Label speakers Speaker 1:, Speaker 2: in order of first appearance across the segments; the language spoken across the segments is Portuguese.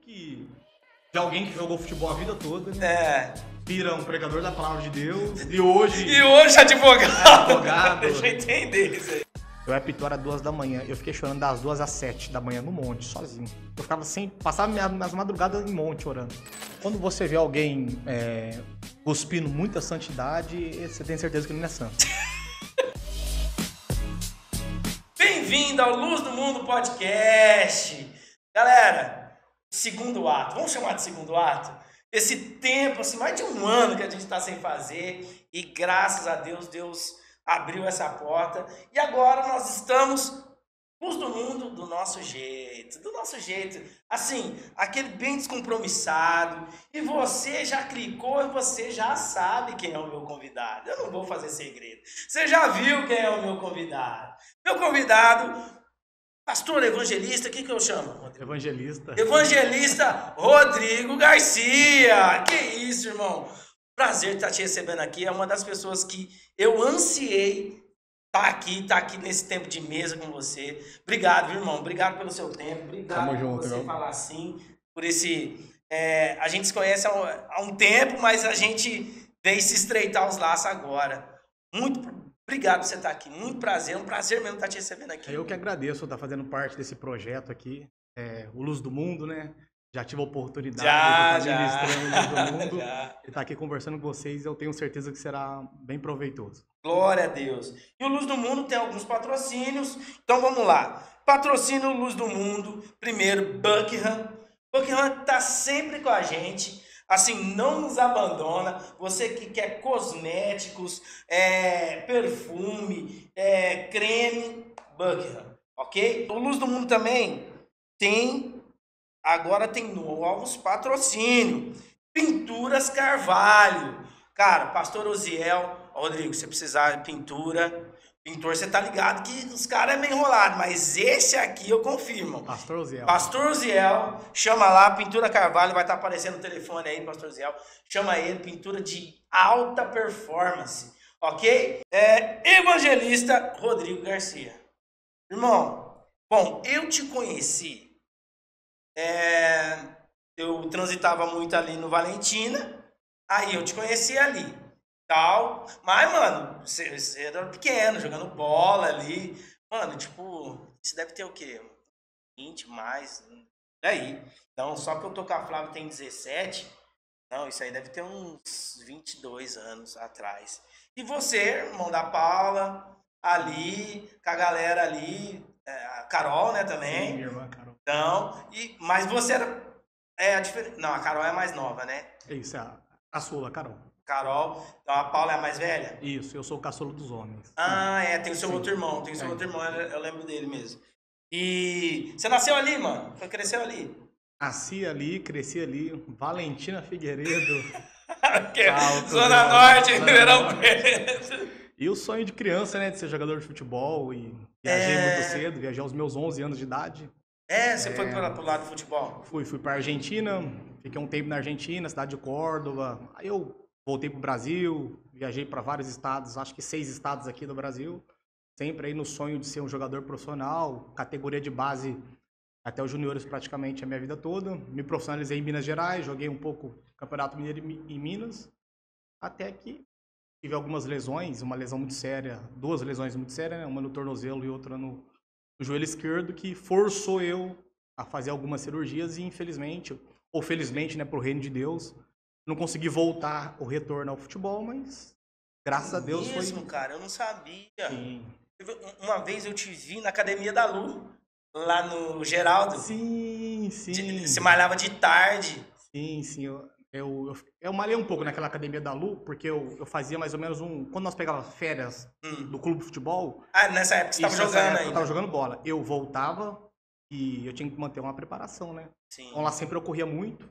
Speaker 1: de alguém que jogou futebol a vida toda, né?
Speaker 2: É.
Speaker 1: Vira um pregador da palavra de Deus e hoje...
Speaker 2: E hoje advogado.
Speaker 1: Advogado.
Speaker 2: Deixa eu entender isso aí.
Speaker 1: Eu ia pitar às 2 da manhã, eu fiquei chorando das 2 às 7 da manhã no monte, sozinho. Eu ficava passava minhas madrugadas em monte orando. Quando você vê alguém cuspindo muita santidade, você tem certeza que ele não é santo.
Speaker 2: Bem-vindo ao Luz do Mundo Podcast. Galera, segundo ato, vamos chamar de segundo ato? Esse tempo, assim, mais de um ano que a gente está sem fazer e graças a Deus, Deus abriu essa porta e agora nós estamos Luz do Mundo do nosso jeito, assim, aquele bem descompromissado, e você já clicou e você já sabe quem é o meu convidado, eu não vou fazer segredo, você já viu quem é o meu convidado, pastor evangelista, o que eu chamo? Evangelista Rodrigo Garcia, que isso, irmão, prazer estar te recebendo aqui, é uma das pessoas que eu ansiei tá aqui nesse tempo de mesa com você. Obrigado, viu, irmão? Obrigado pelo seu tempo. Obrigado por você falar assim, por esse... a gente se conhece há um tempo, mas a gente veio se estreitar os laços agora. Muito obrigado por você estar aqui. Muito prazer. É um prazer mesmo estar te recebendo aqui.
Speaker 1: Eu que agradeço estar fazendo parte desse projeto aqui. O Luz do Mundo, né? Já tive a oportunidade de estar ministrando o Luz do Mundo. E estar aqui conversando com vocês, eu tenho certeza que será bem proveitoso.
Speaker 2: Glória a Deus. E o Luz do Mundo tem alguns patrocínios. Então vamos lá. Patrocínio Luz do Mundo. Primeiro, Buckingham. Buckingham está sempre com a gente. Assim, não nos abandona. Você que quer cosméticos, perfume, creme, Buckingham. Ok? O Luz do Mundo também agora tem novos patrocínios. Pinturas Carvalho. Cara, Pastor Osiel, Rodrigo, se você precisar de pintor, você tá ligado que os caras é meio enrolado, mas esse aqui eu confirmo. Pastor Osiel, chama lá, Pintura Carvalho, vai estar aparecendo o telefone aí, Pastor Osiel. Chama ele, pintura de alta performance, ok? Evangelista Rodrigo Garcia. Irmão, bom, eu te conheci, eu transitava muito ali no Valentina, aí eu te conheci ali, tal, mas, mano, você era pequeno, jogando bola ali, mano, tipo, isso deve ter o quê? 20 mais, aí, então, só que eu tô com a Flávia tem 17, não, isso aí deve ter uns 22 anos atrás. E você, irmão da Paula, ali, com a galera ali, a Carol, né, também.
Speaker 1: Sim, minha irmã, Carol.
Speaker 2: Então, mas você era, a diferença, não, a Carol é a mais nova, né?
Speaker 1: É isso, a caçula, Carol.
Speaker 2: Carol, então a Paula é a mais velha?
Speaker 1: Isso, eu sou o caçula dos homens.
Speaker 2: Tem o seu outro irmão, eu lembro dele mesmo. E você nasceu ali, mano? Você cresceu ali?
Speaker 1: Nasci ali, cresci ali, Valentina Figueiredo.
Speaker 2: Zona Norte, Ribeirão Preto.
Speaker 1: E o sonho de criança, né, de ser jogador de futebol, e viajei muito cedo, viajei aos meus 11 anos de idade.
Speaker 2: Você foi pro lado do futebol?
Speaker 1: Fui pra Argentina, fiquei um tempo na Argentina, cidade de Córdoba, aí eu voltei pro Brasil, viajei para vários estados, acho que 6 estados aqui do Brasil, sempre aí no sonho de ser um jogador profissional, categoria de base até os juniores praticamente a minha vida toda. Me profissionalizei em Minas Gerais, joguei um pouco Campeonato Mineiro em Minas, até que tive algumas lesões, uma lesão muito séria, 2 lesões muito sérias, né? Uma no tornozelo e outra no joelho esquerdo, que forçou eu a fazer algumas cirurgias e infelizmente, ou felizmente, né, pro reino de Deus, não consegui voltar o retorno ao futebol, mas graças a Deus foi...
Speaker 2: Mesmo, cara, eu não sabia.
Speaker 1: Sim.
Speaker 2: Uma vez eu te vi na Academia da Lu, lá no Geraldo.
Speaker 1: Sim.
Speaker 2: Você malhava de tarde.
Speaker 1: Sim. Eu malhei um pouco naquela Academia da Lu, porque eu fazia mais ou menos quando nós pegávamos férias do clube de futebol...
Speaker 2: nessa época você estava jogando ainda.
Speaker 1: Eu estava jogando bola. Eu voltava e eu tinha que manter uma preparação, né?
Speaker 2: Sim.
Speaker 1: Então lá sempre eu corria muito.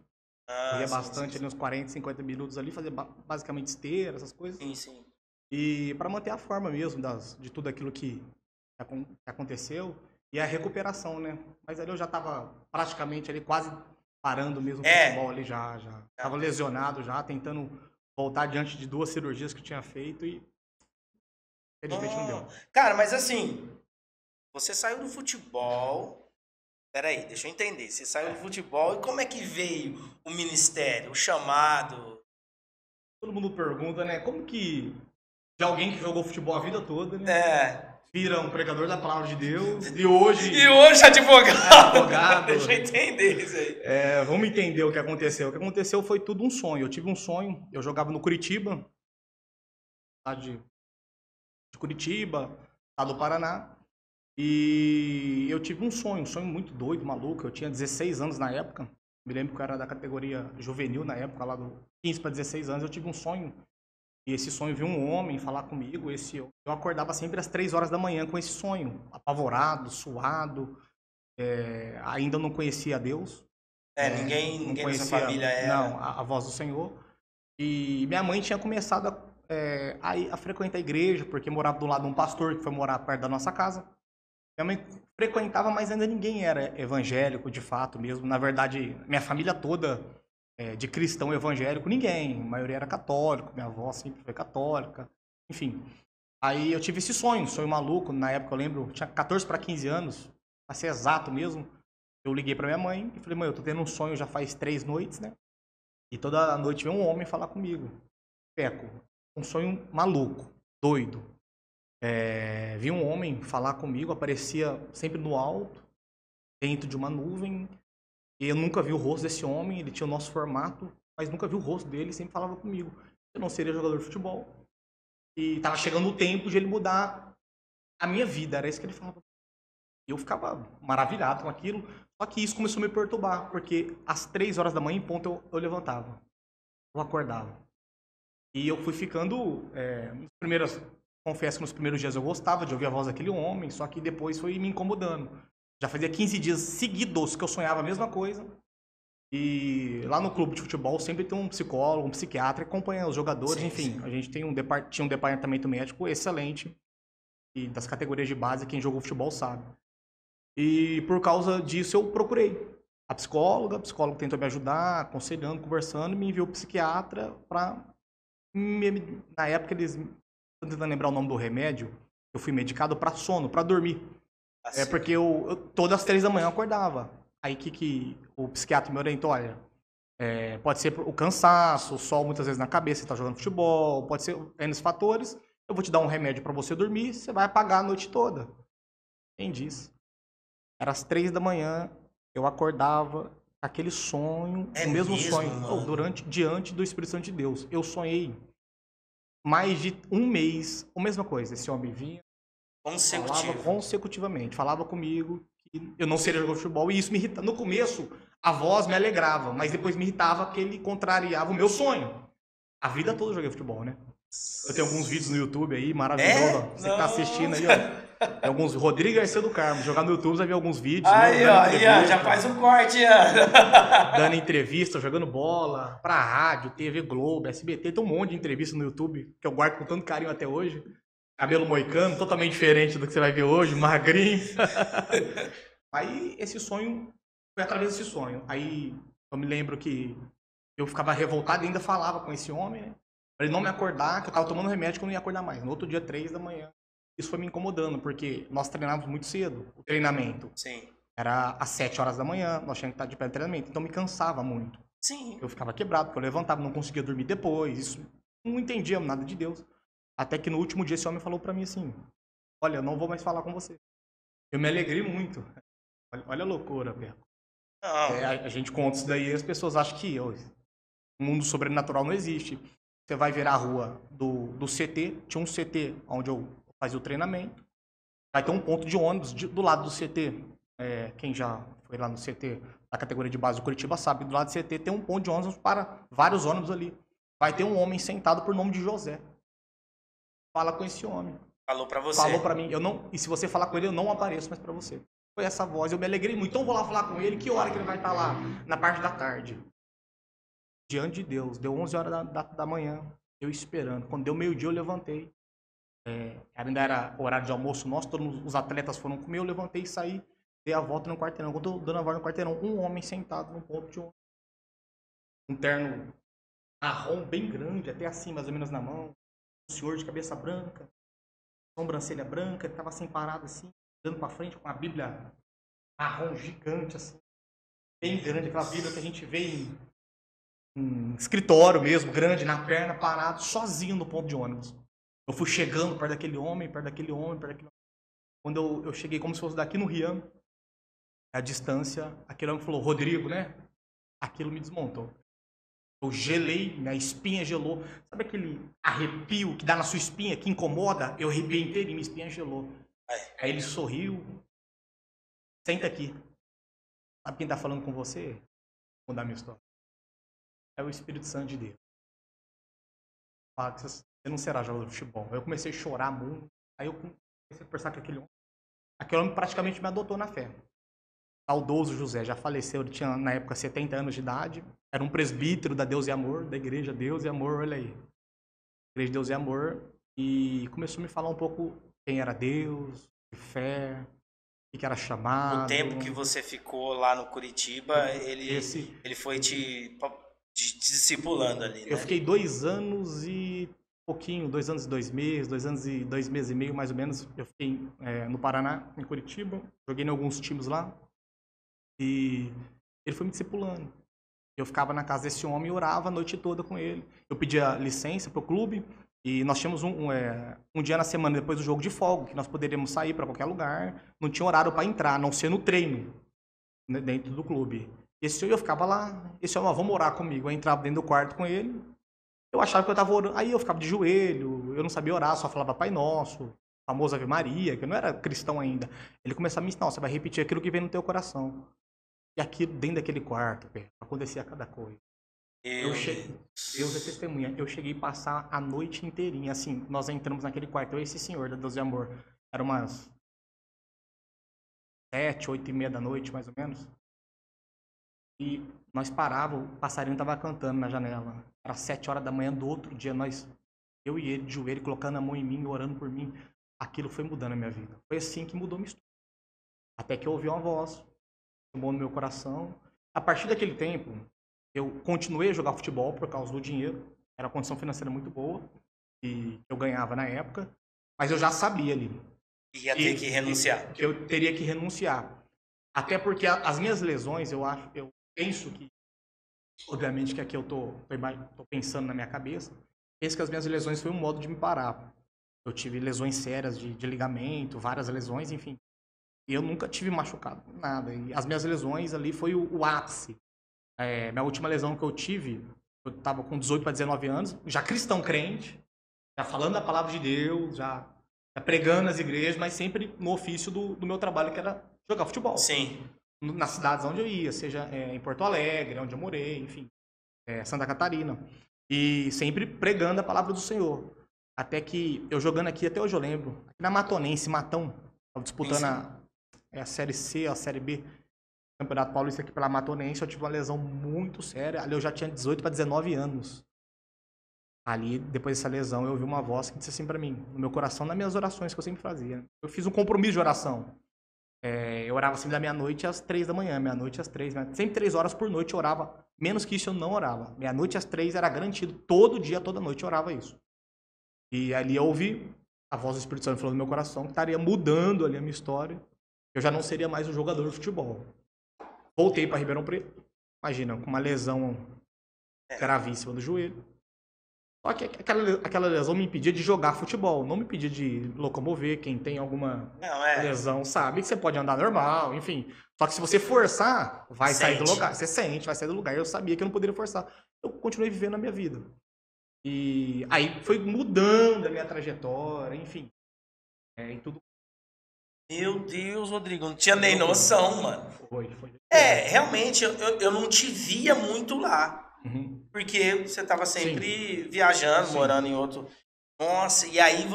Speaker 1: Corria bastante, ali uns 40, 50 minutos ali, fazia basicamente esteira, essas coisas.
Speaker 2: Sim.
Speaker 1: E para manter a forma mesmo de tudo aquilo que aconteceu e a recuperação, né? Mas ali eu já estava praticamente ali quase parando mesmo o futebol ali já. Tava lesionado já, tentando voltar diante de 2 cirurgias que eu tinha feito e infelizmente não deu.
Speaker 2: Cara, mas assim, você saiu do futebol, Peraí, deixa eu entender. Você saiu do futebol e como é que veio o ministério, o chamado?
Speaker 1: Todo mundo pergunta, né? Como que de alguém que jogou futebol a vida toda, né?
Speaker 2: É.
Speaker 1: Vira um pregador da palavra de Deus e hoje
Speaker 2: E hoje advogado.
Speaker 1: advogado.
Speaker 2: Deixa eu entender isso aí.
Speaker 1: Vamos entender o que aconteceu. O que aconteceu foi tudo um sonho. Eu tive um sonho. Eu jogava no Curitiba, cidade de Curitiba, estado do Paraná. E eu tive um sonho muito doido, maluco. Eu tinha 16 anos na época. Me lembro que eu era da categoria juvenil na época, lá do 15 para 16 anos. Eu tive um sonho. E esse sonho viu um homem falar comigo. Eu acordava sempre às 3 horas da manhã com esse sonho, apavorado, suado. Ainda não conhecia Deus.
Speaker 2: Ninguém da
Speaker 1: conhecia,
Speaker 2: sua família era.
Speaker 1: Não, a voz do Senhor. E minha mãe tinha começado a frequentar a igreja, porque morava do lado de um pastor que foi morar perto da nossa casa. Minha mãe frequentava, mas ainda ninguém era evangélico, de fato mesmo. Na verdade, minha família toda de cristão evangélico, ninguém. A maioria era católico, minha avó sempre foi católica. Enfim, aí eu tive esse sonho maluco. Na época, eu lembro, tinha 14 para 15 anos, pra ser exato mesmo. Eu liguei para minha mãe e falei, mãe, eu tô tendo um sonho já faz 3 noites, né? E toda noite vem um homem falar comigo. Peco, um sonho maluco, doido. Vi um homem falar comigo, aparecia sempre no alto, dentro de uma nuvem. E eu nunca vi o rosto desse homem, ele tinha o nosso formato, mas nunca vi o rosto dele, sempre falava comigo. Eu não seria jogador de futebol. E tava chegando o tempo de ele mudar a minha vida, era isso que ele falava. E eu ficava maravilhado com aquilo, só que isso começou a me perturbar, porque às 3 horas da manhã, em ponto, eu levantava. Eu acordava. E eu fui ficando, confesso que nos primeiros dias eu gostava de ouvir a voz daquele homem, só que depois foi me incomodando. Já fazia 15 dias seguidos que eu sonhava a mesma coisa. E lá no clube de futebol sempre tem um psicólogo, um psiquiatra que acompanha os jogadores,
Speaker 2: Sim,
Speaker 1: enfim.
Speaker 2: sim.
Speaker 1: A gente tinha um departamento médico excelente. E das categorias de base, quem jogou futebol sabe. E por causa disso eu procurei a psicóloga tentou me ajudar, aconselhando, conversando, e me enviou o psiquiatra para... Na época eles... Tô tentando lembrar o nome do remédio. Eu fui medicado para sono, para dormir.
Speaker 2: Assim.
Speaker 1: Porque eu todas as 3 da manhã eu acordava. Aí que o psiquiatra me orientou, olha, pode ser o cansaço, o sol muitas vezes na cabeça, você tá jogando futebol, pode ser N fatores. Eu vou te dar um remédio para você dormir, você vai apagar a noite toda. Quem disse? Era às 3 da manhã, eu acordava, aquele sonho, o mesmo sonho, diante do Espírito Santo de Deus. Eu sonhei mais de um mês, a mesma coisa. Esse homem vinha, falava consecutivamente, falava comigo que eu não seria jogador de futebol, e isso me irritava. No começo, a voz me alegrava, mas depois me irritava porque ele contrariava o meu sonho. A vida toda eu joguei futebol, né? Eu tenho alguns vídeos no YouTube aí, maravilhoso. Você que tá assistindo aí, ó. Tem alguns. Rodrigo Garcia do Carmo. Jogar no YouTube, você vai ver alguns vídeos.
Speaker 2: Aí, ó, já faz um corte, ó.
Speaker 1: Dando entrevista, jogando bola, pra rádio, TV Globo, SBT. Tem um monte de entrevista no YouTube que eu guardo com tanto carinho até hoje. Cabelo moicano, totalmente diferente do que você vai ver hoje, magrinho. Aí, esse sonho, foi através desse sonho. Aí, eu me lembro que eu ficava revoltado e ainda falava com esse homem, né? Pra ele não me acordar, que eu tava tomando remédio que eu não ia acordar mais. No outro dia, 3 da manhã. Isso foi me incomodando, porque nós treinávamos muito cedo, o treinamento.
Speaker 2: Sim.
Speaker 1: Era às 7 horas da manhã, nós tínhamos que estar de pé no treinamento. Então me cansava muito.
Speaker 2: Sim.
Speaker 1: Eu ficava quebrado, porque eu levantava, não conseguia dormir depois. Isso, não entendia nada de Deus. Até que no último dia esse homem falou pra mim assim, olha, eu não vou mais falar com você. Eu me alegrei muito. Olha a loucura, Peco. A gente conta isso daí e as pessoas acham que o mundo sobrenatural não existe. Você vai ver a rua do CT, tinha um CT onde eu fazia o treinamento. Vai ter um ponto de ônibus do lado do CT. Quem já foi lá no CT da categoria de base do Curitiba sabe, do lado do CT tem um ponto de ônibus para vários ônibus ali. Vai ter um homem sentado por nome de José. Fala com esse homem.
Speaker 2: Falou pra você.
Speaker 1: Falou pra mim. E se você falar com ele, eu não apareço mais pra você. Foi essa voz, eu me alegrei muito. Então eu vou lá falar com ele, que hora que ele vai estar lá? Na parte da tarde. Diante de Deus. Deu 11 horas da manhã, eu esperando. Quando deu meio-dia, eu levantei. Ainda era horário de almoço nosso, todos os atletas foram comer, eu levantei e saí, dei a volta no quarteirão. Quando eu tô dando a volta no quarteirão, um homem sentado no ponto de ônibus. Um terno marrom bem grande, até assim, mais ou menos na mão. Um senhor de cabeça branca, sobrancelha branca, ele tava assim parado assim, olhando pra frente com a Bíblia marrom gigante, assim, bem grande, aquela vida que a gente vê em escritório mesmo, grande, na perna, parado, sozinho no ponto de ônibus. Eu fui chegando perto daquele homem, perto daquele homem, perto daquele homem. Quando eu cheguei como se fosse daqui no Rian, a distância, aquele homem falou, Rodrigo, né? Aquilo me desmontou. Eu gelei, minha espinha gelou. Sabe aquele arrepio que dá na sua espinha, que incomoda? Eu arrepiei inteirinho, minha espinha gelou. Aí ele sorriu. Senta aqui. Sabe quem tá falando com você? Vou mudar minha história. É o Espírito Santo de Deus. Fala que você não será jogador de futebol. Aí eu comecei a chorar muito. Aí eu comecei a pensar que aquele homem praticamente me adotou na fé. Saudoso José, já faleceu, ele tinha na época 70 anos de idade. Era um presbítero da Deus e Amor, da igreja Deus e Amor, olha aí. Igreja Deus e Amor. E começou a me falar um pouco quem era Deus, de fé, o que era chamado.
Speaker 2: No tempo que você ficou lá no Curitiba, ele foi te discipulando ali, né?
Speaker 1: Eu fiquei 2 anos e pouquinho, 2 anos e 2 meses, 2 anos e 2 meses e meio, mais ou menos. Eu fiquei no Paraná, em Curitiba, joguei em alguns times lá. E ele foi me discipulando. Eu ficava na casa desse homem e orava a noite toda com ele. Eu pedia licença pro clube e nós tínhamos um dia na semana depois do jogo de folga, que nós poderíamos sair para qualquer lugar. Não tinha horário para entrar, a não ser no treino, né, dentro do clube. Eu ficava lá, esse homem, vamos orar comigo. Eu entrava dentro do quarto com ele. Eu achava que eu estava orando. Aí eu ficava de joelho, eu não sabia orar, só falava Pai Nosso, famoso Ave Maria, que eu não era cristão ainda. Ele começava a me ensinar, você vai repetir aquilo que vem no teu coração. E aqui dentro daquele quarto, acontecia cada coisa. Deus é testemunha. Eu cheguei a passar a noite inteirinha. Assim, nós entramos naquele quarto, eu e esse senhor da Deus e Amor. Era umas 7, 8 e meia da noite, mais ou menos. E nós parávamos, o passarinho estava cantando na janela. Era 7 horas da manhã do outro dia, eu e ele de joelho, colocando a mão em mim, orando por mim. Aquilo foi mudando a minha vida. Foi assim que mudou minha história. Até que eu ouvi uma voz, tomou no meu coração. A partir daquele tempo, eu continuei a jogar futebol por causa do dinheiro. Era uma condição financeira muito boa e eu ganhava na época, mas eu já sabia ali.
Speaker 2: Ia ter que renunciar.
Speaker 1: Que eu teria que renunciar. Até porque as minhas lesões, eu penso que, obviamente que aqui eu tô pensando na minha cabeça, penso que as minhas lesões foi um modo de me parar. Eu tive lesões sérias de ligamento, várias lesões, enfim. E eu nunca tive machucado, nada. E as minhas lesões ali foi o ápice. Minha última lesão que eu tive, eu estava com 18 para 19 anos, já cristão crente, já falando a palavra de Deus, já pregando nas igrejas, mas sempre no ofício do meu trabalho, que era jogar futebol.
Speaker 2: Sim.
Speaker 1: Nas cidades onde eu ia, seja em Porto Alegre, onde eu morei, enfim, Santa Catarina. E sempre pregando a palavra do Senhor. Até que eu jogando aqui, até hoje eu lembro, aqui na Matonense, Matão, disputando a Série C, a Série B, Campeonato Paulista aqui pela Matonense, eu tive uma lesão muito séria. Ali eu já tinha 18 para 19 anos. Ali, depois dessa lesão, eu ouvi uma voz que disse assim para mim, no meu coração, nas minhas orações que eu sempre fazia. Eu fiz um compromisso de oração. Eu orava assim da meia-noite às 3 da manhã, meia-noite às 3, sempre 3 horas por noite eu orava. Menos que isso eu não orava. Meia-noite às 3 era garantido, todo dia, toda noite eu orava isso. E ali eu ouvi a voz do Espírito Santo falando no meu coração que estaria mudando ali a minha história. Eu já não seria mais um jogador de futebol. Voltei para Ribeirão Preto, imagina, com uma lesão gravíssima do joelho. Só que aquela lesão me impedia de jogar futebol, não me impedia de locomover. Quem tem alguma lesão sabe que você pode andar normal, enfim. Só que se você forçar, vai sair do lugar. Você sente, vai sair do lugar. Eu sabia que eu não poderia forçar. Eu continuei vivendo a minha vida. E aí foi mudando a minha trajetória, enfim. E tudo.
Speaker 2: Meu Deus, Rodrigo, não tinha nem noção, mano.
Speaker 1: Foi.
Speaker 2: Realmente, eu não te via muito lá.
Speaker 1: Uhum.
Speaker 2: Porque você estava sempre viajando, morando em outro... Nossa, e aí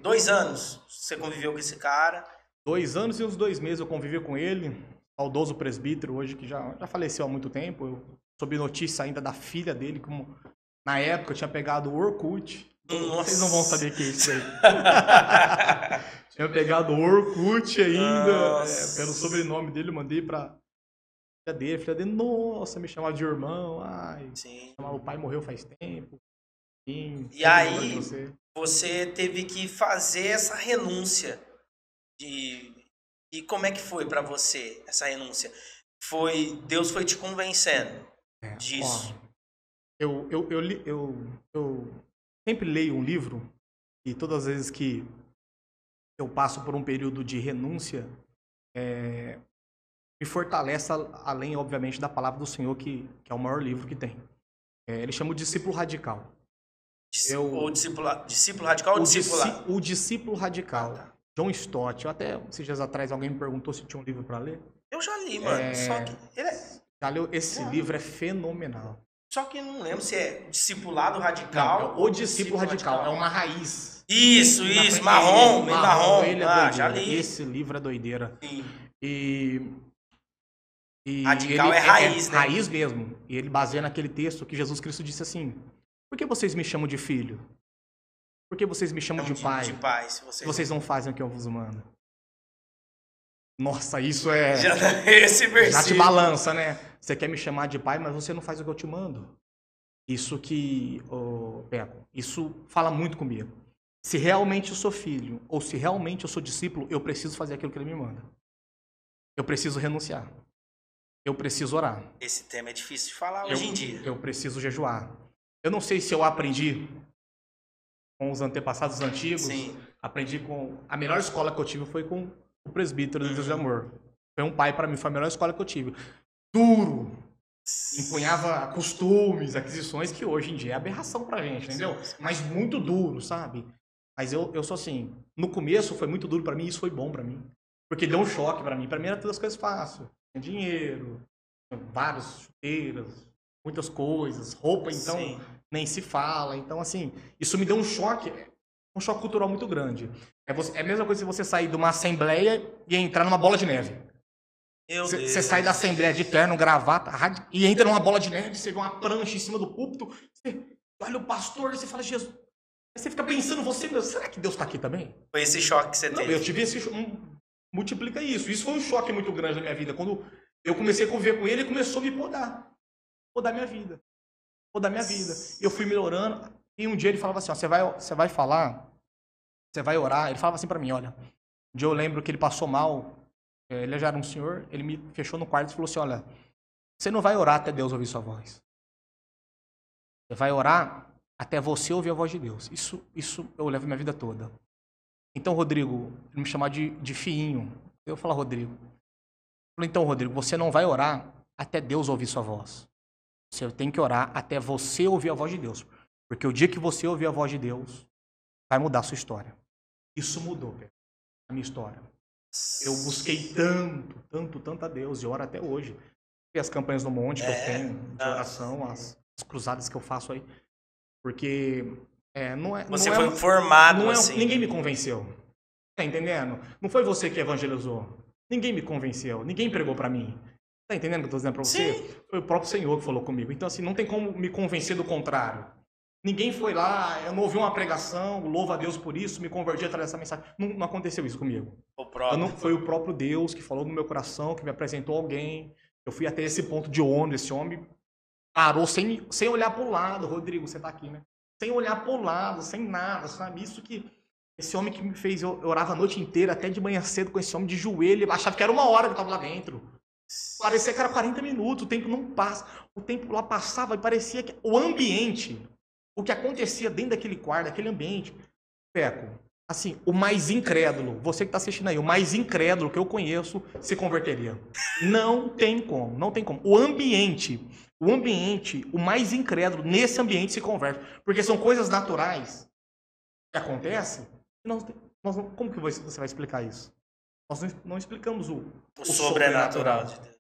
Speaker 2: 2 anos, você conviveu com esse cara?
Speaker 1: 2 anos e uns 2 meses eu convivi com ele. Saudoso presbítero hoje, que já faleceu há muito tempo. Eu soube notícia ainda da filha dele, como na época eu tinha pegado o Orkut.
Speaker 2: Nossa.
Speaker 1: Vocês não vão saber o que é isso aí. Tinha pegado o Orkut ainda, pelo sobrenome dele, eu mandei pra filha dele, nossa, me chamava de irmão, o pai morreu faz tempo.
Speaker 2: E aí, você teve que fazer essa renúncia E como é que foi pra você essa renúncia? Deus foi te convencendo disso?
Speaker 1: Ó, eu sempre leio um livro e todas as vezes que eu passo por um período de renúncia, me fortalece além, obviamente, da palavra do Senhor, que é o maior livro que tem. Ele chama o discípulo radical.
Speaker 2: Ou discípulo radical ou discípulo?
Speaker 1: O discípulo radical.
Speaker 2: Tá.
Speaker 1: John Stott. Eu até, esses dias atrás, alguém me perguntou se tinha um livro para ler.
Speaker 2: Eu já li, mano. Só que
Speaker 1: Já leu? Esse livro é fenomenal.
Speaker 2: Só que não lembro se é discipulado radical.
Speaker 1: Não, o discípulo radical. É uma raiz.
Speaker 2: Isso, marrom.
Speaker 1: Já li. Esse livro é doideira.
Speaker 2: Sim.
Speaker 1: E
Speaker 2: radical é raiz, né?
Speaker 1: Raiz mesmo. E ele baseia naquele texto que Jesus Cristo disse assim: por que vocês me chamam de filho? Por que vocês me chamam de pai?
Speaker 2: De pai, se
Speaker 1: vocês não fazem o que eu vos mando. Nossa, isso é...
Speaker 2: Esse versículo
Speaker 1: já te balança, né? Você quer me chamar de pai, mas você não faz o que eu te mando. Isso que... Peco, isso fala muito comigo. Se realmente eu sou filho, ou se realmente eu sou discípulo, eu preciso fazer aquilo que ele me manda. Eu preciso renunciar. Eu preciso orar.
Speaker 2: Esse tema é difícil de falar hoje em dia.
Speaker 1: Eu preciso jejuar. Eu não sei se eu aprendi com os antepassados antigos.
Speaker 2: Sim.
Speaker 1: Aprendi com... A melhor escola que eu tive foi com o presbítero de Deus de Amor. Foi um pai para mim, foi a melhor escola que eu tive. Duro. Empunhava costumes, aquisições que hoje em dia é aberração pra gente, entendeu? Mas muito duro, sabe? Mas eu sou assim, no começo foi muito duro pra mim e isso foi bom pra mim. Porque deu um choque pra mim. Pra mim era todas as coisas fáceis. Tinha dinheiro, várias chuteiras, muitas coisas, roupa então nem se fala. Então assim, isso me deu um choque cultural muito grande. É a mesma coisa se você sair de uma assembleia e entrar numa bola de neve. Você sai da assembleia de terno, gravata, e entra numa bola de neve, você vê uma prancha em cima do púlpito, você olha o pastor e você fala, Jesus. Aí você fica pensando, será que Deus está aqui também?
Speaker 2: Foi esse choque que você teve?
Speaker 1: Eu tive esse choque. Multiplica isso. Isso foi um choque muito grande na minha vida. Quando eu comecei a conviver com ele, ele começou a me podar. Podar minha vida. Podar minha vida. Eu fui melhorando. E um dia ele falava assim, ó, você vai falar, você vai orar. Ele falava assim pra mim, olha. Um dia eu lembro que ele passou mal. Ele já era um senhor. Ele me fechou no quarto e falou assim, olha, você não vai orar até Deus ouvir sua voz. Você vai orar até você ouvir a voz de Deus. Isso eu levo minha vida toda. Então, Rodrigo, ele me chamava de fiinho. Eu falo, Rodrigo. Eu falei, então, Rodrigo, você não vai orar até Deus ouvir sua voz. Você tem que orar até você ouvir a voz de Deus. Porque o dia que você ouvir a voz de Deus, vai mudar a sua história. Isso mudou, a minha história. Eu busquei tanto a Deus. E oro até hoje. E as campanhas do monte que eu tenho, de oração, as cruzadas que eu faço aí. Porque...
Speaker 2: Você foi formado assim.
Speaker 1: Ninguém me convenceu. Tá entendendo? Não foi você que evangelizou. Ninguém me convenceu. Ninguém pregou pra mim. Tá entendendo o que eu tô dizendo pra você?
Speaker 2: Sim.
Speaker 1: Foi o próprio Senhor que falou comigo. Então, assim, não tem como me convencer do contrário. Ninguém foi lá, eu não ouvi uma pregação, louva a Deus por isso, me converti através dessa mensagem. Não aconteceu isso comigo. Foi o próprio Deus que falou no meu coração, que me apresentou alguém. Eu fui até esse ponto de ônibus. Esse homem parou sem olhar pro lado. Rodrigo, você tá aqui, né? Sem olhar pro lado, sem nada, sabe? Isso que... Esse homem que me fez... Eu orava a noite inteira, até de manhã cedo, com esse homem de joelho. Eu achava que era 1 hora que eu tava lá dentro. Parecia que era 40 minutos, o tempo não passa. O tempo lá passava e parecia que... O ambiente, o que acontecia dentro daquele quarto, daquele ambiente... Peco, assim, o mais incrédulo, você que tá assistindo aí, o mais incrédulo que eu conheço se converteria. Não tem como, não tem como. O ambiente, o mais incrédulo, nesse ambiente se converte. Porque são coisas naturais que acontecem. Como que você vai explicar isso? Nós não explicamos o
Speaker 2: sobrenatural de Deus.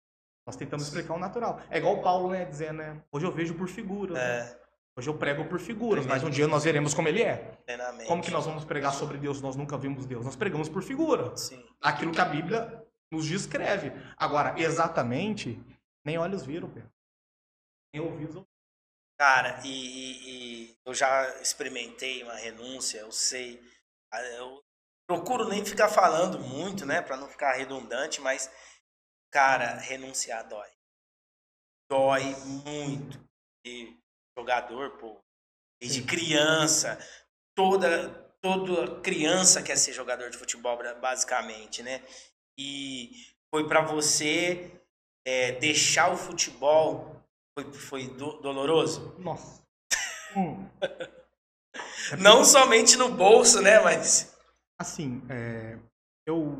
Speaker 1: Nós tentamos explicar o natural. É igual o Paulo, né, dizendo, né? Hoje eu vejo por figuras. Né? Hoje eu prego por figuras, mas um dia nós veremos como ele é.
Speaker 2: Plenamente.
Speaker 1: Como que nós vamos pregar sobre Deus? Nós nunca vimos Deus. Nós pregamos por figura.
Speaker 2: Sim.
Speaker 1: Aquilo que a Bíblia nos descreve. Agora, exatamente, nem olhos viram, Pedro. Nem ouvidos ouviram.
Speaker 2: Cara, e eu já experimentei uma renúncia, eu sei. Eu procuro nem ficar falando muito, né, pra não ficar redundante, mas, cara, renunciar dói. Dói muito. E jogador, pô, desde criança, toda criança quer ser jogador de futebol, basicamente, né? E foi pra você deixar o futebol, foi doloroso?
Speaker 1: Nossa.
Speaker 2: Não somente no bolso, né, mas...
Speaker 1: Assim, eu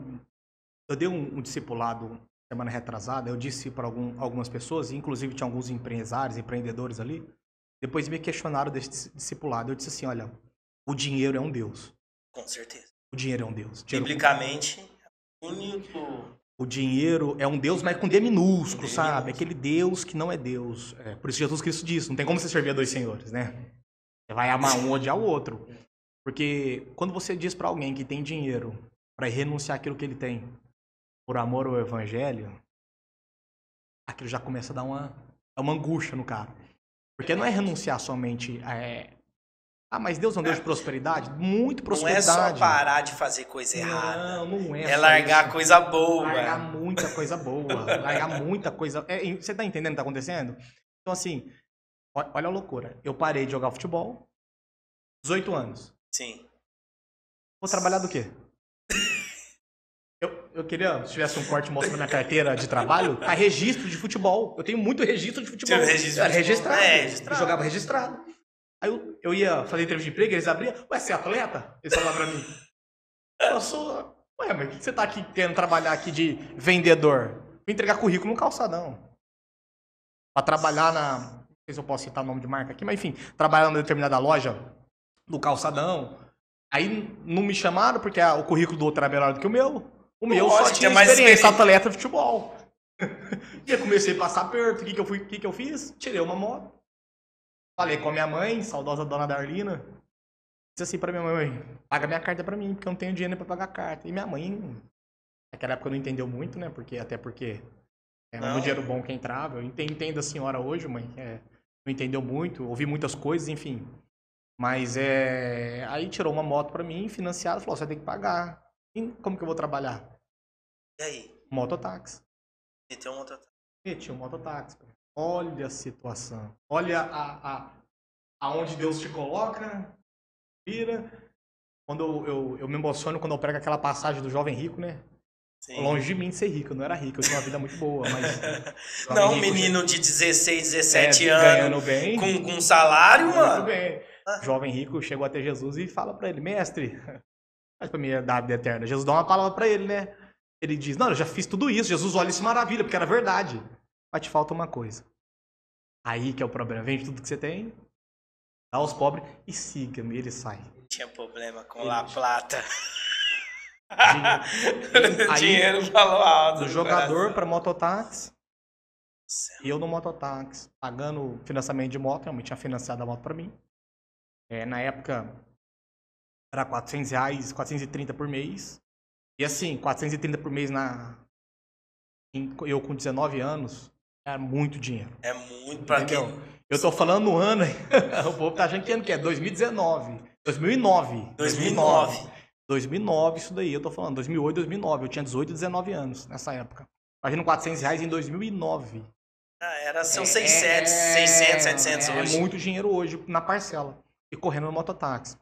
Speaker 1: dei um discipulado semana retrasada, eu disse para algumas pessoas, inclusive tinha alguns empresários, empreendedores ali, depois me questionaram desse discipulado. Eu disse assim, olha, o dinheiro é um Deus.
Speaker 2: Com certeza.
Speaker 1: O dinheiro é um Deus.
Speaker 2: Biblicamente, único...
Speaker 1: O dinheiro é um Deus, mas com D minúsculo, sabe? Aquele Deus que não é Deus. Por isso Jesus Cristo disse, não tem como você servir a dois senhores, né? Você vai amar um ou odiar o outro. Porque quando você diz para alguém que tem dinheiro para renunciar àquilo que ele tem por amor ao evangelho, aquilo já começa a dar uma angústia no cara. Porque não é renunciar somente mas Deus é um Deus de prosperidade? Muito prosperidade.
Speaker 2: Não é só parar de fazer coisa errada.
Speaker 1: Não é.
Speaker 2: É largar
Speaker 1: isso.
Speaker 2: Coisa boa.
Speaker 1: Largar muita coisa boa. Largar muita coisa... Você tá entendendo o que tá acontecendo? Então, assim, olha a loucura. Eu parei de jogar futebol, 18 anos.
Speaker 2: Sim.
Speaker 1: Vou trabalhar do quê? Eu queria, se tivesse um corte mostrando minha carteira de trabalho, tá registro de futebol. Eu tenho muito registro de futebol.
Speaker 2: Eu era
Speaker 1: registrado.
Speaker 2: registrado.
Speaker 1: Eu jogava registrado. Aí eu ia fazer entrevista de emprego, eles abriam. Ué, você é atleta? Eles falavam pra mim. Eu sou... Ué, mas você tá aqui querendo trabalhar aqui de vendedor? Vim entregar currículo no calçadão. Pra trabalhar não sei se eu posso citar o nome de marca aqui, mas enfim, trabalhar numa determinada loja no calçadão. Aí não me chamaram porque o currículo do outro era melhor do que o meu. O meu só tinha
Speaker 2: mais
Speaker 1: experiência atleta de futebol. E eu comecei a passar perto. O que eu fiz? Tirei uma moto. Falei com a minha mãe, saudosa dona Darlina. Disse assim pra minha mãe, paga minha carta pra mim, porque eu não tenho dinheiro pra pagar a carta. E minha mãe, naquela época não entendeu muito, né? Até porque no dinheiro bom que entrava. Eu entendo a senhora hoje, mãe. Não entendeu muito, ouvi muitas coisas, enfim. Mas aí tirou uma moto pra mim, financiada, falou, você vai ter que pagar. E como que eu vou trabalhar?
Speaker 2: E aí?
Speaker 1: Mototáxi.
Speaker 2: Meteu um mototáxi.
Speaker 1: Meti um mototáxi. Olha a situação. Olha aonde Deus te coloca. Vira. Quando eu me emociono quando eu prego aquela passagem do jovem rico, né? Sim. Longe de mim de ser rico, eu não era rico, eu tinha uma vida muito boa, mas...
Speaker 2: Não, um menino de 16, 17 anos, ganhando bem, com salário, mano.
Speaker 1: Muito bem. Jovem rico chegou até Jesus e fala pra ele, mestre, faz pra mim a vida eterna. Jesus dá uma palavra pra ele, né? Ele diz, não, eu já fiz tudo isso. Jesus olha isso maravilha, porque era verdade. Mas te falta uma coisa. Aí que é o problema. Vende tudo que você tem, dá aos pobres e siga-me. Ele sai.
Speaker 2: Tinha problema com La Plata.
Speaker 1: Dinheiro falou alto. Do jogador para mototáxi. E eu no mototáxi, pagando financiamento de moto. Realmente tinha financiado a moto para mim. Na época, era R$400, 430 por mês. E assim, 430 por mês eu com 19 anos, é muito dinheiro.
Speaker 2: É muito pra quem...
Speaker 1: Eu tô falando no ano, o povo tá achando que ano que é 2019. 2009. 2009 isso daí, eu tô falando, 2008, 2009. Eu tinha 18 e 19 anos nessa época. Imagina R$400 em 2009.
Speaker 2: Era seus 600, 700 hoje.
Speaker 1: É muito dinheiro hoje na parcela. E correndo no mototáxi.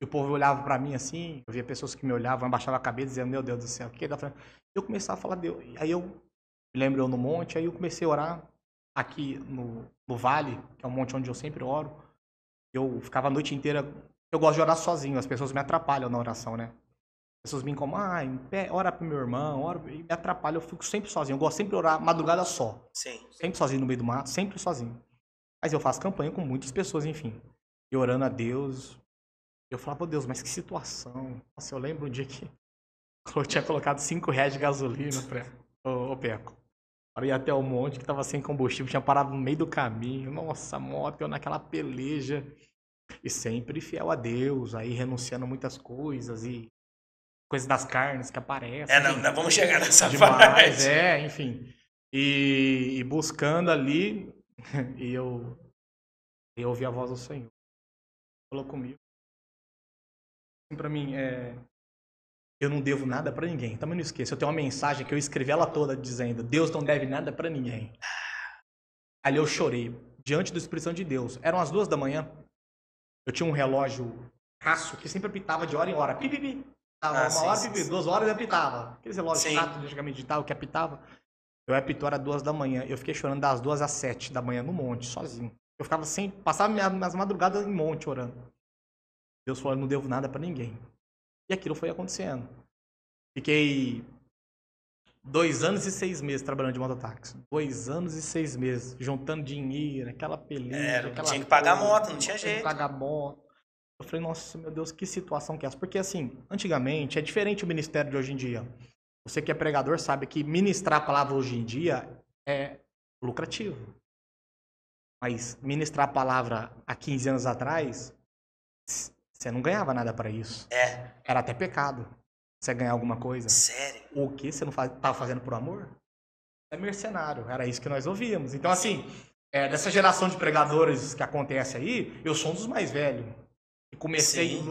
Speaker 1: E o povo olhava pra mim assim, eu via pessoas que me olhavam, abaixava a cabeça, dizendo, meu Deus do céu, o que ele tá falando? Eu começava a falar, Deus. Aí eu me lembro eu no monte, aí eu comecei a orar aqui no vale, que é um monte onde eu sempre oro. Eu ficava a noite inteira, eu gosto de orar sozinho, as pessoas me atrapalham na oração, né? As pessoas me incomodam, ora pro meu irmão, e me atrapalha, eu fico sempre sozinho. Eu gosto sempre de orar madrugada só.
Speaker 2: Sim.
Speaker 1: Sempre sozinho no meio do mato, sempre sozinho. Mas eu faço campanha com muitas pessoas, enfim. E orando a Deus. Eu falava, Deus, mas que situação. Nossa, eu lembro um dia que eu tinha colocado R$5 de gasolina ô Peco. Para ir até o monte que tava sem combustível, tinha parado no meio do caminho. Nossa, a moto, eu naquela peleja. E sempre fiel a Deus, aí renunciando a muitas coisas e coisas das carnes que aparecem.
Speaker 2: Não vamos chegar nessa parte.
Speaker 1: Enfim. E buscando ali, e eu ouvi a voz do Senhor. Falou comigo. Pra mim, eu não devo nada pra ninguém. Também não esqueça. Eu tenho uma mensagem que eu escrevi ela toda dizendo: Deus não deve nada pra ninguém. Ali eu chorei diante do Espírito Santo de Deus. Eram as 2 da manhã. Eu tinha um relógio Casio que sempre apitava de hora em hora. Pi, pi, pi. Tava
Speaker 2: sim,
Speaker 1: uma hora,
Speaker 2: sim.
Speaker 1: 2 horas e apitava. Aquele relógio
Speaker 2: Sim.
Speaker 1: chato, antigamente digital, que apitava. Eu apitou, era 2 da manhã. Eu fiquei chorando das 2 às 7 da manhã no monte, sozinho. Eu ficava sem. Passava minhas madrugadas em monte orando. Deus falou, eu não devo nada pra ninguém. E aquilo foi acontecendo. Fiquei 2 anos e 6 meses trabalhando de mototáxi. 2 anos e 6 meses, juntando dinheiro, aquela peleja, aquela
Speaker 2: Tinha que pagar a
Speaker 1: coisa,
Speaker 2: moto, não tinha
Speaker 1: tinha que
Speaker 2: jeito.
Speaker 1: pagar moto. Eu falei, nossa, meu Deus, que situação que é essa? Porque assim, antigamente, é diferente o ministério de hoje em dia. Você que é pregador sabe que ministrar a palavra hoje em dia é lucrativo. Mas ministrar a palavra há 15 anos atrás, você não ganhava nada para isso. Era até pecado você ganhar alguma coisa.
Speaker 2: Sério?
Speaker 1: O que você não estava fazendo por amor? É mercenário. Era isso que nós ouvíamos. Então, assim, dessa geração de pregadores que acontece aí, eu sou um dos mais velhos. E comecei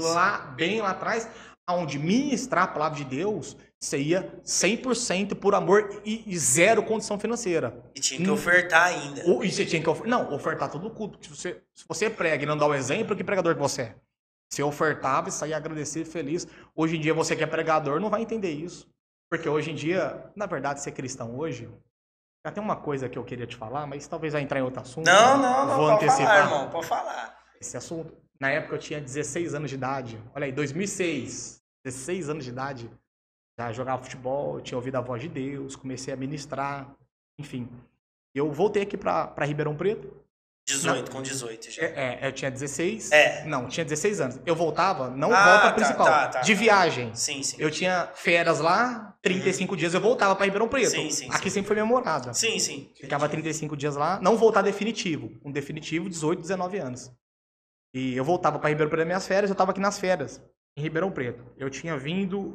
Speaker 1: bem lá atrás, onde ministrar a palavra de Deus, você ia 100% por amor e zero condição financeira.
Speaker 2: E tinha que ofertar ainda.
Speaker 1: E você tinha que ofertar todo o culto. Se você prega e não dá o exemplo, que pregador que você é? Você ofertava e saía agradecido, feliz. Hoje em dia, você que é pregador não vai entender isso. Porque hoje em dia, na verdade, ser cristão hoje... Já tem uma coisa que eu queria te falar, mas talvez vai entrar em outro assunto.
Speaker 2: Não,
Speaker 1: vou
Speaker 2: pode
Speaker 1: antecipar
Speaker 2: falar, irmão, pode falar.
Speaker 1: Esse assunto. Na época eu tinha 16 anos de idade. Olha aí, 2006. 16 anos de idade. Já jogava futebol, tinha ouvido a voz de Deus, comecei a ministrar, enfim. Eu voltei aqui pra Ribeirão Preto.
Speaker 2: 18, com 18 já.
Speaker 1: Eu tinha 16.
Speaker 2: É.
Speaker 1: Não, tinha 16 anos. Eu voltava, não volta principal, de viagem.
Speaker 2: Sim.
Speaker 1: Eu tinha férias lá, 35 dias eu voltava pra Ribeirão Preto.
Speaker 2: Sim.
Speaker 1: Aqui sempre foi minha morada.
Speaker 2: Sim.
Speaker 1: Ficava 35 dias lá, não voltar definitivo. Um definitivo, 18, 19 anos. E eu voltava pra Ribeirão Preto nas minhas férias, eu tava aqui nas férias, em Ribeirão Preto. Eu tinha vindo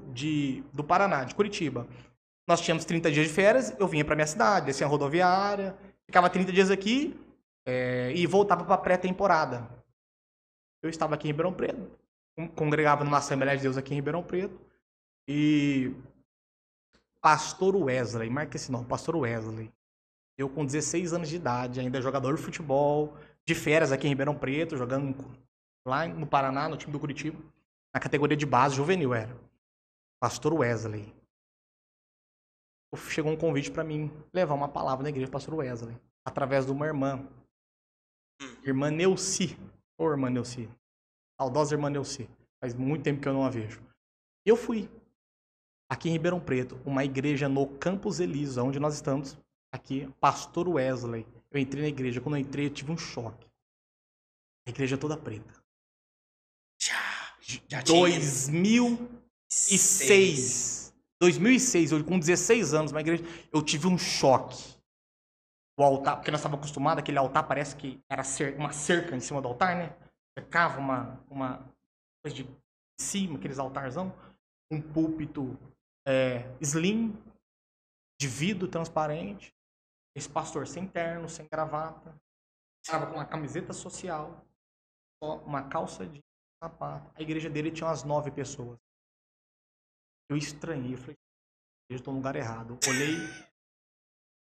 Speaker 1: do Paraná, de Curitiba. Nós tínhamos 30 dias de férias, eu vinha pra minha cidade, descia a rodoviária, ficava 30 dias aqui e voltava pra pré-temporada. Eu estava aqui em Ribeirão Preto, congregava numa Assembleia de Deus aqui em Ribeirão Preto, e Pastor Wesley, marca esse nome, Pastor Wesley. Eu com 16 anos de idade, ainda jogador de futebol, de férias aqui em Ribeirão Preto, jogando lá no Paraná, no time do Curitiba, na categoria de base, juvenil era. Pastor Wesley. Chegou um convite para mim levar uma palavra na igreja do Pastor Wesley, através de uma irmã. Irmã Neuci. Ô, irmã Neuci. Saudosa irmã Neuci. Faz muito tempo que eu não a vejo. E eu fui. Aqui em Ribeirão Preto, uma igreja no Campos Elísio, onde nós estamos. Aqui, Pastor Wesley. Eu entrei na igreja. Quando eu entrei, eu tive um choque. A igreja toda preta.
Speaker 2: Já
Speaker 1: 2006. 2006, eu com 16 anos na igreja, eu tive um choque. O altar, porque nós estávamos acostumados, aquele altar parece que era uma cerca em cima do altar, né? Cercava uma coisa de cima, aqueles altarzão. Um púlpito slim, de vidro transparente. Esse pastor sem terno, sem gravata. Estava com uma camiseta social, só uma calça de sapato. A igreja dele tinha umas 9 pessoas. Eu estranhei, eu falei, eu estou no lugar errado.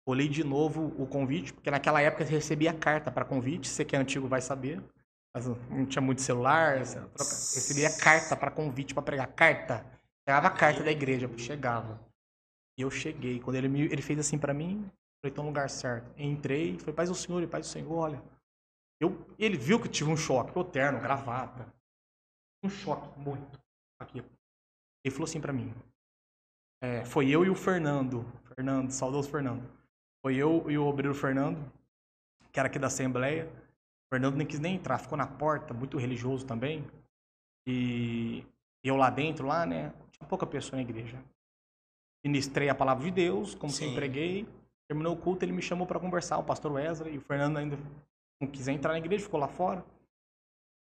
Speaker 1: Olhei de novo o convite, porque naquela época eu recebia carta para convite, você que é antigo vai saber. Mas não tinha muito celular, recebia carta para convite para pregar. Carta. Chegava a carta da igreja, chegava. E eu cheguei. Quando ele fez assim para mim, falei, estou no lugar certo. Entrei, falei, paz do Senhor, paz do Senhor, olha. Ele viu que eu tive um choque, o terno, gravata. Um choque muito. Aqui. Ele falou assim para mim. Foi eu e o Fernando, saudoso Fernando. Foi eu e o obreiro Fernando, que era aqui da Assembleia. O Fernando nem quis nem entrar, ficou na porta, muito religioso também. E eu lá dentro, né? Tinha pouca pessoa na igreja. Ministrei a palavra de Deus, como sempre preguei. Terminou o culto, ele me chamou para conversar, o pastor Wesley. E o Fernando ainda não quis entrar na igreja, ficou lá fora.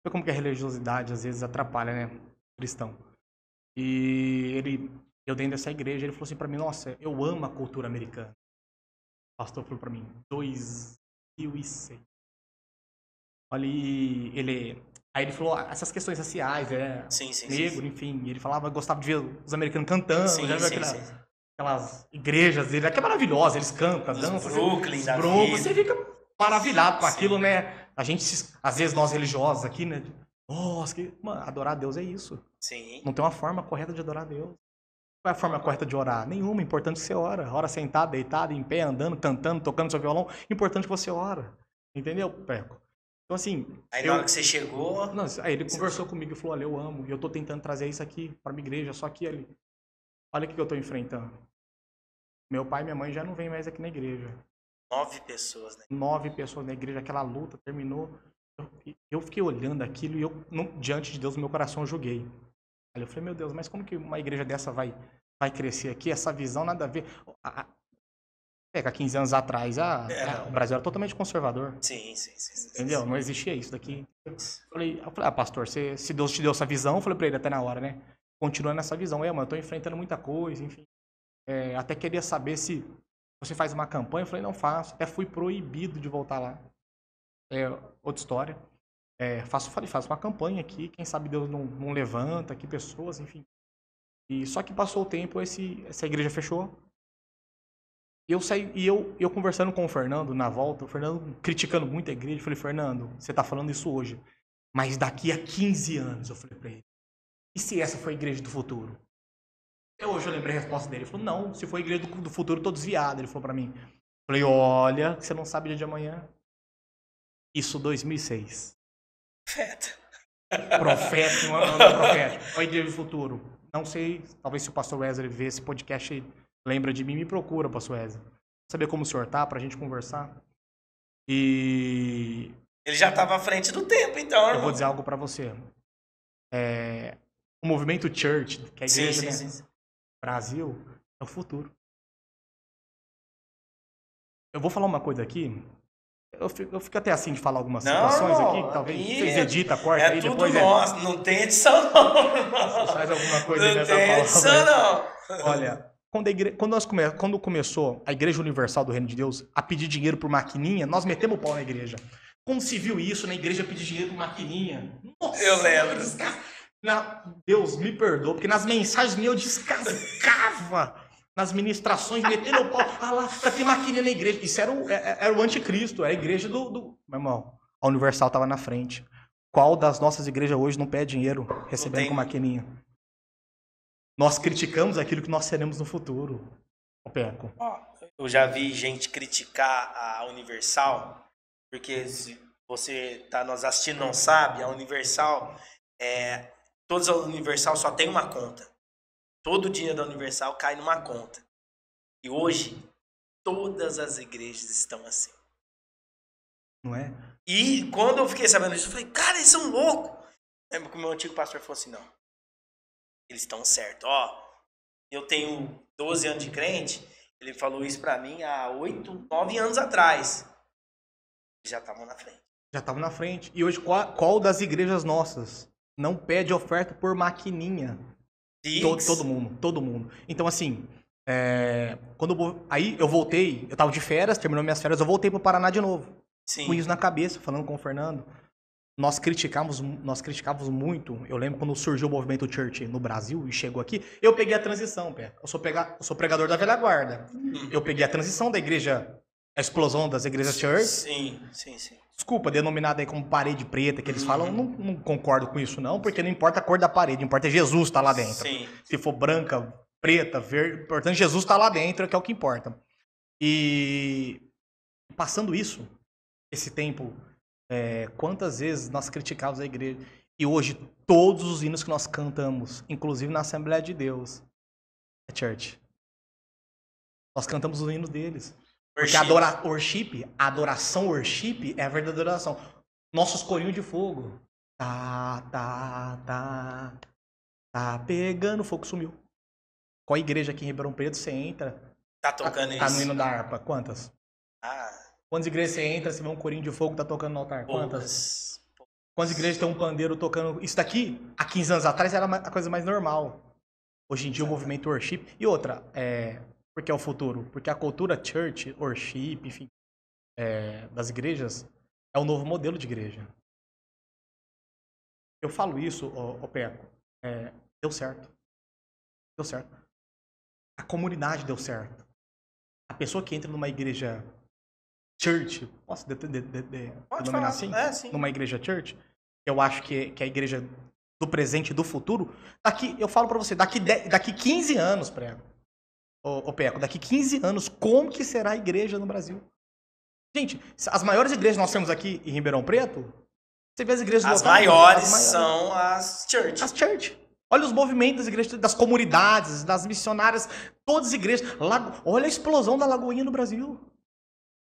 Speaker 1: Vê como que a religiosidade às vezes atrapalha, né? O cristão. E eu dentro dessa igreja, ele falou assim pra mim, nossa, eu amo a cultura americana. O pastor falou pra mim, 2006. Olha, aí ele falou essas questões raciais, negro, enfim. Ele falava, gostava de ver os americanos cantando, já viu aquelas igrejas dele, que é maravilhosa, eles cantam, dançam. Brooklyn, você fica maravilhado com aquilo, né? A gente, às vezes nós religiosos aqui, né? Nossa, mano, adorar a Deus é isso.
Speaker 2: Sim.
Speaker 1: Não tem uma forma correta de adorar a Deus. Qual é a forma correta de orar? Nenhuma. Importante que você ora. Ora sentado, deitado, em pé, andando, cantando, tocando seu violão. Importante que você ora. Entendeu, Peco? Então, assim.
Speaker 2: Aí na hora que você chegou.
Speaker 1: Não, aí ele conversou comigo e falou: olha, eu amo. E eu tô tentando trazer isso aqui pra minha igreja, só que ali. Olha o que eu tô enfrentando. Meu pai e minha mãe já não vêm mais aqui na igreja.
Speaker 2: 9 pessoas, né?
Speaker 1: 9 pessoas na igreja, aquela luta terminou. Eu fiquei olhando aquilo e eu, diante de Deus, no meu coração, eu julguei. Aí eu falei, meu Deus, mas como que uma igreja dessa vai crescer aqui? Essa visão nada a ver. Pega 15 anos atrás, o Brasil era totalmente conservador.
Speaker 2: Sim.
Speaker 1: Entendeu? Não existia isso daqui. Eu falei, pastor, se Deus te deu essa visão, eu falei pra ele até na hora, né? Continua nessa visão. Mano, eu tô enfrentando muita coisa, enfim. Até queria saber se você faz uma campanha. Eu falei, não faço. Até fui proibido de voltar lá. Outra história. Faço uma campanha aqui. Quem sabe Deus não levanta aqui pessoas, enfim. E só que passou o tempo, essa igreja fechou. E eu saí, eu conversando com o Fernando na volta, o Fernando criticando muito a igreja. Eu falei, Fernando, você tá falando isso hoje, mas daqui a 15 anos, eu falei pra ele, e se essa for a igreja do futuro? Hoje eu lembrei a resposta dele. Ele falou, não, se for a igreja do futuro, eu tô desviado. Ele falou pra mim. Eu falei, olha, você não sabe o dia de amanhã. Isso 2006. Profeta, não é profético. A igreja do futuro. Não sei, talvez se o pastor Wesley ver esse podcast lembra de mim, me procura, pastor Wesley. Saber como o senhor tá, pra gente conversar. E...
Speaker 2: Ele já tava à frente do tempo, então, irmão.
Speaker 1: Eu vou dizer algo pra você. O movimento church, que é a igreja, sim. Brasil, é o futuro. Eu vou falar uma coisa aqui. Eu fico até assim de falar algumas situações aqui, que talvez vocês editam, corta aí
Speaker 2: tudo
Speaker 1: depois.
Speaker 2: Nossa, não tem edição não.
Speaker 1: Você faz alguma coisa
Speaker 2: não
Speaker 1: nessa
Speaker 2: tem
Speaker 1: palavra.
Speaker 2: Edição não.
Speaker 1: Olha, quando começou a Igreja Universal do Reino de Deus a pedir dinheiro por maquininha, nós metemos o pau na igreja. Quando se viu isso na igreja pedir dinheiro por maquininha, nossa,
Speaker 2: eu lembro.
Speaker 1: Deus me perdoa, porque nas mensagens minhas eu descascava. Nas ministrações, metendo o pau. Lá, pra ter maquininha na igreja. Isso era o anticristo, era a igreja do... Meu irmão, a Universal tava na frente. Qual das nossas igrejas hoje não pede dinheiro recebendo com maquininha? Nós criticamos aquilo que nós seremos no futuro. Peco.
Speaker 2: Eu já vi gente criticar a Universal, porque se você tá nos assistindo não sabe, a Universal, todas as Universal só tem uma conta. Todo o dinheiro da Universal cai numa conta. E hoje, todas as igrejas estão assim.
Speaker 1: Não é?
Speaker 2: E quando eu fiquei sabendo disso, eu falei, cara, eles são loucos. Lembra que o meu antigo pastor falou assim, não. Eles estão certos. Eu tenho 12 anos de crente, ele falou isso pra mim há 8, 9 anos atrás. Eles já estavam na frente.
Speaker 1: Já estavam na frente. E hoje, qual das igrejas nossas não pede oferta por maquininha? Todo mundo. Então, assim, aí eu voltei, eu tava de férias, terminou minhas férias, eu voltei pro Paraná de novo.
Speaker 2: Sim.
Speaker 1: Com isso na cabeça, falando com o Fernando. Nós criticávamos muito. Eu lembro quando surgiu o movimento church no Brasil e chegou aqui, eu peguei a transição, Pé. Eu sou pregador da velha guarda. Eu peguei a transição da igreja, a explosão das igrejas church.
Speaker 2: Sim.
Speaker 1: Desculpa, denominada aí como parede preta, que eles falam, não concordo com isso não, porque não importa a cor da parede, importa Jesus estar lá dentro.
Speaker 2: Sim.
Speaker 1: Se for branca, preta, verde, importante Jesus estar lá dentro, que é o que importa. E passando isso, esse tempo, quantas vezes nós criticávamos a igreja, e hoje todos os hinos que nós cantamos, inclusive na Assembleia de Deus, é church. Nós cantamos os hinos deles. Porque a adoração worship é a verdadeira adoração. Nossos corinhos de fogo. Tá pegando fogo, sumiu. Qual igreja aqui em Ribeirão Preto você entra?
Speaker 2: Tá tocando isso.
Speaker 1: Tá no hino da harpa. Quantas? Quantas igrejas você entra, você vê um corinho de fogo, tá tocando no altar? Quantas? Quantas igrejas tem um pandeiro tocando? Isso daqui, há 15 anos atrás, era a coisa mais normal. Hoje em dia, o movimento worship. E outra, porque é o futuro? Porque a cultura church, worship, enfim, das igrejas, é o novo modelo de igreja. Eu falo isso, Peco, deu certo. Deu certo. A comunidade deu certo. A pessoa que entra numa igreja church, posso denominar assim?
Speaker 2: Sim.
Speaker 1: Numa igreja church, eu acho que é a igreja do presente e do futuro, eu falo pra você, daqui 15 anos, Prego, ô Peco, daqui 15 anos, como que será a igreja no Brasil? Gente, as maiores igrejas que nós temos aqui em Ribeirão Preto, você vê as igrejas
Speaker 2: As
Speaker 1: lotadas,
Speaker 2: maiores são as church.
Speaker 1: As church. Olha os movimentos das igrejas, das comunidades, das missionárias, todas as igrejas. Olha a explosão da Lagoinha no Brasil.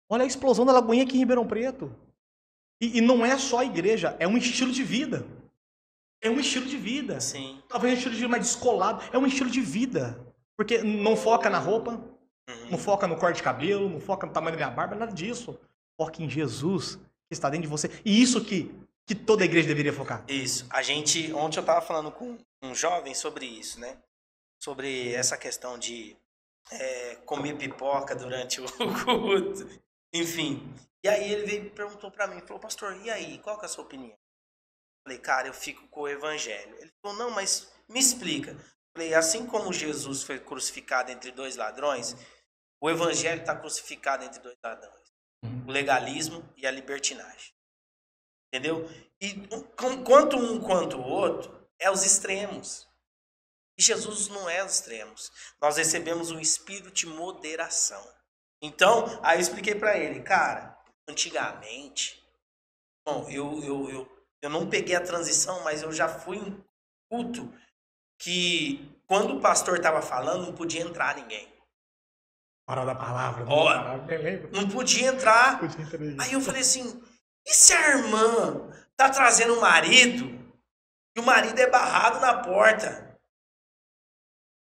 Speaker 1: Olha a explosão da Lagoinha aqui em Ribeirão Preto. E não é só a igreja, é um estilo de vida. É um estilo de vida.
Speaker 2: Sim.
Speaker 1: Talvez um estilo de vida mais descolado. É um estilo de vida. Porque não foca na roupa, não foca no corte de cabelo, não foca no tamanho da minha barba, nada disso. Foca em Jesus, que está dentro de você. E isso que toda a igreja deveria focar.
Speaker 2: Isso. Ontem eu estava falando com um jovem sobre isso, né? Sobre essa questão de comer pipoca durante o culto. Enfim. E aí ele veio e perguntou para mim, falou, pastor, e aí, qual que é a sua opinião? Eu falei, cara, eu fico com o evangelho. Ele falou, não, mas me explica. Eu falei, assim como Jesus foi crucificado entre dois ladrões, o evangelho está crucificado entre dois ladrões. O legalismo e a libertinagem. Entendeu? E quanto um quanto o outro, é os extremos. E Jesus não é os extremos. Nós recebemos um espírito de moderação. Então, aí eu expliquei para ele, cara, antigamente, bom, eu não peguei a transição, mas eu já fui em culto que quando o pastor estava falando, não podia entrar ninguém.
Speaker 1: Hora da palavra.
Speaker 2: Não podia entrar. Aí eu falei assim, e se a irmã tá trazendo o marido e o marido é barrado na porta?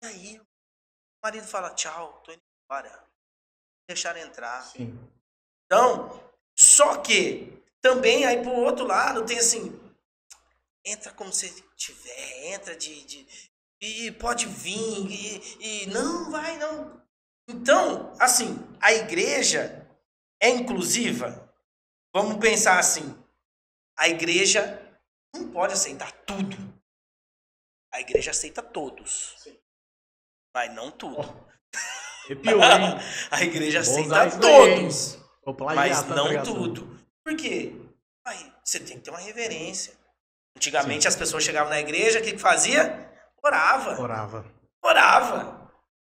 Speaker 2: E aí o marido fala, tchau, tô indo embora. Deixaram entrar.
Speaker 1: Sim.
Speaker 2: Então, só que também aí pro outro lado tem assim, entra como você tiver, entra e pode vir, e não vai não. Então, assim, a igreja é inclusiva. Vamos pensar assim, a igreja não pode aceitar tudo. A igreja aceita todos. Sim. Mas não tudo. A igreja aceita todos. Mas não tudo. Por quê? Aí, você tem que ter uma reverência. Antigamente as pessoas chegavam na igreja, o que fazia? Orava.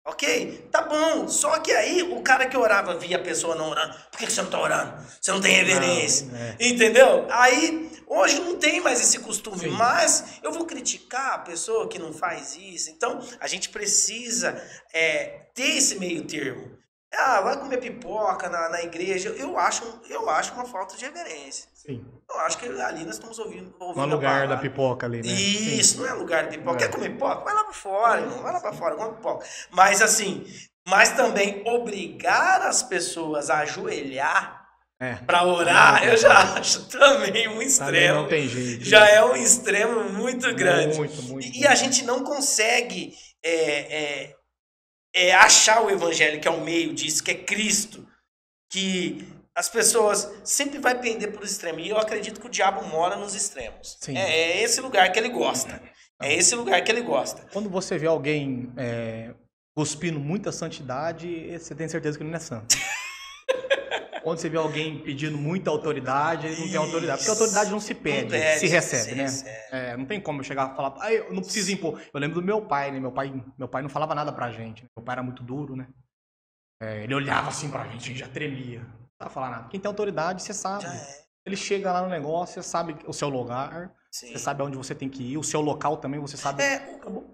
Speaker 2: Ok? Tá bom. Só que aí o cara que orava via a pessoa não orando. Por que você não tá orando? Você não tem reverência. Entendeu? Aí, hoje não tem mais esse costume. Sim. Mas eu vou criticar a pessoa que não faz isso. Então, a gente precisa ter esse meio termo. Vai comer pipoca na igreja. Eu acho uma falta de reverência.
Speaker 1: Sim.
Speaker 2: Eu acho que ali nós estamos ouvindo
Speaker 1: não é lugar da pipoca ali, né?
Speaker 2: Isso, não é lugar da pipoca. Quer comer pipoca? Vai lá pra fora, irmão. Vai lá pra fora, come pipoca. Mas assim, também obrigar as pessoas a ajoelhar pra orar, eu já acho também um extremo.
Speaker 1: Não tem jeito.
Speaker 2: Já é um extremo muito grande.
Speaker 1: Muito.
Speaker 2: E a gente não consegue achar o evangelho, que é o meio disso, que é Cristo, que as pessoas sempre vai pender para os extremos. E eu acredito que o diabo mora nos extremos.
Speaker 1: Sim.
Speaker 2: É esse lugar que ele gosta. É esse lugar que ele gosta.
Speaker 1: Quando você vê alguém cuspindo muita santidade, você tem certeza que ele não é santo. Quando você vê alguém pedindo muita autoridade, ele não tem autoridade. Porque a autoridade não se pede, se recebe, né? Não tem como eu chegar e falar, eu não preciso impor. Eu lembro do meu pai, né? Meu pai não falava nada pra gente. Meu pai era muito duro, né? Ele olhava assim pra gente, a gente já tremia. Não precisava falar nada. Quem tem autoridade, você sabe. Ele chega lá no negócio, você sabe o seu lugar, você sabe aonde você tem que ir, o seu local também, você sabe.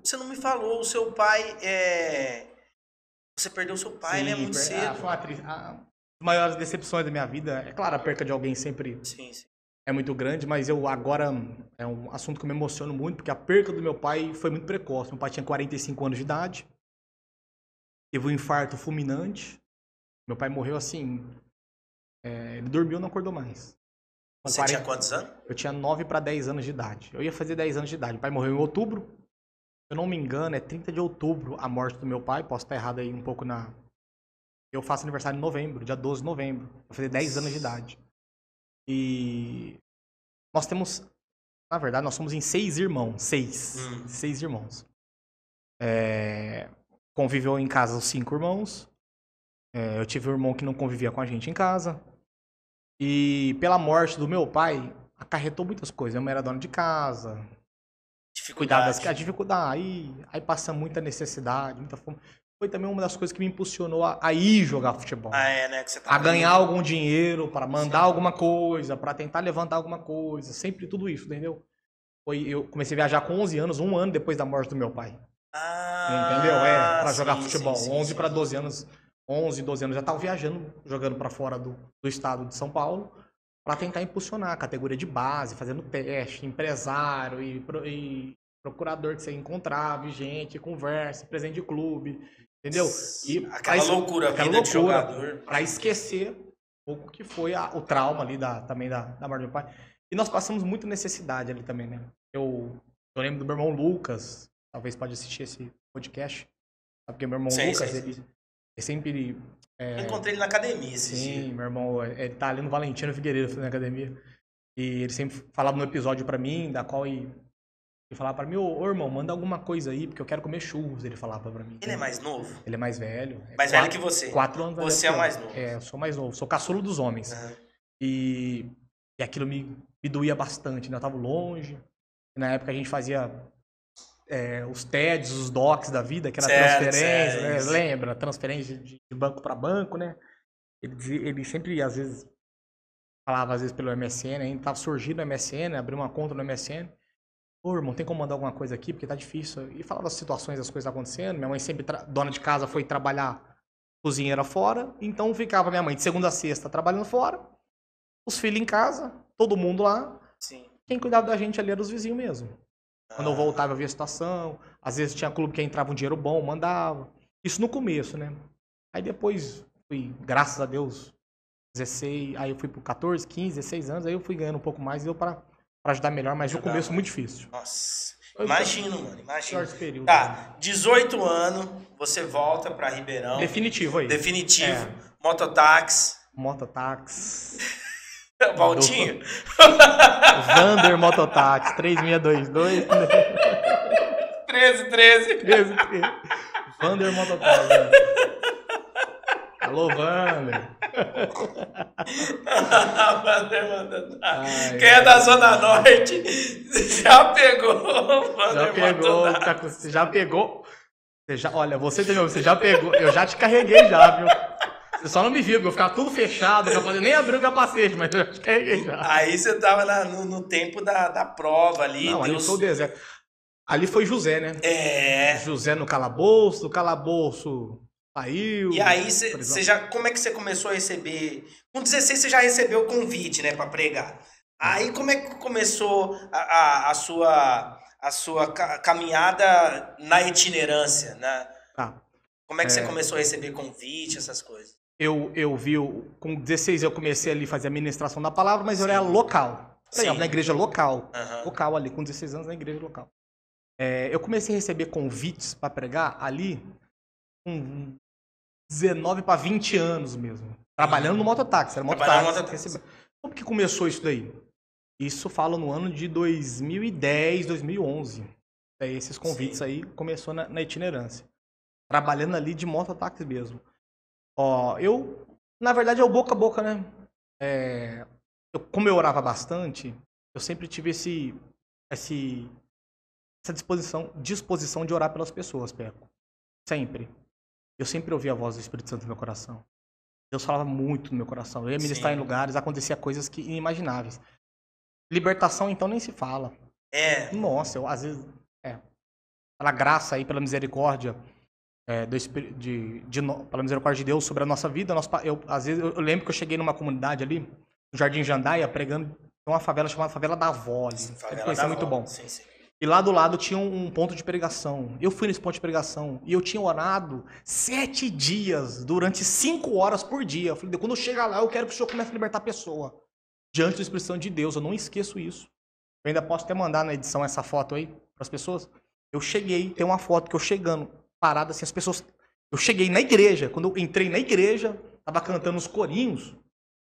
Speaker 2: Você não me falou, o seu pai Você perdeu seu pai, né? Muito cedo.
Speaker 1: Foi as maiores decepções da minha vida. É claro, a perca de alguém sempre é muito grande, mas agora é um assunto que eu me emociono muito, porque a perca do meu pai foi muito precoce. Meu pai tinha 45 anos de idade, teve um infarto fulminante. Meu pai morreu assim, ele dormiu e não acordou mais.
Speaker 2: Você tinha quantos anos?
Speaker 1: Eu tinha 9 para 10 anos de idade. Eu ia fazer 10 anos de idade. Meu pai morreu em outubro. Se eu não me engano, é 30 de outubro a morte do meu pai. Posso estar errado aí um pouco na... Eu faço aniversário em novembro, dia 12 de novembro. Vou fazer 10 anos de idade. E nós temos... Na verdade, nós somos em 6 irmãos. 6 irmãos. Conviveu em casa os 5 irmãos. Eu tive um irmão que não convivia com a gente em casa. E pela morte do meu pai, a acarretou muitas coisas. Minha mãe era dona de casa, cuidar das dificuldade, aí passa muita necessidade, muita fome. Foi também uma das coisas que me impulsionou a ir jogar futebol.
Speaker 2: Né? Que você tá
Speaker 1: a ganhar algum dinheiro, para mandar alguma coisa, para tentar levantar alguma coisa. Sempre tudo isso, entendeu? Eu comecei a viajar com 11 anos, um ano depois da morte do meu pai. Entendeu? Para jogar futebol. 11 para 12 anos. 11, 12 anos já estava viajando, jogando para fora do estado de São Paulo, para tentar impulsionar a categoria de base, fazendo teste, empresário e procurador que você encontrava, gente, conversa, presente de clube, entendeu? E
Speaker 2: aquela loucura de jogador.
Speaker 1: Para esquecer um pouco que foi o trauma ali também da morte do meu pai. E nós passamos muita necessidade ali também, né? Eu lembro do meu irmão Lucas, talvez pode assistir esse podcast, porque meu irmão Lucas, ele sempre...
Speaker 2: Eu encontrei ele na academia esse dia.
Speaker 1: Sim, meu irmão, ele tá ali no Valentino Figueiredo, na academia. E ele sempre falava no episódio pra mim, da qual ele falava pra mim, ô irmão, manda alguma coisa aí, porque eu quero comer churros, ele falava pra mim.
Speaker 2: Ele é mais novo?
Speaker 1: Ele é mais velho.
Speaker 2: Mais velho que você?
Speaker 1: 4 anos.
Speaker 2: Você é o mais novo?
Speaker 1: Eu sou mais novo, sou caçulo dos homens. E aquilo me doía bastante, né? Eu tava longe. E na época a gente fazia os TEDs, os DOCs da vida, que era transferência, né? Lembra? Transferência de banco para banco, né? Ele sempre, às vezes, falava pelo MSN, a gente tava surgindo no MSN, abriu uma conta no MSN. Ô, irmão, tem como mandar alguma coisa aqui? Porque tá difícil. E falava as situações, as coisas acontecendo. Minha mãe sempre, dona de casa, foi trabalhar cozinheira fora. Então ficava minha mãe de segunda a sexta trabalhando fora. Os filhos em casa, todo mundo lá.
Speaker 2: Sim.
Speaker 1: Quem cuidava da gente ali era os vizinhos mesmo. Quando eu voltava, eu via a situação. Às vezes tinha clube que entrava um dinheiro bom, mandava. Isso no começo, né? Aí depois, graças a Deus, 16, aí eu fui pro 14, 15, 16 anos, aí eu fui ganhando um pouco mais, deu pra ajudar melhor, mas no começo muito difícil.
Speaker 2: Nossa, imagino, mano, imagino.
Speaker 1: Período,
Speaker 2: tá, 18 anos, você volta pra Ribeirão.
Speaker 1: Definitivo aí.
Speaker 2: Definitivo. Mototáxi. Valtinho?
Speaker 1: Vander Mototáxi, 3622.
Speaker 2: 1313.
Speaker 1: Vander Mototáxi. Alô, Vander.
Speaker 2: Vander Mototáxi. Quem é da Zona Norte já pegou.
Speaker 1: Já pegou. Olha, você já pegou. Eu já te carreguei já, viu? Você só não me viu, porque eu ficava tudo fechado, eu nem abri o capacete, mas eu te carreguei já.
Speaker 2: Aí você tava no tempo da prova ali.
Speaker 1: Não, ali foi o deserto. Ali foi José, né? José no calabouço, do calabouço saiu.
Speaker 2: E aí você já, como é que você começou a receber? Com 16 você já recebeu o convite, né, pra pregar. Aí como é que começou a sua caminhada na itinerância, né? Como é que você começou a receber convite, essas coisas?
Speaker 1: Eu vi, com 16 eu comecei ali a fazer a ministração da palavra, mas eu era local. Na igreja local. Local ali, com 16 anos na igreja local. Eu comecei a receber convites para pregar ali com 19 para 20 anos mesmo. Trabalhando no mototáxi. Era mototáxi. Como que começou isso daí? Isso falo no ano de 2010, 2011. Esses convites aí começou na itinerância. Trabalhando ali de mototáxi mesmo. Na verdade, é o boca a boca, né? Como eu orava bastante, eu sempre tive essa disposição de orar pelas pessoas, Peco. Sempre. Eu sempre ouvia a voz do Espírito Santo no meu coração. Deus falava muito no meu coração. Eu ia ministrar em lugares, acontecia coisas que inimagináveis. Libertação, então, nem se fala. Nossa, às vezes... Pela graça aí, pela misericórdia... pela misericórdia de Deus sobre a nossa vida, às vezes eu lembro que eu cheguei numa comunidade ali, no Jardim Jandaia, pregando em uma favela chamada Favela da Avó. Muito bom.
Speaker 2: Sim.
Speaker 1: E lá do lado tinha um ponto de pregação. Eu fui nesse ponto de pregação e eu tinha orado 7 dias, durante 5 horas por dia. Eu falei, quando eu chegar lá, eu quero que o Senhor comece a libertar a pessoa. Diante da expressão de Deus, eu não esqueço isso. Eu ainda posso até mandar na edição essa foto aí para as pessoas. Eu cheguei, tem uma foto que eu chegando, parada assim, as pessoas... Eu cheguei na igreja, quando eu entrei na igreja, tava cantando os corinhos,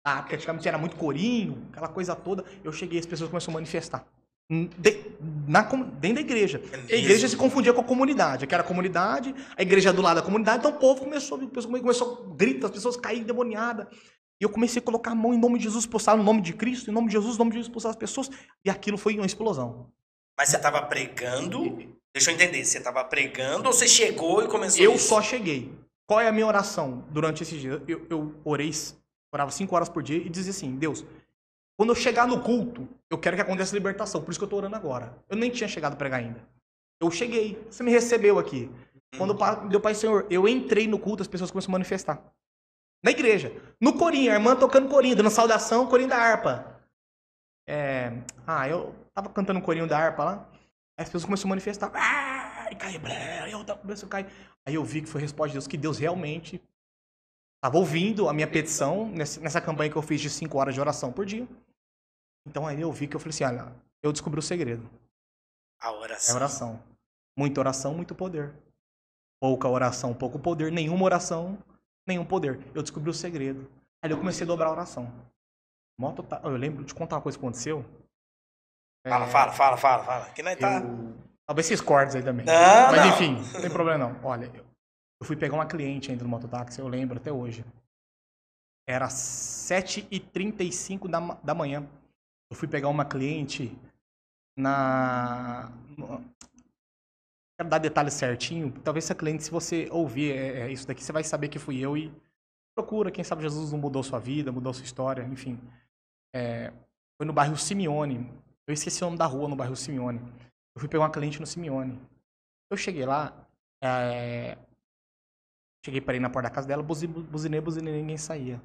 Speaker 1: porque antigamente era muito corinho, aquela coisa toda, eu cheguei, as pessoas começaram a manifestar. Dentro da igreja. A igreja se confundia com a comunidade, que era a comunidade, a igreja do lado da comunidade, então o povo começou a gritar, as pessoas caíram endemoniadas. E eu comecei a colocar a mão em nome de Jesus, expulsar no nome de Cristo, em nome de Jesus, em nome de Jesus, expulsar as pessoas. E aquilo foi uma explosão.
Speaker 2: Mas você estava pregando? Deixa eu entender, você estava pregando ou você chegou e começou
Speaker 1: Eu
Speaker 2: isso?
Speaker 1: só cheguei. Qual é a minha oração durante esse dia? Eu orava 5 horas por dia e dizia assim, Deus, quando eu chegar no culto, eu quero que aconteça libertação. Por isso que eu tô orando agora. Eu nem tinha chegado a pregar ainda. Eu cheguei. Você me recebeu aqui. Quando deu Pai Senhor, eu entrei no culto, as pessoas começaram a manifestar. Na igreja. No corinho, a irmã tocando corinho, dando saudação, corinho da harpa. Eu tava cantando o corinho da harpa lá. Aí as pessoas começaram a manifestar. E caiu. Começou a cair. Aí eu vi que foi a resposta de Deus, que Deus realmente estava ouvindo a minha petição nessa campanha que eu fiz de 5 horas de oração por dia. Então aí eu vi que eu falei assim, olha, eu descobri o segredo.
Speaker 2: A oração.
Speaker 1: É oração. Muita oração, muito poder. Pouca oração, pouco poder. Nenhuma oração, nenhum poder. Eu descobri o segredo. Aí eu comecei a dobrar a oração. Eu lembro de contar uma coisa que aconteceu.
Speaker 2: Fala. Que nós tá...
Speaker 1: Talvez vocês cortes aí também.
Speaker 2: Não,
Speaker 1: Mas
Speaker 2: não.
Speaker 1: enfim, não tem problema não. Olha, eu fui pegar uma cliente ainda no mototáxi, eu lembro até hoje. Era 7h35 da manhã. Eu fui pegar uma cliente Quero dar detalhes certinho. Talvez essa cliente, se você ouvir isso daqui, você vai saber que fui eu e procura. Quem sabe Jesus não mudou sua vida, mudou sua história, enfim. Foi no bairro Simeone. Eu esqueci o nome da rua no bairro Simeone. Eu fui pegar uma cliente no Simeone. Eu cheguei lá, cheguei para ir na porta da casa dela, buzinei, ninguém saía.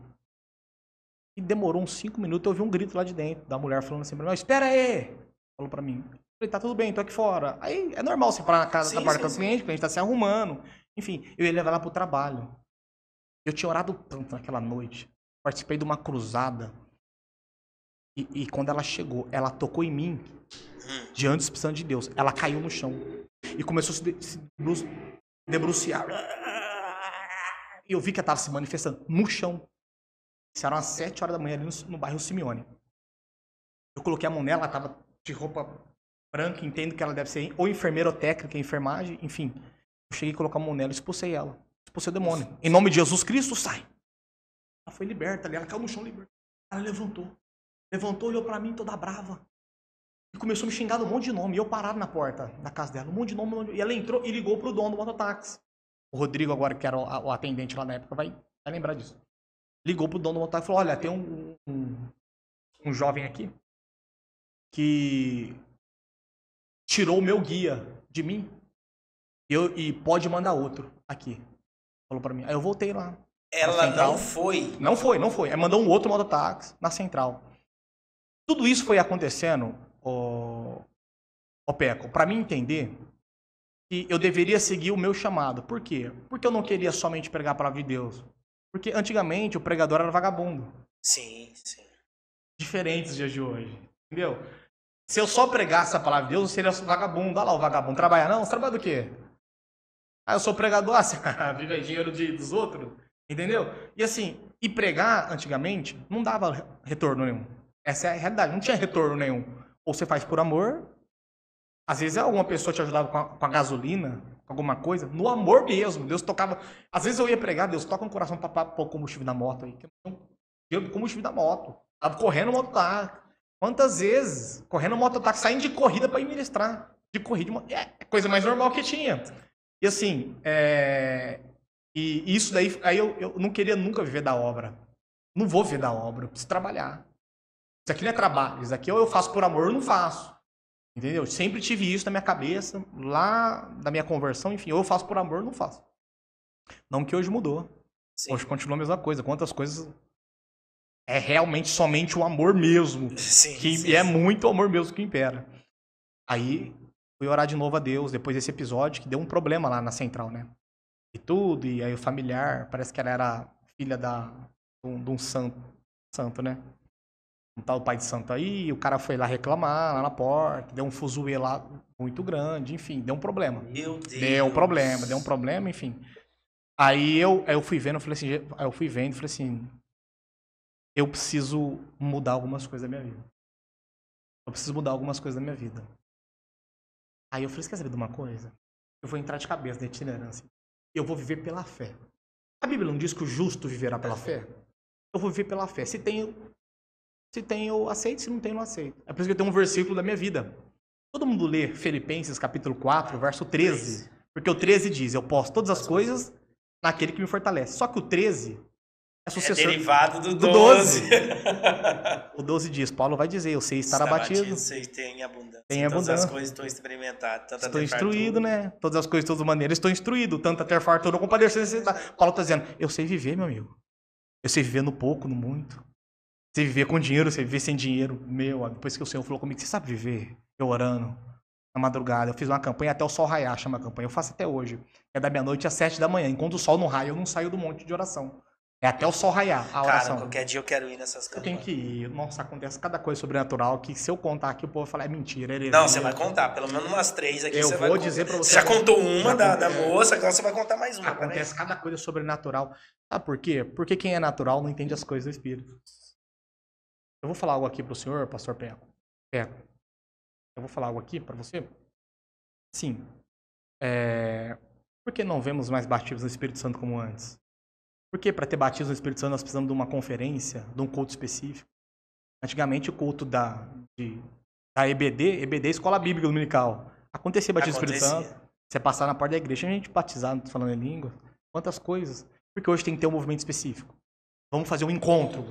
Speaker 1: E demorou uns 5 minutos, eu ouvi um grito lá de dentro, da mulher falando assim pra mim, espera aí! Falou pra mim. Eu falei, tá tudo bem, tô aqui fora. Aí é normal você parar na casa da porta do cliente, porque a gente tá se arrumando. Enfim, eu ia levar ela pro trabalho. Eu tinha orado tanto naquela noite. Participei de uma cruzada. E quando ela chegou, ela tocou em mim, diante do Espírito Santo de Deus. Ela caiu no chão. E começou a se debruçar. E eu vi que ela tava se manifestando no chão. Isso eram às 7 horas da manhã ali no bairro Simeone. Eu coloquei a mão nela, ela tava de roupa branca, entendo que ela deve ser ou enfermeira ou técnica, enfermagem, enfim. Eu cheguei a colocar a mão nela e expulsei ela. Expulsei o demônio. Em nome de Jesus Cristo, sai! Ela foi liberta ali, ela caiu no chão liberta. Ela levantou. Levantou, olhou pra mim toda brava. E começou a me xingar de um monte de nome. E eu parado na porta da casa dela, um monte de nome. E ela entrou e ligou pro dono do mototáxi. O Rodrigo agora, que era o atendente lá na época, vai lembrar disso. Ligou pro dono do mototáxi e falou, olha, tem um jovem aqui que tirou o meu guia de mim e pode mandar outro aqui. Falou pra mim. Aí eu voltei lá.
Speaker 2: Ela não foi?
Speaker 1: Não foi. Aí mandou um outro mototáxi na central. Tudo isso foi acontecendo, Peco, pra mim entender que eu deveria seguir o meu chamado. Por quê? Porque eu não queria somente pregar a palavra de Deus. Porque antigamente o pregador era vagabundo.
Speaker 2: Sim.
Speaker 1: Diferentes dos dias de hoje. Entendeu? Se eu só pregasse a palavra de Deus, eu seria vagabundo. Olha lá o vagabundo. Trabalha não? Você trabalha do quê? Eu sou pregador. Você vive dinheiro dos outros. Entendeu? E assim, pregar antigamente não dava retorno nenhum. Essa é a realidade. Não tinha retorno nenhum. Ou você faz por amor. Às vezes alguma pessoa te ajudava com a gasolina, com alguma coisa. No amor mesmo. Deus tocava. Às vezes eu ia pregar, Deus toca no coração para pôr o combustível da moto aí. Eu combustível da moto. Tava correndo o mototáxi. Quantas vezes? Correndo o mototáxi, saindo de corrida para ir ministrar. De corrida. É a coisa mais normal que tinha. E assim, e isso daí, aí eu não queria nunca viver da obra. Não vou viver da obra, eu preciso trabalhar. Isso aqui não é trabalho, isso aqui ou eu faço por amor ou eu não faço. Entendeu? Sempre tive isso na minha cabeça, lá da minha conversão, enfim, ou eu faço por amor ou eu não faço. Não que hoje mudou. Sim. Hoje continua a mesma coisa. Quantas coisas é realmente somente o amor mesmo. Sim. É muito amor mesmo que impera. Aí fui orar de novo a Deus, depois desse episódio, que deu um problema lá na central, né? E tudo, e aí o familiar, parece que ela era filha de um santo, né? Um tal pai de santo aí, o cara foi lá reclamar, lá na porta, deu um fuzuê lá muito grande, enfim, deu um problema.
Speaker 2: Meu Deus!
Speaker 1: Deu um problema, enfim. Aí eu fui vendo, falei assim, eu preciso mudar algumas coisas da minha vida. Aí eu falei, você quer saber de uma coisa? Eu vou entrar de cabeça na itinerância. Eu vou viver pela fé. A Bíblia não diz que o justo viverá pela fé? eu vou viver pela fé. Se tem, eu aceito, se não tem, eu não aceito. É por isso que eu tenho um versículo da minha vida. Todo mundo lê Filipenses capítulo 4, verso 13. Porque o 13 diz, eu posso todas as coisas naquele que me fortalece. Só que o 13 é sucessor
Speaker 2: derivado do
Speaker 1: 12. O 12 diz, Paulo vai dizer, eu sei estar abatido.
Speaker 2: Sei tem abundância.
Speaker 1: Tem abundância.
Speaker 2: Todas as coisas estou experimentado.
Speaker 1: Estou instruído, né? Todas as coisas, de todas as maneiras, estou instruído. Tanto a ter fartura como compadecer necessidade. Paulo está dizendo, eu sei viver, meu amigo. Eu sei viver no pouco, no muito. Sei viver com dinheiro, sei viver sem dinheiro. Depois que o Senhor falou comigo, você sabe viver? Eu orando, na madrugada. Eu fiz uma campanha até o sol raiar, chama a campanha. Eu faço até hoje. É da meia-noite às 7 da manhã. Enquanto o sol não raia, eu não saio do monte de oração. É até o sol raiar, a oração.
Speaker 2: Cara, qualquer dia eu quero ir nessas campanhas.
Speaker 1: Eu tenho que ir. Nossa, acontece cada coisa sobrenatural que se eu contar aqui, o povo vai falar, é mentira.
Speaker 2: Não, você vai contar. Pelo menos umas 3 aqui.
Speaker 1: Eu vou dizer pra você.
Speaker 2: Você já contou uma da moça, agora você vai contar mais uma.
Speaker 1: Acontece cada coisa sobrenatural. Sabe por quê? Porque quem é natural não entende as coisas do Espírito. Eu vou falar algo aqui pro senhor, pastor Peco. Eu vou falar algo aqui pra você. Sim. Por que não vemos mais batismos no Espírito Santo como antes? Porque para ter batismo no Espírito Santo nós precisamos de uma conferência, de um culto específico. Antigamente o culto da EBD, Escola Bíblica Dominical, acontecia batismo no Espírito Santo. Você passar na porta da igreja, a gente batizado, falando em língua, quantas coisas. Porque hoje tem que ter um movimento específico. Vamos fazer um encontro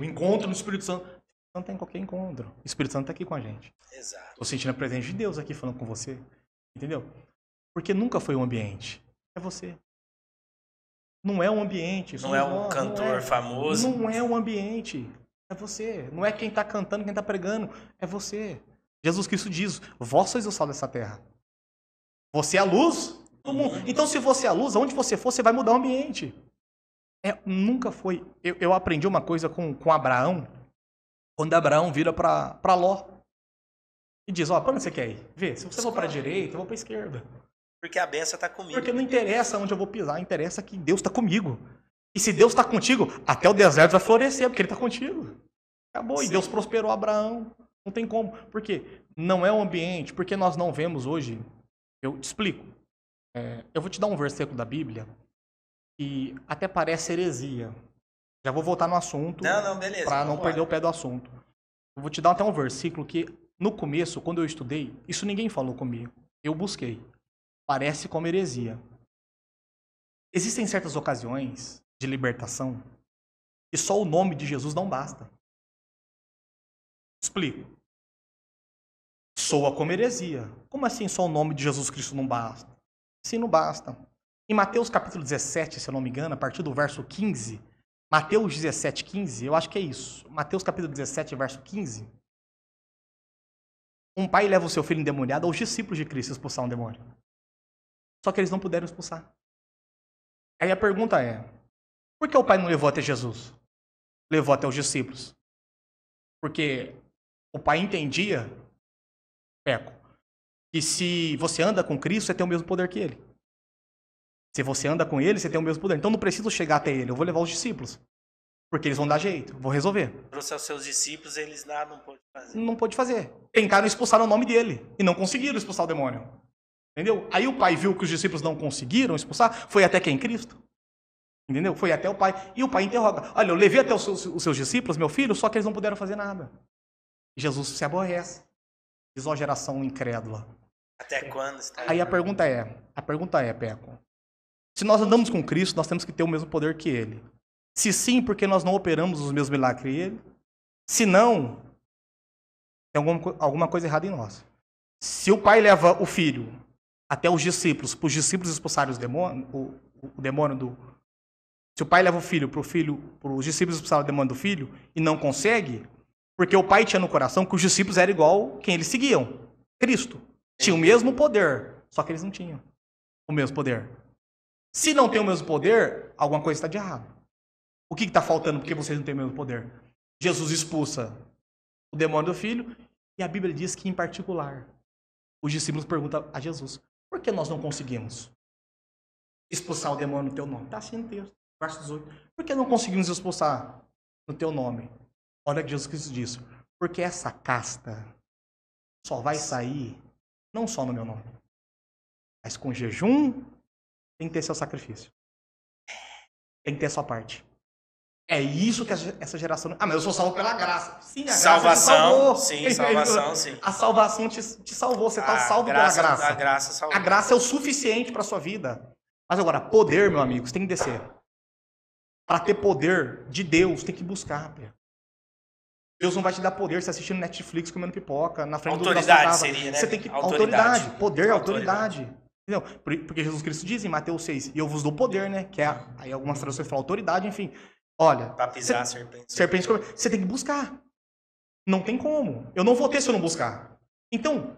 Speaker 1: no Espírito Santo. Não tem qualquer encontro. O Espírito Santo está aqui com a gente.
Speaker 2: Exato.
Speaker 1: Estou sentindo a presença de Deus aqui falando com você. Entendeu? Porque nunca foi um ambiente. É você. Não é um ambiente.
Speaker 2: Não é um cantor famoso.
Speaker 1: Não é um ambiente. É você. Não é quem está cantando, quem está pregando. É você. Jesus Cristo diz, vós sois o sal dessa terra. Você é a luz do mundo. Então, se você é a luz, aonde você for, você vai mudar o ambiente. Nunca foi. Eu aprendi uma coisa com Abraão, quando Abraão vira para Ló. E diz, para onde você quer ir? Vê, se você for para a direita, eu vou para a esquerda.
Speaker 2: Porque a benção está comigo.
Speaker 1: Porque não interessa onde eu vou pisar, interessa que Deus está comigo. E se Deus está contigo, até o deserto vai florescer, porque Ele está contigo. Acabou. Sim. E Deus prosperou Abraão. Não tem como. Por quê? Não é o ambiente. Porque nós não vemos hoje. Eu te explico. Eu vou te dar um versículo da Bíblia que até parece heresia. Já vou voltar no assunto.
Speaker 2: Não, beleza.
Speaker 1: Para não perder o pé do assunto. Eu vou te dar até um versículo que, no começo, quando eu estudei, isso ninguém falou comigo. Eu busquei. Parece como heresia. Existem certas ocasiões de libertação e só o nome de Jesus não basta. Explico. Soa como heresia. Como assim só o nome de Jesus Cristo não basta? Sim, não basta. Em Mateus capítulo 17, se eu não me engano, a partir do verso 15, Mateus 17, 15, eu acho que é isso. Mateus capítulo 17, verso 15. Um pai leva o seu filho endemoniado aos discípulos de Cristo expulsar um demônio. Só que eles não puderam expulsar. Aí a pergunta é, por que o pai não levou até Jesus? Levou até os discípulos. Porque o pai entendia, que se você anda com Cristo, você tem o mesmo poder que ele. Se você anda com ele, você tem o mesmo poder. Então não preciso chegar até ele, eu vou levar os discípulos. Porque eles vão dar jeito, vou resolver.
Speaker 2: Trouxe aos seus discípulos, eles nada não pôde fazer.
Speaker 1: Não pôde fazer. Tentaram expulsar o nome dele e não conseguiram expulsar o demônio. Entendeu? Aí o pai viu que os discípulos não conseguiram expulsar, foi até quem? Cristo. Entendeu? Foi até o pai. E o pai interroga, olha, eu levei até os seus discípulos, meu filho, só que eles não puderam fazer nada. E Jesus se aborrece. Diz, ó geração incrédula.
Speaker 2: Até quando?
Speaker 1: Aí a pergunta é, Peco, se nós andamos com Cristo, nós temos que ter o mesmo poder que ele. Se sim, porque nós não operamos os mesmos milagres que ele. Se não, tem alguma coisa errada em nós. Se o pai leva o filho até os discípulos, para os discípulos expulsarem os demônios, o demônio do... Se o pai leva o filho para os discípulos expulsarem o demônio do filho e não consegue, porque o pai tinha no coração que os discípulos eram igual quem eles seguiam, Cristo. Tinha o mesmo poder, só que eles não tinham o mesmo poder. Se não tem o mesmo poder, alguma coisa está de errado. O que está faltando porque vocês não têm o mesmo poder? Jesus expulsa o demônio do filho e a Bíblia diz que, em particular, os discípulos perguntam a Jesus, por que nós não conseguimos expulsar o demônio no teu nome? Está assim no texto, verso 18. Por que não conseguimos expulsar no teu nome? Olha o que Jesus Cristo disse. Porque essa casta só vai sair não só no meu nome, mas com jejum tem que ter seu sacrifício. Tem que ter sua parte. É isso que essa geração... Ah, mas eu sou salvo pela graça. Sim, a graça
Speaker 2: Salvação,
Speaker 1: te salvou.
Speaker 2: sim, salvação, sim.
Speaker 1: A salvação te salvou, você está salvo pela graça.
Speaker 2: A graça salvou.
Speaker 1: A graça é o suficiente para sua vida. Mas agora, poder, meu amigo, você tem que descer. Para ter poder de Deus, tem que buscar, Pê. Deus não vai te dar poder você assistindo Netflix, comendo pipoca, na frente
Speaker 2: autoridade
Speaker 1: do da sua casa.
Speaker 2: seria, né?
Speaker 1: Você tem que...
Speaker 2: Autoridade.
Speaker 1: Poder, autoridade. Entendeu? Porque Jesus Cristo diz em Mateus 6, e eu vos dou poder, né? Que é, aí algumas traduções falam autoridade, enfim. Olha,
Speaker 2: Pra pisar a serpente.
Speaker 1: Você tem que buscar. Não tem como. Eu não vou ter se eu não buscar. Então,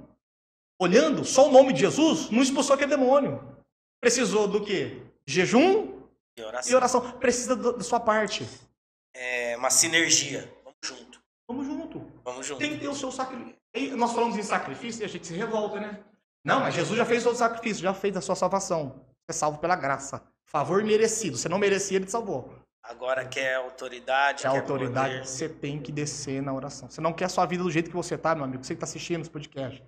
Speaker 1: olhando só o nome de Jesus, não expulsou aquele demônio. Precisou do quê? Jejum e oração. Precisa da sua parte.
Speaker 2: É uma sinergia. Vamos junto.
Speaker 1: Vamos junto.
Speaker 2: Vamos junto.
Speaker 1: Tem que ter o seu sacrifício. Nós falamos em sacrifício e a gente se revolta, né? Não, mas Jesus já fez todo o sacrifício, já fez a sua salvação. Você é salvo pela graça. Favor merecido. Você não merecia, ele te salvou.
Speaker 2: Agora quer autoridade,
Speaker 1: quer
Speaker 2: autoridade,
Speaker 1: poder. Você tem que descer na oração. Você não quer a sua vida do jeito que você tá, meu amigo. Você que está assistindo esse podcast.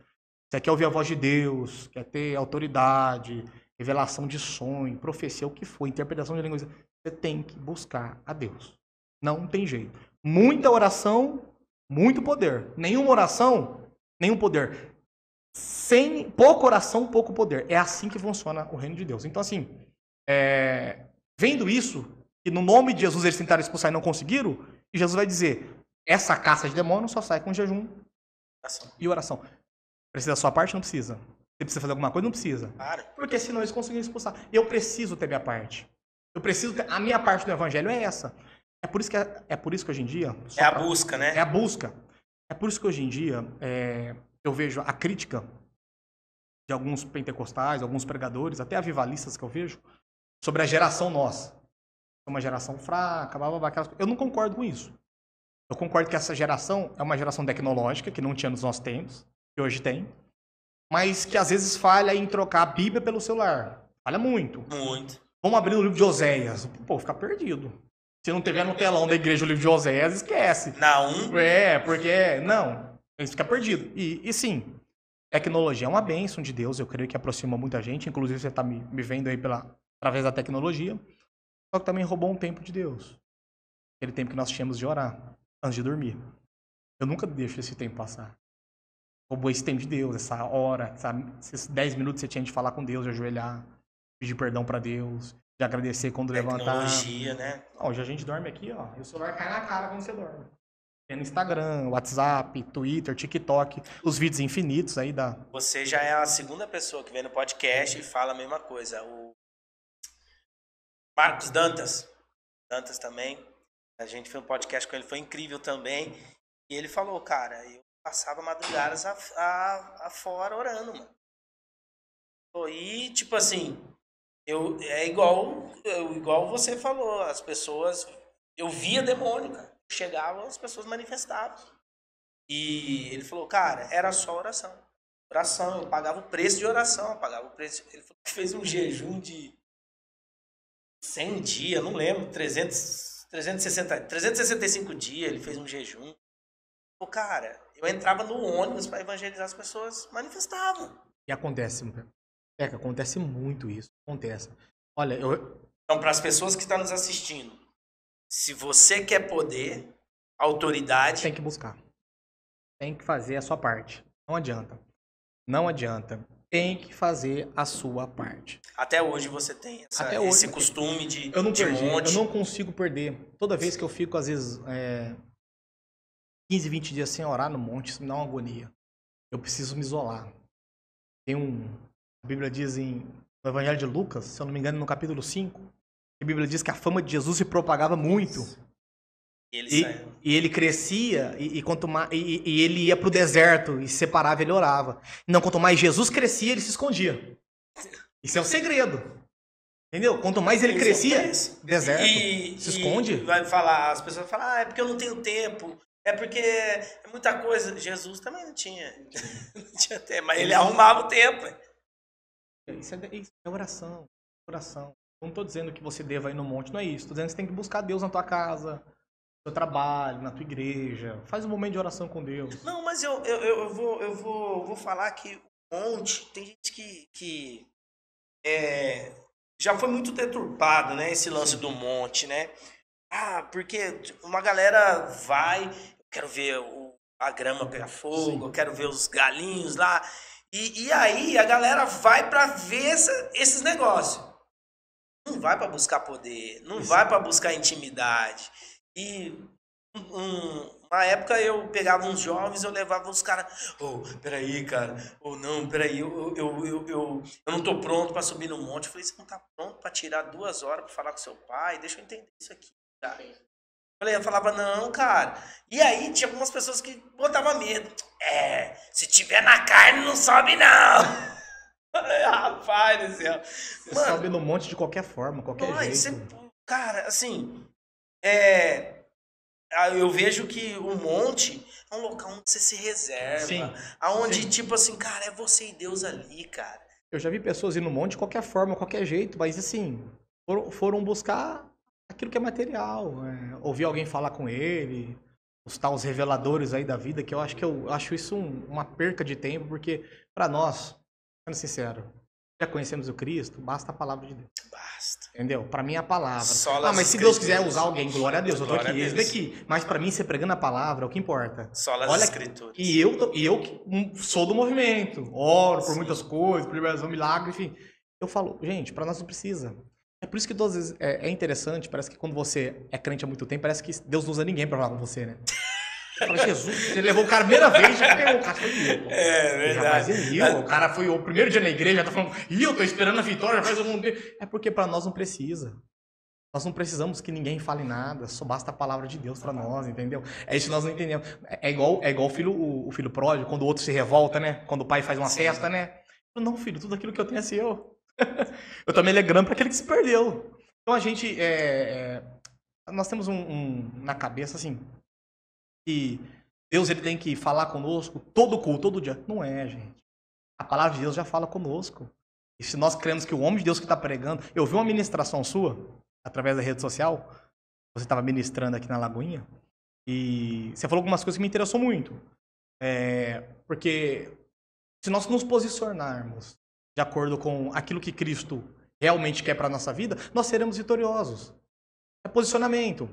Speaker 1: Você quer ouvir a voz de Deus, quer ter autoridade, revelação de sonho, profecia, o que for, interpretação de línguas. Você tem que buscar a Deus. Não tem jeito. Muita oração, muito poder. Nenhuma oração, nenhum poder. Pouca oração, pouco poder. É assim que funciona o reino de Deus. Então, assim, vendo isso, que no nome de Jesus eles tentaram expulsar e não conseguiram, e Jesus vai dizer, essa caça de demônios só sai com jejum e oração. Precisa da sua parte? Não precisa. Você precisa fazer alguma coisa? Não precisa.
Speaker 2: Claro.
Speaker 1: Porque senão eles conseguiram expulsar. Eu preciso ter minha parte. A minha parte do evangelho é essa. É por isso que hoje em dia...
Speaker 2: É a busca, né?
Speaker 1: É a busca. É por isso que hoje em dia eu vejo a crítica de alguns pentecostais, alguns pregadores, até avivalistas que eu vejo, sobre a geração nossa. Uma geração fraca, blá, blá, blá, aquelas... Eu não concordo com isso. Eu concordo que essa geração é uma geração tecnológica, que não tinha nos nossos tempos, que hoje tem, mas que às vezes falha em trocar a Bíblia pelo celular. Falha muito.
Speaker 2: Muito.
Speaker 1: Vamos abrir o livro de Oséias. Pô, fica perdido. Se não tiver no telão da igreja o livro de Oséias, esquece.
Speaker 2: Não.
Speaker 1: Porque... Não. Ele fica perdido. E sim, tecnologia é uma bênção de Deus. Eu creio que aproxima muita gente. Inclusive, você está me vendo aí através da tecnologia. Só que também roubou um tempo de Deus. Aquele tempo que nós tínhamos de orar, antes de dormir. Eu nunca deixo esse tempo passar. Roubou esse tempo de Deus, essa hora, esses 10 minutos que você tinha de falar com Deus, de ajoelhar, pedir perdão pra Deus, de agradecer quando levantar.
Speaker 2: Tecnologia, né?
Speaker 1: Hoje a gente dorme aqui, ó, e o celular cai na cara quando você dorme. Tem no Instagram, WhatsApp, Twitter, TikTok, os vídeos infinitos aí da...
Speaker 2: Você já é a segunda pessoa que vem no podcast e fala a mesma coisa. O Marcos Dantas também, a gente fez um podcast com ele, foi incrível também, e ele falou, cara, eu passava madrugadas afora orando, mano. E, tipo assim, igual você falou, as pessoas, eu via demônio, cara, chegavam, as pessoas manifestavam. E ele falou, cara, era só oração. Oração, eu pagava o preço de oração, ele falou que fez um jejum de 100 dias, não lembro, 365 dias, ele fez um jejum. Pô, cara, eu entrava no ônibus para evangelizar, as pessoas manifestavam.
Speaker 1: E acontece muito isso. Acontece. Olha,
Speaker 2: Então, para as pessoas que estão nos assistindo, se você quer poder, autoridade...
Speaker 1: Tem que buscar. Tem que fazer a sua parte. Não adianta. Não adianta. Tem que fazer a sua parte.
Speaker 2: Até hoje você tem esse costume de
Speaker 1: monte.
Speaker 2: Eu
Speaker 1: não consigo perder. Toda vez que eu fico, às vezes... 15, 20 dias sem orar no monte, isso me dá uma agonia. Eu preciso me isolar. A Bíblia diz no Evangelho de Lucas, se eu não me engano, no capítulo 5, a Bíblia diz que a fama de Jesus se propagava muito. E ele crescia, e ele ia para o deserto, e se separava, ele orava. Não, quanto mais Jesus crescia, ele se escondia. Isso é o segredo. Entendeu? Quanto mais ele crescia, deserto, se esconde.
Speaker 2: Vai falar, as pessoas falam, é porque eu não tenho tempo. É porque é muita coisa. Jesus também não tinha tempo, mas ele arrumava o tempo.
Speaker 1: Isso é oração. Não estou dizendo que você deva ir no monte, não é isso. Estou dizendo que você tem que buscar Deus na tua casa, no teu trabalho, na tua igreja. Faz um momento de oração com Deus.
Speaker 2: Não, mas eu vou falar que o monte, tem gente que já foi muito deturpado, né? Esse lance do monte, né? Porque uma galera vai, eu quero ver a grama pegar fogo,
Speaker 1: Sim.
Speaker 2: eu quero ver os galinhos lá. E aí a galera vai pra ver esses negócios. Não vai pra buscar poder, não
Speaker 1: Isso.
Speaker 2: vai pra buscar intimidade. E uma época eu pegava uns jovens, eu levava os caras, peraí, cara, não, peraí, eu não tô pronto pra subir no monte. Eu falei, você não tá pronto pra tirar 2 horas pra falar com seu pai? Deixa eu entender isso aqui, cara. Eu falava, não, cara. E aí tinha algumas pessoas que botavam medo. Se tiver na carne, não sobe, não. Rapaz do céu.
Speaker 1: Você sobe no monte de qualquer forma, qualquer jeito.
Speaker 2: Cara, assim, eu vejo que o monte é um local onde você se reserva.
Speaker 1: Sim.
Speaker 2: Aonde,
Speaker 1: Sim.
Speaker 2: tipo assim, cara, é você e Deus ali, cara.
Speaker 1: Eu já vi pessoas ir no monte de qualquer forma, qualquer jeito, mas assim, foram buscar aquilo que é material, ouvir alguém falar com ele, os reveladores aí da vida, que eu acho isso uma perca de tempo, porque para nós, sendo sincero, já conhecemos o Cristo, basta a palavra de Deus.
Speaker 2: Basta.
Speaker 1: Entendeu? Para mim é a palavra.
Speaker 2: Sola
Speaker 1: Mas
Speaker 2: as
Speaker 1: se Deus quiser
Speaker 2: escrituras.
Speaker 1: usar alguém, glória a Deus, eu tô
Speaker 2: Glória
Speaker 1: aqui,
Speaker 2: a
Speaker 1: esse
Speaker 2: Deus.
Speaker 1: daqui. Mas para mim, você pregando a palavra é o que importa.
Speaker 2: Sola as
Speaker 1: Olha,
Speaker 2: escrituras.
Speaker 1: e eu que sou do movimento, oro por muitas coisas, por liberação, milagre, enfim. Eu falo, gente, para nós não precisa. É por isso que todas vezes é interessante, parece que quando você é crente há muito tempo, parece que Deus não usa ninguém para falar com você, né? Fala, Jesus, você levou o cara a primeira vez, já pegou o cara, foi eu.
Speaker 2: Verdade.
Speaker 1: Mas o cara foi o primeiro dia na igreja, já tá falando, eu tô esperando a vitória, faz algum dia. É porque para nós não precisa. Nós não precisamos que ninguém fale nada, só basta a palavra de Deus para nós, entendeu? É isso que nós não entendemos. É igual o filho pródigo, quando o outro se revolta, né? Quando o pai faz uma festa, né? Não, filho, tudo aquilo que eu tenho é seu. Eu tô me alegrando para aquele que se perdeu. Então a gente, nós temos na cabeça assim, que Deus ele tem que falar conosco todo culto, todo dia. Não é, gente. A palavra de Deus já fala conosco. E se nós cremos que o homem de Deus que está pregando... Eu vi uma ministração sua, através da rede social, você estava ministrando aqui na Lagoinha, e você falou algumas coisas que me interessou muito. Porque se nós nos posicionarmos de acordo com aquilo que Cristo realmente quer para a nossa vida, nós seremos vitoriosos. É posicionamento.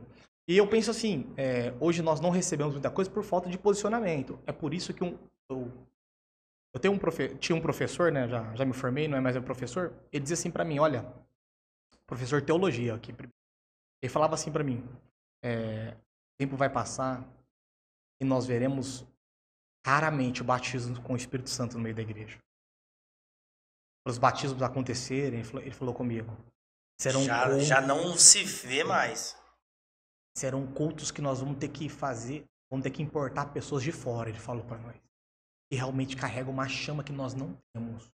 Speaker 1: E eu penso assim, hoje nós não recebemos muita coisa por falta de posicionamento. É por isso que eu tinha um professor, né, já me formei, não é mais meu professor, ele dizia assim pra mim, olha, professor de teologia aqui, ele falava assim pra mim, o tempo vai passar e nós veremos raramente o batismo com o Espírito Santo no meio da igreja. Para os batismos acontecerem, ele falou comigo,
Speaker 2: Já não se vê mais.
Speaker 1: Serão cultos que nós vamos ter que fazer, vamos ter que importar pessoas de fora, ele falou pra nós. Que realmente carrega uma chama que nós não temos.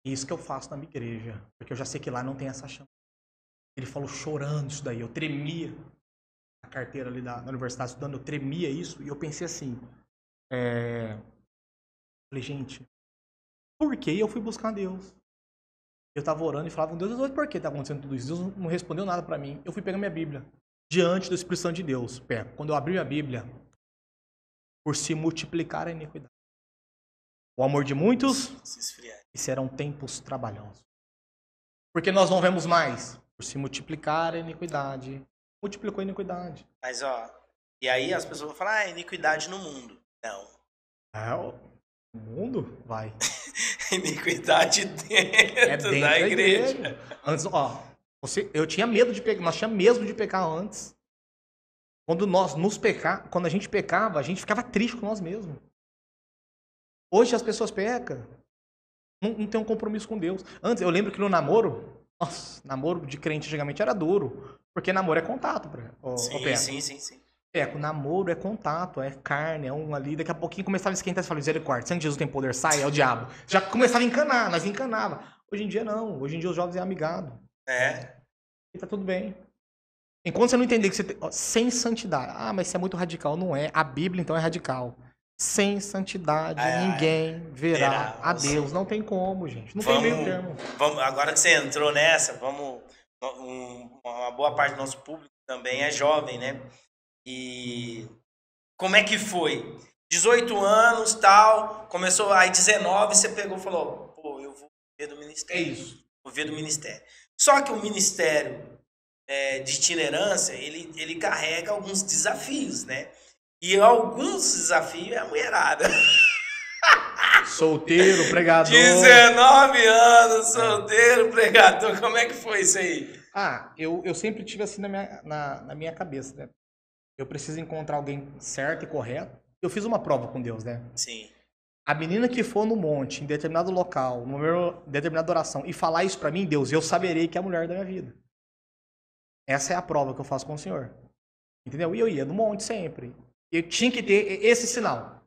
Speaker 1: E isso que eu faço na minha igreja, porque eu já sei que lá não tem essa chama. Ele falou chorando isso daí, eu tremia a carteira ali na universidade estudando, eu tremia isso, e eu pensei assim, falei, gente, por que eu fui buscar Deus? Eu tava orando e falava, Deus, por que tá acontecendo tudo isso? Deus não respondeu nada pra mim. Eu fui pegar minha Bíblia, diante do Espírito Santo de Deus. Quando eu abri minha Bíblia, por se multiplicar a iniquidade. O amor de muitos e serão tempos trabalhosos. Porque nós não vemos mais. Por se multiplicar a iniquidade. Multiplicou a iniquidade.
Speaker 2: Mas, e aí as pessoas vão falar, iniquidade no mundo. Não.
Speaker 1: O mundo? Vai.
Speaker 2: Iniquidade dentro da igreja.
Speaker 1: Antes, eu tinha medo de pecar. Nós tínhamos medo de pecar antes. Quando a gente pecava, a gente ficava triste com nós mesmos. Hoje as pessoas pecam, não tem um compromisso com Deus. Antes, eu lembro que no namoro, namoro de crente antigamente era duro, porque namoro é contato.
Speaker 2: Sim.
Speaker 1: O namoro é contato, é carne, é um ali, daqui a pouquinho começava a esquentar e falava, misericórdia, sangue de Jesus tem poder, sai, é o diabo. Já começava a encanar, nós encanava. Hoje em dia não, hoje em dia os jovens é amigado. E tá tudo bem. Enquanto você não entender que você tem, sem santidade, mas isso é muito radical, não é. A Bíblia então é radical. Sem santidade, ninguém verá a Deus. Não tem como, gente. Não tem meio termo.
Speaker 2: Agora que você entrou nessa, uma boa parte do nosso público também é jovem, né? E como é que foi? 18 anos, tal, começou, aí 19, você pegou e falou, eu vou ver do ministério.
Speaker 1: É isso.
Speaker 2: Vou ver do ministério. Só que o ministério de itinerância, ele carrega alguns desafios, né? E alguns desafios é a mulherada.
Speaker 1: Solteiro, pregador.
Speaker 2: 19 anos, solteiro, pregador. Como é que foi isso aí?
Speaker 1: Eu sempre tive assim na minha cabeça, né? Eu preciso encontrar alguém certo e correto. Eu fiz uma prova com Deus, né?
Speaker 2: Sim.
Speaker 1: A menina que for no monte, em determinado local, numa determinada oração, e falar isso pra mim, Deus, eu saberei que é a mulher da minha vida. Essa é a prova que eu faço com o Senhor. Entendeu? E eu ia no monte sempre. Eu tinha que ter esse sinal.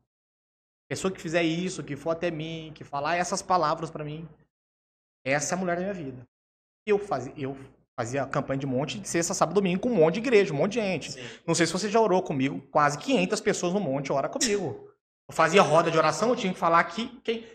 Speaker 1: Pessoa que fizer isso, que for até mim, que falar essas palavras pra mim, essa é a mulher da minha vida. Eu fazia campanha de monte de sexta, sábado, domingo com um monte de igreja, um monte de gente.
Speaker 2: Sim.
Speaker 1: Não sei se você já orou comigo, quase 500 pessoas no monte ora comigo. Eu fazia roda de oração, eu tinha que falar que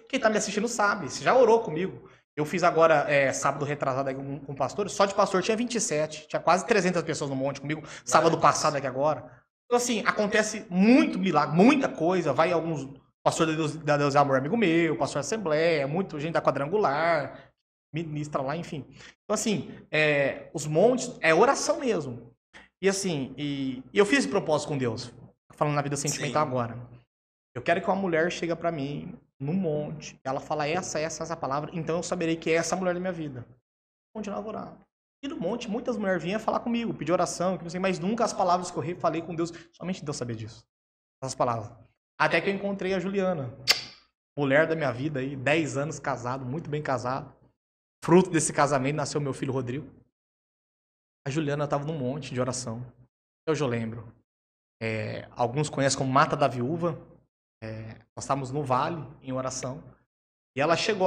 Speaker 1: quem tá me assistindo sabe. Você já orou comigo. Eu fiz agora, sábado retrasado aí com pastor, só de pastor tinha 27, tinha quase 300 pessoas no monte comigo, sábado passado aqui agora. Então assim, acontece muito milagre, muita coisa, vai alguns, pastor da Deus é Amor, amigo meu, pastor da Assembleia, muita gente da Quadrangular, ministra lá, enfim. Então assim, os montes, é oração mesmo. E assim, e eu fiz esse propósito com Deus, falando na vida sentimental agora. Eu quero que uma mulher chegue pra mim, no monte, ela fala essa palavra, então eu saberei que é essa mulher da minha vida. Continuava orando. E no monte, muitas mulheres vinham falar comigo, pedir oração, que não sei, mas nunca as palavras que eu falei com Deus, somente Deus sabia disso. Essas palavras. Até que eu encontrei a Juliana, mulher da minha vida aí, 10 anos casado, muito bem casado. Fruto desse casamento nasceu meu filho Rodrigo. A Juliana estava num monte de oração. Eu já lembro. Alguns conhecem como Mata da Viúva. Nós estávamos no vale, em oração. E ela chegou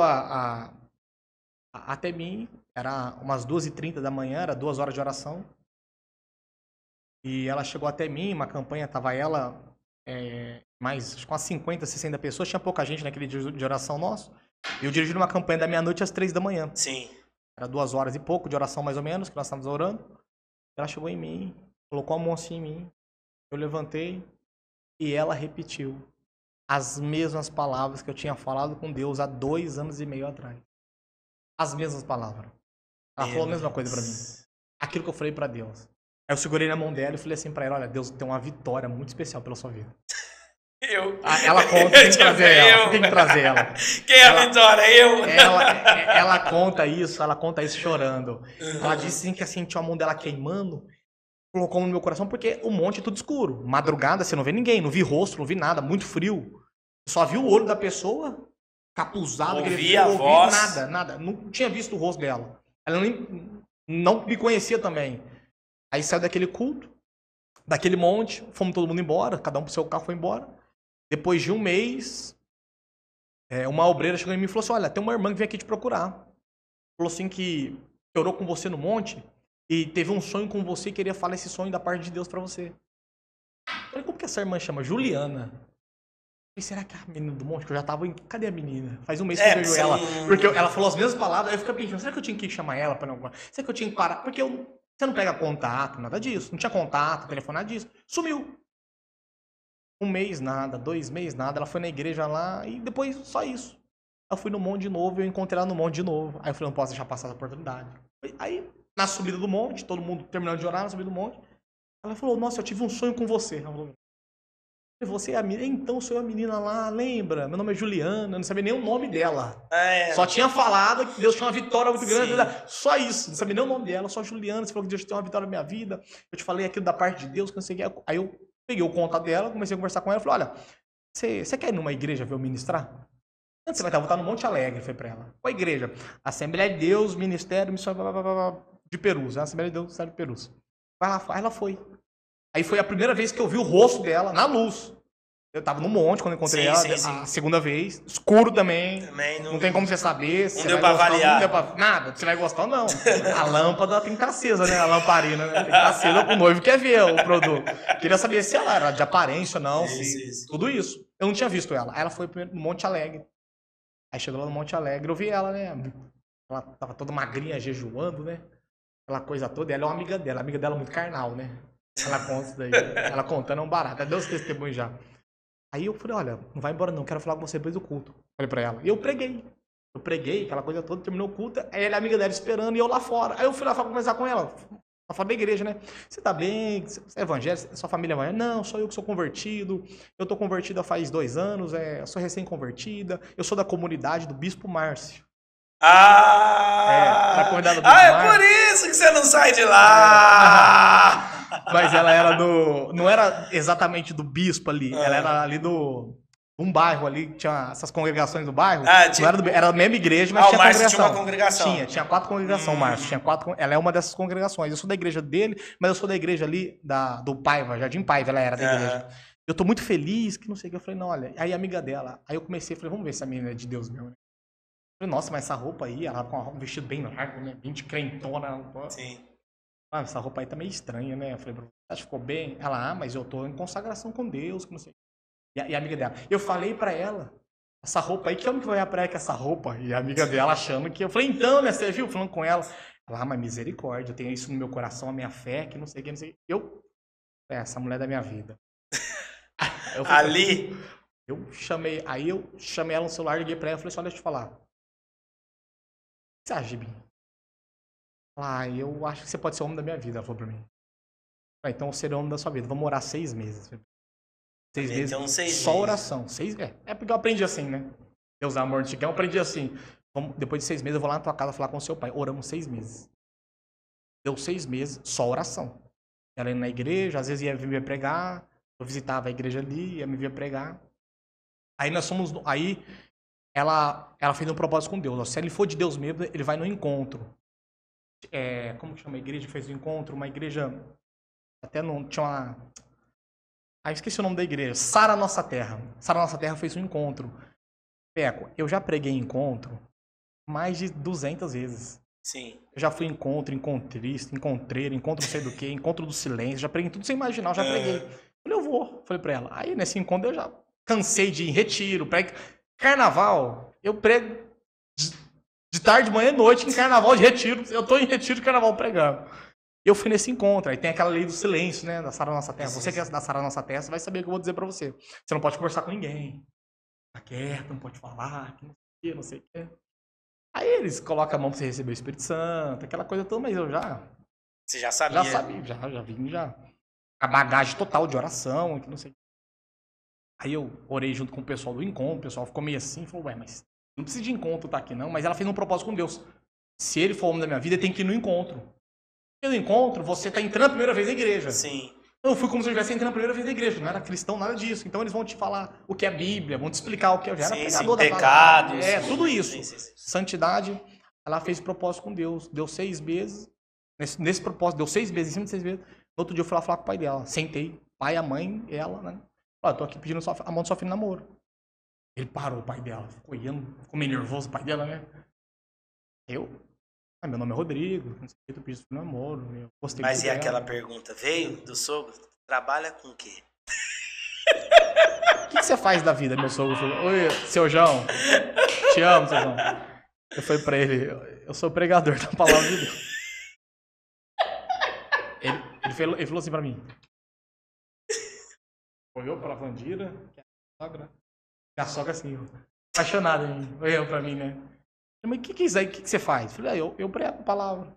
Speaker 1: até mim, era umas 2h30 da manhã, era 2 horas de oração. E ela chegou até mim, uma campanha, estava ela, mais acho que umas 50, 60 pessoas, tinha pouca gente naquele dia de oração nosso. Eu dirigi uma campanha da meia-noite às 3 da manhã.
Speaker 2: Sim.
Speaker 1: Era 2 horas e pouco de oração, mais ou menos, que nós estávamos orando. Ela chegou em mim, colocou a mão assim em mim. Eu levantei e ela repetiu as mesmas palavras que eu tinha falado com Deus há 2 anos e meio atrás. As mesmas palavras. Ela falou a mesma coisa pra mim. Aquilo que eu falei pra Deus. Aí eu segurei na mão dela e falei assim pra ela, olha, Deus tem uma vitória muito especial pela sua vida. Ela conta, tem que trazer ela. Tem que trazer ela.
Speaker 2: Quem é a vitória? Eu?
Speaker 1: Ela conta isso chorando. Ela disse que assim, tinha a mão dela queimando, colocou no meu coração, porque o monte é tudo escuro. Madrugada, você não vê ninguém, não vi rosto, não vi nada, muito frio. Só vi o olho da pessoa, capuzado,
Speaker 2: ouvi a voz.
Speaker 1: Nada. Não tinha visto o rosto dela. Ela não me conhecia também. Aí saiu daquele culto, daquele monte, fomos todo mundo embora, cada um pro seu carro foi embora. Depois de um mês, uma obreira chegou em mim e falou assim, olha, tem uma irmã que vem aqui te procurar. Falou assim que orou com você no monte e teve um sonho com você e queria falar esse sonho da parte de Deus pra você. Eu falei, como que essa irmã chama? Juliana. Eu falei, será que é a menina do monte? Que eu já tava cadê a menina? Faz um mês que eu vejo ela. Porque ela falou as mesmas palavras, aí eu fiquei pensando, será que eu tinha que chamar ela pra não... Será que eu tinha que parar? Porque você não pega contato, nada disso. Não tinha contato, telefone, nada disso. Sumiu. 1 mês, nada. 2 meses, nada. Ela foi na igreja lá e depois só isso. Eu fui no monte de novo, eu encontrei ela no monte de novo. Aí eu falei, não posso deixar passar essa oportunidade. Aí, na subida do monte, todo mundo terminando de orar na subida do monte, ela falou, nossa, eu tive um sonho com você. Ela falou, você é a menina? Então, sou eu a menina lá, lembra? Meu nome é Juliana, eu não sabia nem o nome dela. Só tinha falado que Deus tinha uma vitória muito grande. Só isso, não sabia nem o nome dela, só Juliana. Você falou que Deus tem uma vitória na minha vida. Eu te falei aquilo da parte de Deus, que não sei o que. Aí eu peguei o contato dela, comecei a conversar com ela. Falei, olha, você quer ir numa igreja ver eu ministrar? Antes você vai estar no Monte Alegre, foi pra ela. Qual igreja? Assembleia de Deus, Ministério, Missão de Perus. Assembleia de Deus, Ministério de Perus. Vai lá, aí ela foi. Aí foi a primeira vez que eu vi o rosto dela na luz. Eu tava no monte quando eu encontrei ela, a segunda vez. Escuro também não tem como você saber.
Speaker 2: Não deu pra avaliar.
Speaker 1: Não deu pra nada, você vai gostar ou não. A lâmpada tem que estar acesa, né? A lamparina, né? Tem que estar acesa, o noivo quer ver o produto. Queria saber se ela era de aparência ou não. Tudo isso. Eu não tinha visto ela. Aí ela foi no Monte Alegre. Aí chegou lá no Monte Alegre, eu vi ela, né? Ela tava toda magrinha, jejuando, né? Aquela coisa toda. E ela é uma amiga dela muito carnal, né? Ela conta isso daí. Ela contando é um barato. Deus testemunho já. Aí eu falei, olha, não vai embora não, quero falar com você depois do culto. Falei pra ela. E eu preguei, aquela coisa toda, terminou o culto. Aí ela é amiga dela esperando e eu lá fora. Aí eu fui lá conversar com ela. fala da igreja, né? Você tá bem? Você é evangélico? Sua família é evangélica? Não, sou eu que sou convertido. Eu tô convertida faz 2 anos, eu sou recém-convertida. Eu sou da comunidade do Bispo Márcio. Era convidada do Bispo Márcio.
Speaker 2: Por isso que você não sai de lá!
Speaker 1: Mas ela era não era exatamente do bispo ali, ela era ali um bairro ali, tinha essas congregações do bairro. Era a mesma igreja, mas tinha congregação.
Speaker 2: Tinha uma congregação.
Speaker 1: Tinha 4 congregações, Márcio. Ela é uma dessas congregações. Eu sou da igreja dele, mas eu sou da igreja ali do Paiva, Jardim Paiva, ela era da igreja. Eu tô muito feliz, que não sei o que. Eu falei, não, olha. Aí a amiga dela, aí eu comecei, falei, vamos ver se a menina é de Deus mesmo. Eu falei, nossa, mas essa roupa aí, ela com um vestido bem largo, né? Bem de crentona.
Speaker 2: Sim.
Speaker 1: Essa roupa aí tá meio estranha, né? Eu falei, acho que ficou bem? Ela, mas eu tô em consagração com Deus, que não sei. E a amiga dela, eu falei pra ela, essa roupa aí, que homem que vai pra ela com essa roupa? E a amiga dela achando que... Eu falei, então, né, você viu? Falando com ela. Ela, mas misericórdia, eu tenho isso no meu coração, a minha fé, que não sei o que, não sei o que. Essa mulher da minha vida. Eu chamei ela no celular, liguei pra ela e falei, só deixa eu te falar. O que você acha, Gibi? Eu acho que você pode ser o homem da minha vida, ela falou pra mim. Então eu serei o homem da sua vida. Vamos orar 6 meses. 6 meses.
Speaker 2: Então, 6
Speaker 1: só
Speaker 2: meses.
Speaker 1: Oração. É porque eu aprendi assim, né? Deus amor de eu aprendi assim. Depois de 6 meses eu vou lá na tua casa falar com o seu pai. Oramos 6 meses. Deu 6 meses, só oração. Ela ia na igreja, às vezes ia me ver pregar. Eu visitava a igreja ali, ia me ver pregar. Aí ela fez um propósito com Deus. Se ele for de Deus mesmo, ele vai no encontro. Como que chama a igreja que fez o encontro? Uma igreja... Até não tinha uma... esqueci o nome da igreja. Sara Nossa Terra. Sara Nossa Terra fez um encontro. Peco, eu já preguei encontro mais de 200 vezes.
Speaker 2: Sim.
Speaker 1: Eu já fui encontrista, encontreiro, encontro não sei do que, encontro do silêncio. Já preguei tudo sem imaginar, eu já preguei. Falei, eu vou. Falei pra ela. Aí nesse encontro eu já cansei de ir em retiro. Carnaval, eu prego de tarde, manhã e noite em carnaval de retiro. Eu tô em retiro de carnaval pregando. Eu fui nesse encontro, aí tem aquela lei do silêncio, né, da Sara Nossa Terra. Você que é da Sara Nossa Terra, você vai saber o que eu vou dizer pra você. Você não pode conversar com ninguém. Tá quieto, não pode falar, que não sei o que. Aí eles colocam a mão pra você receber o Espírito Santo, aquela coisa toda, mas eu já...
Speaker 2: Você já sabia?
Speaker 1: Já sabia, já vim já. A bagagem total de oração, que não sei o que. Aí eu orei junto com o pessoal do encontro, o pessoal ficou meio assim, falou, mas não precisa de encontro tá aqui não, mas ela fez um propósito com Deus. Se ele for o homem da minha vida, ele tem que ir no encontro. No encontro, você está entrando a primeira vez na igreja.
Speaker 2: Sim.
Speaker 1: Eu fui como se eu estivesse entrando a primeira vez na igreja. Não era cristão, nada disso. Então eles vão te falar o que é Bíblia, vão te explicar o que eu já era pregador da palavra. Tudo isso. Sim. Santidade, ela fez propósito com Deus. Deu 6 meses. Nesse propósito, deu 6 meses, em cima de 6 meses. No outro dia eu fui lá falar com o pai dela. Sentei. Pai, a mãe, ela, né? Falei, tô aqui pedindo a mão do seu filho de namoro. Ele parou, o pai dela. Ficou meio nervoso o pai dela, né? Meu nome é Rodrigo, não sei o que, tu pediu filho de namoro.
Speaker 2: Mas e aquela pergunta? Veio do sogro? Trabalha com o quê?
Speaker 1: O que você faz da vida, meu sogro? Falou, oi, seu João. Te amo, seu João. Eu falei pra ele, eu sou pregador da palavra de Deus. Ele falou assim pra mim. Olhou pra Vandira, que é a sogra. Minha sogra assim, apaixonada em mim. Olhou pra mim, né? Mas o que é isso aí? O que você faz? Falei, eu prego a palavra.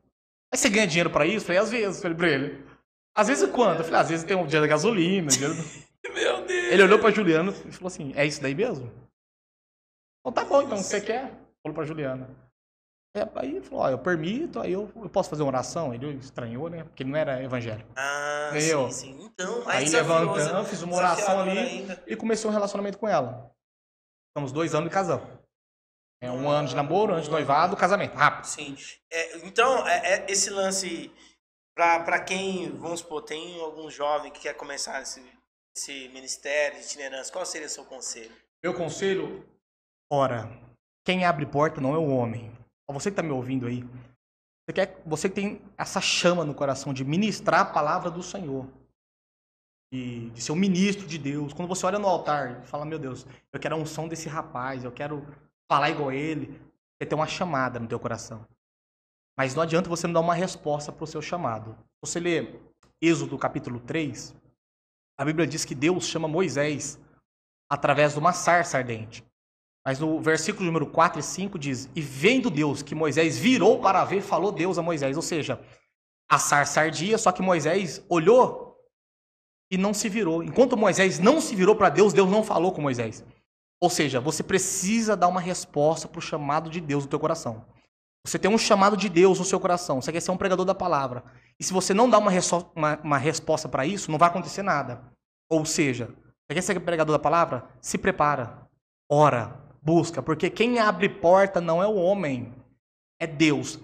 Speaker 1: Aí você ganha dinheiro pra isso? Falei, às vezes. Falei pra ele. Às vezes quando? Eu falei, às vezes tem um dia da gasolina.
Speaker 2: Meu Deus.
Speaker 1: Ele olhou pra Juliana e falou assim, é isso daí mesmo? Então tá bom, então, você quer? Falou pra Juliana. Aí ele falou, eu permito, aí eu posso fazer uma oração? Ele estranhou, né? Porque ele não era evangélico.
Speaker 2: Sim. Então,
Speaker 1: aí levantando, fiz uma oração ali e comecei um relacionamento com ela. Ficamos 2 anos de casamos. 1 ano de namoro, 1 ano de noivado, casamento, rápido.
Speaker 2: Sim. Então, esse lance, pra quem, vamos supor, tem algum jovem que quer começar esse ministério de itinerância, qual seria o seu conselho?
Speaker 1: Meu conselho? Ora, quem abre porta não é o homem. Você que tá me ouvindo aí, você que tem essa chama no coração de ministrar a palavra do Senhor, de ser um ministro de Deus. Quando você olha no altar e fala, meu Deus, eu quero a unção desse rapaz, eu quero falar igual a ele, você tem uma chamada no teu coração. Mas não adianta você não dar uma resposta para o seu chamado. Se você lê Êxodo capítulo 3, a Bíblia diz que Deus chama Moisés através de uma sarça ardente. Mas no versículo número 4 e 5 diz, e vendo Deus que Moisés virou para ver, falou Deus a Moisés. Ou seja, A sarça ardia, só que Moisés olhou e não se virou. Enquanto Moisés não se virou para Deus, Deus não falou com Moisés. Ou seja, você precisa dar uma resposta para o chamado de Deus no teu coração. Você tem um chamado de Deus no seu coração. Você quer ser um pregador da palavra. E se você não dá uma resposta para isso, não vai acontecer nada. Ou seja, você quer ser pregador da palavra? Se prepara. Ora. Busca. Porque quem abre porta não é o homem. É Deus.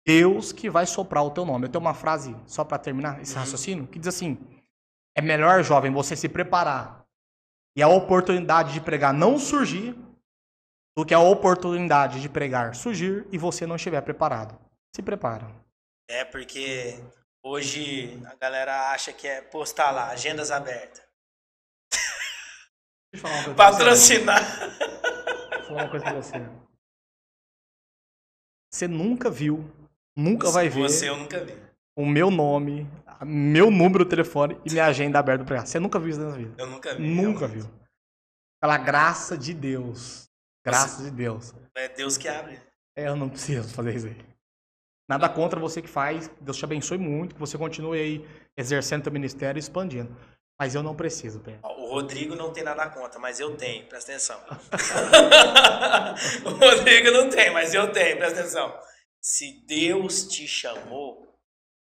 Speaker 1: Deus que vai soprar o teu nome. Eu tenho uma frase, só para terminar esse raciocínio, que diz assim: é melhor, jovem, você se preparar e a oportunidade de pregar não surgir do que a oportunidade de pregar surgir e você não estiver preparado. Se prepara.
Speaker 2: É porque hoje a galera acha que é postar lá, agendas abertas.
Speaker 1: Deixa eu falar uma coisa
Speaker 2: Patrocinar.
Speaker 1: Vou falar uma coisa pra você. Você nunca viu, nunca vai ver
Speaker 2: Você eu nunca vi.
Speaker 1: o meu nome, meu número de telefone e minha agenda aberta pra cá. Você nunca viu isso na vida.
Speaker 2: Eu nunca vi.
Speaker 1: Nunca viu. Pela graça de Deus. Graças de Deus.
Speaker 2: É Deus que abre.
Speaker 1: Eu não preciso fazer isso aí. Nada contra você que faz. Deus te abençoe muito. Que você continue aí exercendo seu ministério e expandindo. Mas eu não preciso, Pedro.
Speaker 2: O Rodrigo não tem nada contra, mas eu tenho. Presta atenção. O Rodrigo não tem, mas eu tenho. Presta atenção. Se Deus te chamou,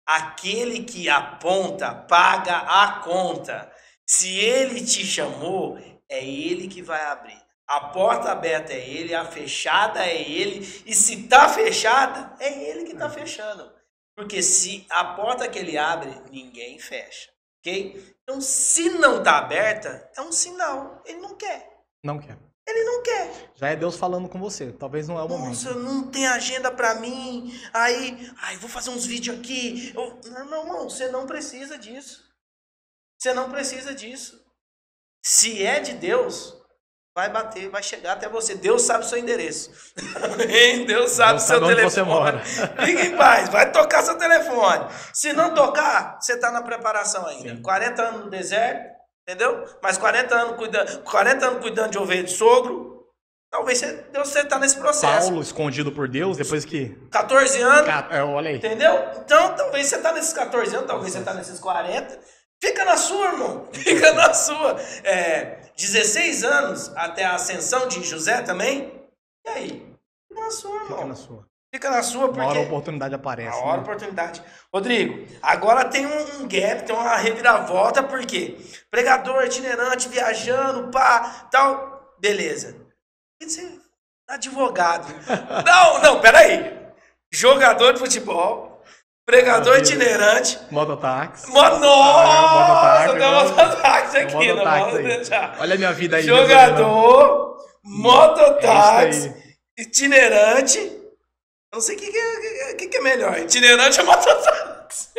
Speaker 2: aquele que aponta paga a conta. Se Ele te chamou, é Ele que vai abrir. A porta aberta é Ele, a fechada é Ele, e se tá fechada, é Ele que tá fechando. Porque se a porta que Ele abre, ninguém fecha, ok? Então, se não tá aberta, é um sinal. Ele não quer.
Speaker 1: Não quer.
Speaker 2: Ele não quer.
Speaker 1: Já é Deus falando com você. Talvez não é o momento.
Speaker 2: Nossa, não tem agenda pra mim. Aí, vou fazer uns vídeos aqui. Não, meu irmão, você não precisa disso. Você não precisa disso. Se é de Deus, vai bater, vai chegar até você. Deus sabe o seu endereço. Deus sabe o seu telefone.
Speaker 1: Você mora.
Speaker 2: Fique em paz, vai tocar seu telefone. Se não tocar, você está na preparação ainda.
Speaker 1: Sim.
Speaker 2: 40 anos no deserto, entendeu? Mais 40 anos cuidando de ovelha de sogro. Talvez você está nesse processo.
Speaker 1: Paulo escondido por Deus, depois que...
Speaker 2: 14 anos.
Speaker 1: Olha aí.
Speaker 2: Entendeu? Então, talvez você está nesses 14 anos, talvez você está nesses 40. Fica na sua, irmão. Fica na sua. 16 anos até a ascensão de José também. E aí? Fica na sua, irmão.
Speaker 1: Fica na sua.
Speaker 2: Fica na sua, porque...
Speaker 1: Uma hora a oportunidade aparece.
Speaker 2: A hora a oportunidade. Rodrigo, agora tem um gap, tem uma reviravolta, por quê? Pregador itinerante, viajando, pá, tal. Beleza. E você, advogado. Não, peraí. Jogador de futebol. Pregador itinerante.
Speaker 1: Mototáxi.
Speaker 2: Nossa, tem mototáxi aqui.
Speaker 1: Olha a minha vida aí.
Speaker 2: Jogador, mototáxi, itinerante. Eu não sei o que é melhor. Itinerante ou mototáxi?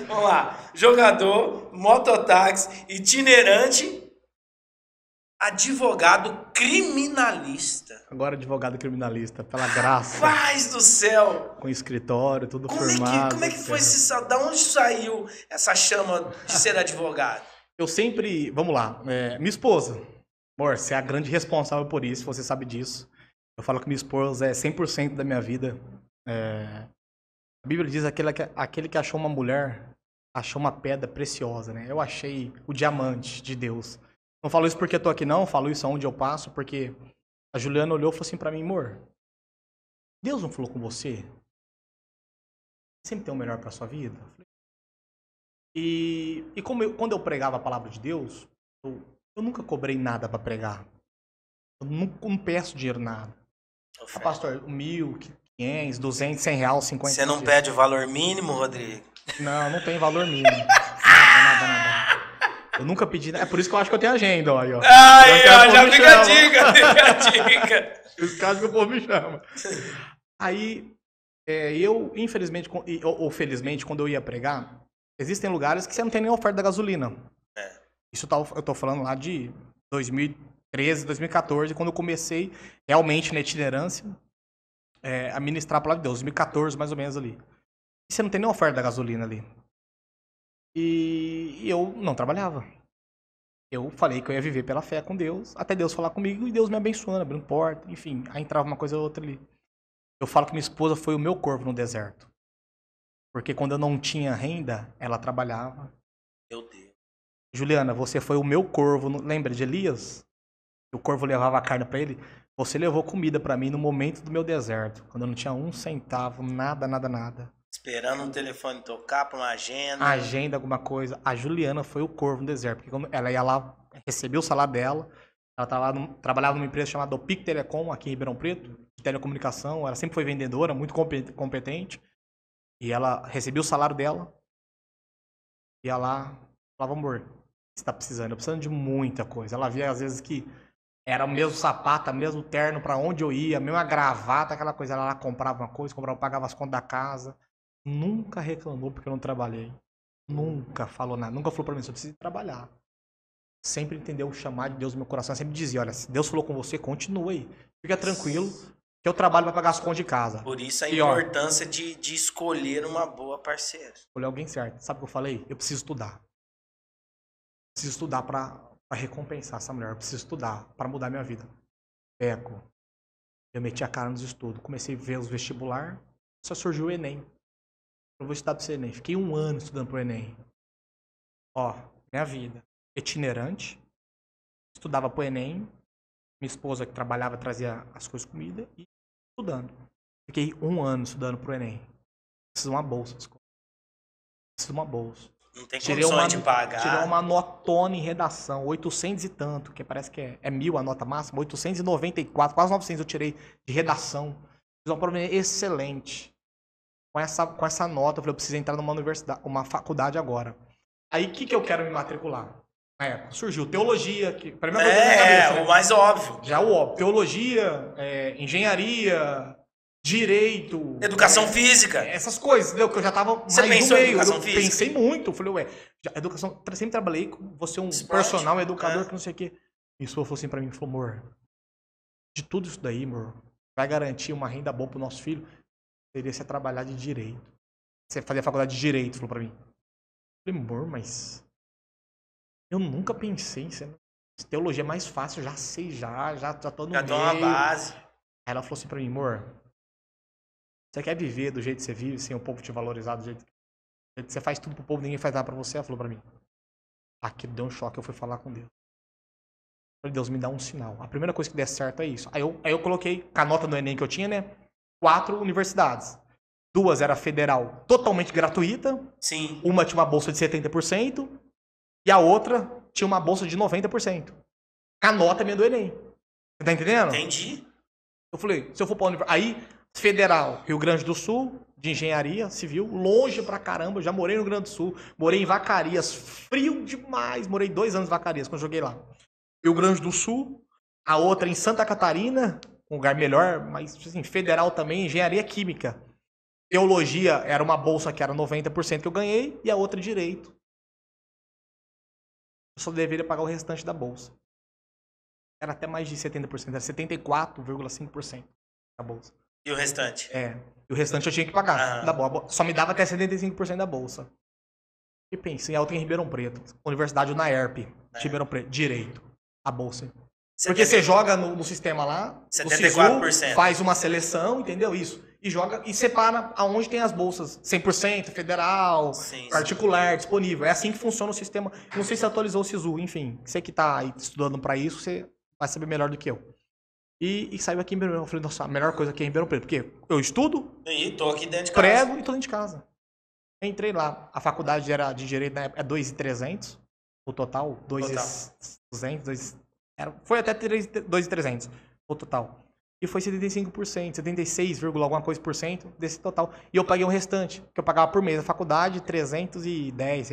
Speaker 2: Vamos lá. Jogador, mototáxi, itinerante, advogado criminalista.
Speaker 1: Agora advogado criminalista, pela graça.
Speaker 2: Paz do céu!
Speaker 1: Com escritório, tudo formado.
Speaker 2: Como é que foi esse... Da onde saiu essa chama de ser advogado?
Speaker 1: Eu sempre... Vamos lá. Minha esposa. Amor, você é a grande responsável por isso, você sabe disso. Eu falo que minha esposa é 100% da minha vida. A Bíblia diz aquele que achou uma mulher, achou uma pedra preciosa, né? Eu achei o diamante de Deus. Não falo isso porque eu tô aqui não, falo isso aonde eu passo, porque a Juliana olhou e falou assim pra mim, amor, Deus não falou com você? Sempre tem o melhor pra sua vida? E quando eu pregava a palavra de Deus, eu nunca cobrei nada pra pregar. Eu não peço dinheiro nada. Pastor, 1.000, 500, 200, 100 reais, 50
Speaker 2: Você não pede o valor mínimo, Rodrigo?
Speaker 1: Não tem valor mínimo. Nada. Eu nunca pedi. É por isso que eu acho que eu tenho agenda, ó.
Speaker 2: Já fica a dica.
Speaker 1: Os casos que o povo me chama. Aí, eu, infelizmente, ou felizmente, quando eu ia pregar, existem lugares que você não tem nem oferta da gasolina. Isso eu tô falando lá de 2013, 2014, quando eu comecei realmente na itinerância a ministrar a palavra de Deus. 2014, mais ou menos ali. E você não tem nem oferta da gasolina ali. E eu não trabalhava. Eu falei que eu ia viver pela fé com Deus, até Deus falar comigo e Deus me abençoando, abrindo porta, enfim. Aí entrava uma coisa ou outra ali. Eu falo que minha esposa foi o meu corvo no deserto. Porque quando eu não tinha renda, ela trabalhava.
Speaker 2: Meu Deus.
Speaker 1: Juliana, você foi o meu corvo. Lembra de Elias? O corvo levava a carne pra ele. Você levou comida pra mim no momento do meu deserto. Quando eu não tinha um centavo, nada, nada, nada.
Speaker 2: Esperando o telefone tocar pra uma agenda.
Speaker 1: Agenda, alguma coisa. A Juliana foi o corvo no deserto. Porque quando ela ia lá, recebia o salário dela. Ela trabalhava numa empresa chamada Opic Telecom, aqui em Ribeirão Preto, de telecomunicação. Ela sempre foi vendedora, muito competente. E ela recebia o salário dela. Ia lá, falava, amor, você tá precisando? Eu precisando de muita coisa. Ela via, às vezes, que era o mesmo sapato, o mesmo terno pra onde eu ia, a mesma gravata, aquela coisa. Ela lá comprava uma coisa, pagava as contas da casa. Nunca reclamou porque eu não trabalhei. Nunca falou nada. Nunca falou pra mim, só preciso trabalhar. Sempre entendeu o chamar de Deus no meu coração. Sempre dizia, olha, se Deus falou com você, continue aí. Fica tranquilo, que eu trabalho pra pagar as contas de casa.
Speaker 2: Por isso a
Speaker 1: E, ó,
Speaker 2: importância de escolher uma boa parceira.
Speaker 1: escolher alguém certo. Sabe o que eu falei? Eu preciso estudar. Preciso estudar pra recompensar essa mulher. Eu preciso estudar pra mudar minha vida. Eco. Eu meti a cara nos estudos. Comecei a ver os vestibular. Só surgiu o Enem. Eu vou estudar pro seu Enem. Fiquei 1 ano estudando pro Enem. Ó, minha vida. Itinerante. Estudava pro Enem. Minha esposa que trabalhava trazia as coisas de comida. E estudando. Fiquei 1 ano estudando pro Enem. Preciso de uma bolsa. Preciso de uma bolsa.
Speaker 2: Não tem condições de pagar.
Speaker 1: Tirei uma notona em redação, 800 e tanto, que parece que é 1.000 a nota máxima, 894, quase 900 eu tirei de redação. Fiz uma prova excelente. Com essa nota, eu falei, eu preciso entrar numa universidade, uma faculdade agora. Aí, o que eu quero me matricular? Surgiu teologia, que pra mim é coisa na cabeça, né?
Speaker 2: O mais óbvio.
Speaker 1: Já o óbvio. Teologia, engenharia, direito...
Speaker 2: Educação física.
Speaker 1: Essas coisas, entendeu? Que eu já tava
Speaker 2: Você
Speaker 1: mais
Speaker 2: pensou
Speaker 1: no
Speaker 2: em
Speaker 1: meio.
Speaker 2: educação
Speaker 1: Eu
Speaker 2: física?
Speaker 1: pensei muito. Eu falei, educação... Sempre trabalhei com você, um personal, um educador, que não sei o quê. E o senhor falou assim pra mim, falou, amor, de tudo isso daí, amor, vai garantir uma renda boa pro nosso filho, seria você trabalhar de direito. Você fazer a faculdade de direito, falou pra mim. Eu falei, amor, mas... Eu nunca pensei em ser... Teologia é mais fácil, já sei, já tô no meio. Já tô
Speaker 2: uma base.
Speaker 1: Aí ela falou assim pra mim, amor, você quer viver do jeito que você vive, sem o povo te valorizar do jeito que você faz tudo pro povo, ninguém faz nada pra você? Ela falou pra mim. Aquilo deu um choque, eu fui falar com Deus. Eu falei, Deus, me dá um sinal. A primeira coisa que der certo é isso. Aí eu coloquei, com a nota do Enem que eu tinha, né? 4 universidades. 2 era federal, totalmente gratuita.
Speaker 2: Sim.
Speaker 1: Uma tinha uma bolsa de 70%. E a outra tinha uma bolsa de 90%. A nota minha do Enem. Você tá entendendo?
Speaker 2: Entendi.
Speaker 1: Eu falei, se eu for pra universidade... Aí, federal, Rio Grande do Sul, de engenharia civil, longe pra caramba. Eu já morei no Rio Grande do Sul, morei em Vacarias, frio demais. Morei 2 anos em Vacarias, quando joguei lá. Rio Grande do Sul, a outra em Santa Catarina, um lugar melhor, mas assim, federal também, engenharia química. Teologia era uma bolsa que era 90% que eu ganhei, e a outra direito. Eu só deveria pagar o restante da bolsa. Era até mais de 70%, era 74,5% da bolsa.
Speaker 2: E o restante?
Speaker 1: E o restante eu tinha que pagar. Da bolsa. Só me dava até 75% da bolsa. E pensei, outra em Ribeirão Preto. Universidade UNAERP, Ribeirão Preto, direito. A bolsa. Porque você joga no sistema lá,
Speaker 2: 74%.
Speaker 1: O SISU, faz uma seleção, entendeu? Isso. E joga e separa aonde tem as bolsas. 100%, federal, particular, disponível. É assim que funciona o sistema. Não sei se atualizou o SISU, enfim. Você que tá aí estudando pra isso, você vai saber melhor do que eu. E saiu aqui em Ribeirão. Eu falei, nossa, a melhor coisa aqui é em Ribeirão Preto. Porque eu estudo,
Speaker 2: e tô aqui dentro de casa.
Speaker 1: Prego e tô dentro de casa. Entrei lá. A faculdade era de direito, na época, é 2.300. O total, 2.200, foi até 2.300 o total. E foi 75%, 76, alguma coisa por cento desse total. E eu paguei o restante, que eu pagava por mês. A faculdade, R$310,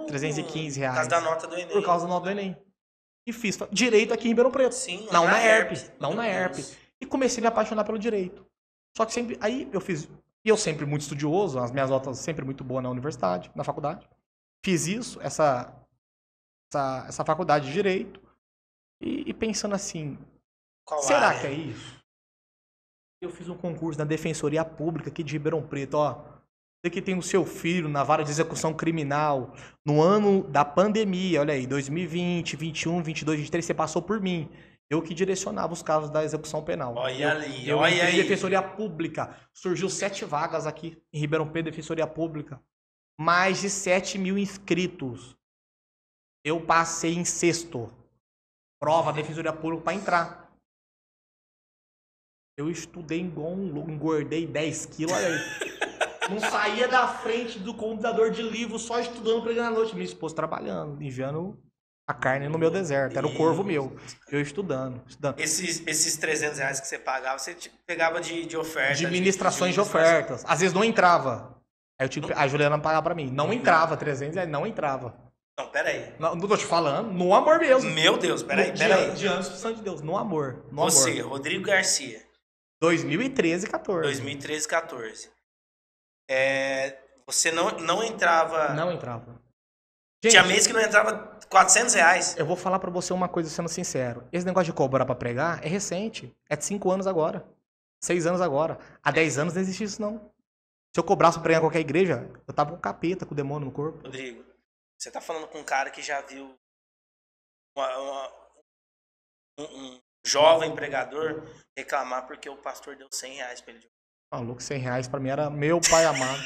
Speaker 1: R$315.
Speaker 2: Por causa da nota do Enem.
Speaker 1: Por causa da nota do Enem. E fiz direito aqui em Ribeirão Preto.
Speaker 2: Sim,
Speaker 1: na UNAERP. Na UNAERP. E comecei a me apaixonar pelo direito. Só que sempre, aí eu fiz, e eu sempre muito estudioso, as minhas notas sempre muito boas na universidade, na faculdade. Fiz isso, essa faculdade de direito, e pensando assim, será que é isso? Eu fiz um concurso na Defensoria Pública aqui de Ribeirão Preto, ó. Você que tem o seu filho na vara de execução criminal, no ano da pandemia, olha aí, 2020, 21, 22, 23, você passou por mim. Eu que direcionava os casos da execução penal.
Speaker 2: Olha ali,
Speaker 1: eu
Speaker 2: olha
Speaker 1: entrei em
Speaker 2: aí.
Speaker 1: Defensoria Pública. Surgiu 7 vagas aqui em Ribeirão Preto, Defensoria Pública. Mais de 7 mil inscritos. Eu passei em 6º. Prova da Defensoria Pública para entrar. Eu estudei igual um louco, engordei 10 quilos, olha aí. Não saía da frente do computador de livro só estudando pra ir na noite. Minha esposa trabalhando, enviando a carne no meu deserto. Era o corvo meu. Eu estudando.
Speaker 2: Esses 300 reais que você pagava, você pegava de oferta.
Speaker 1: De administrações de ofertas. Às vezes não entrava. Aí a Juliana pagava pra mim. Não entrava, 300 reais, não entrava.
Speaker 2: Não, peraí.
Speaker 1: Não tô te falando, no amor mesmo.
Speaker 2: Meu Deus, peraí.
Speaker 1: Diante do Santo de Deus, no amor. No
Speaker 2: você,
Speaker 1: amor.
Speaker 2: Rodrigo Garcia.
Speaker 1: 2013, 14.
Speaker 2: 2013, 14. Você não entrava...
Speaker 1: Não entrava.
Speaker 2: Gente, tinha mês que não entrava 400 reais.
Speaker 1: Eu vou falar pra você uma coisa, sendo sincero. Esse negócio de cobrar pra pregar é recente. É de 5 anos agora. 6 anos agora. Há 10 anos não existe isso, não. Se eu cobrasse pra pregar em qualquer igreja, eu tava com capeta, com o demônio no corpo.
Speaker 2: Rodrigo, você tá falando com um cara que já viu um jovem pregador reclamar porque o pastor deu 100 reais pra ele.
Speaker 1: Maluco, 100 reais pra mim era meu pai amado.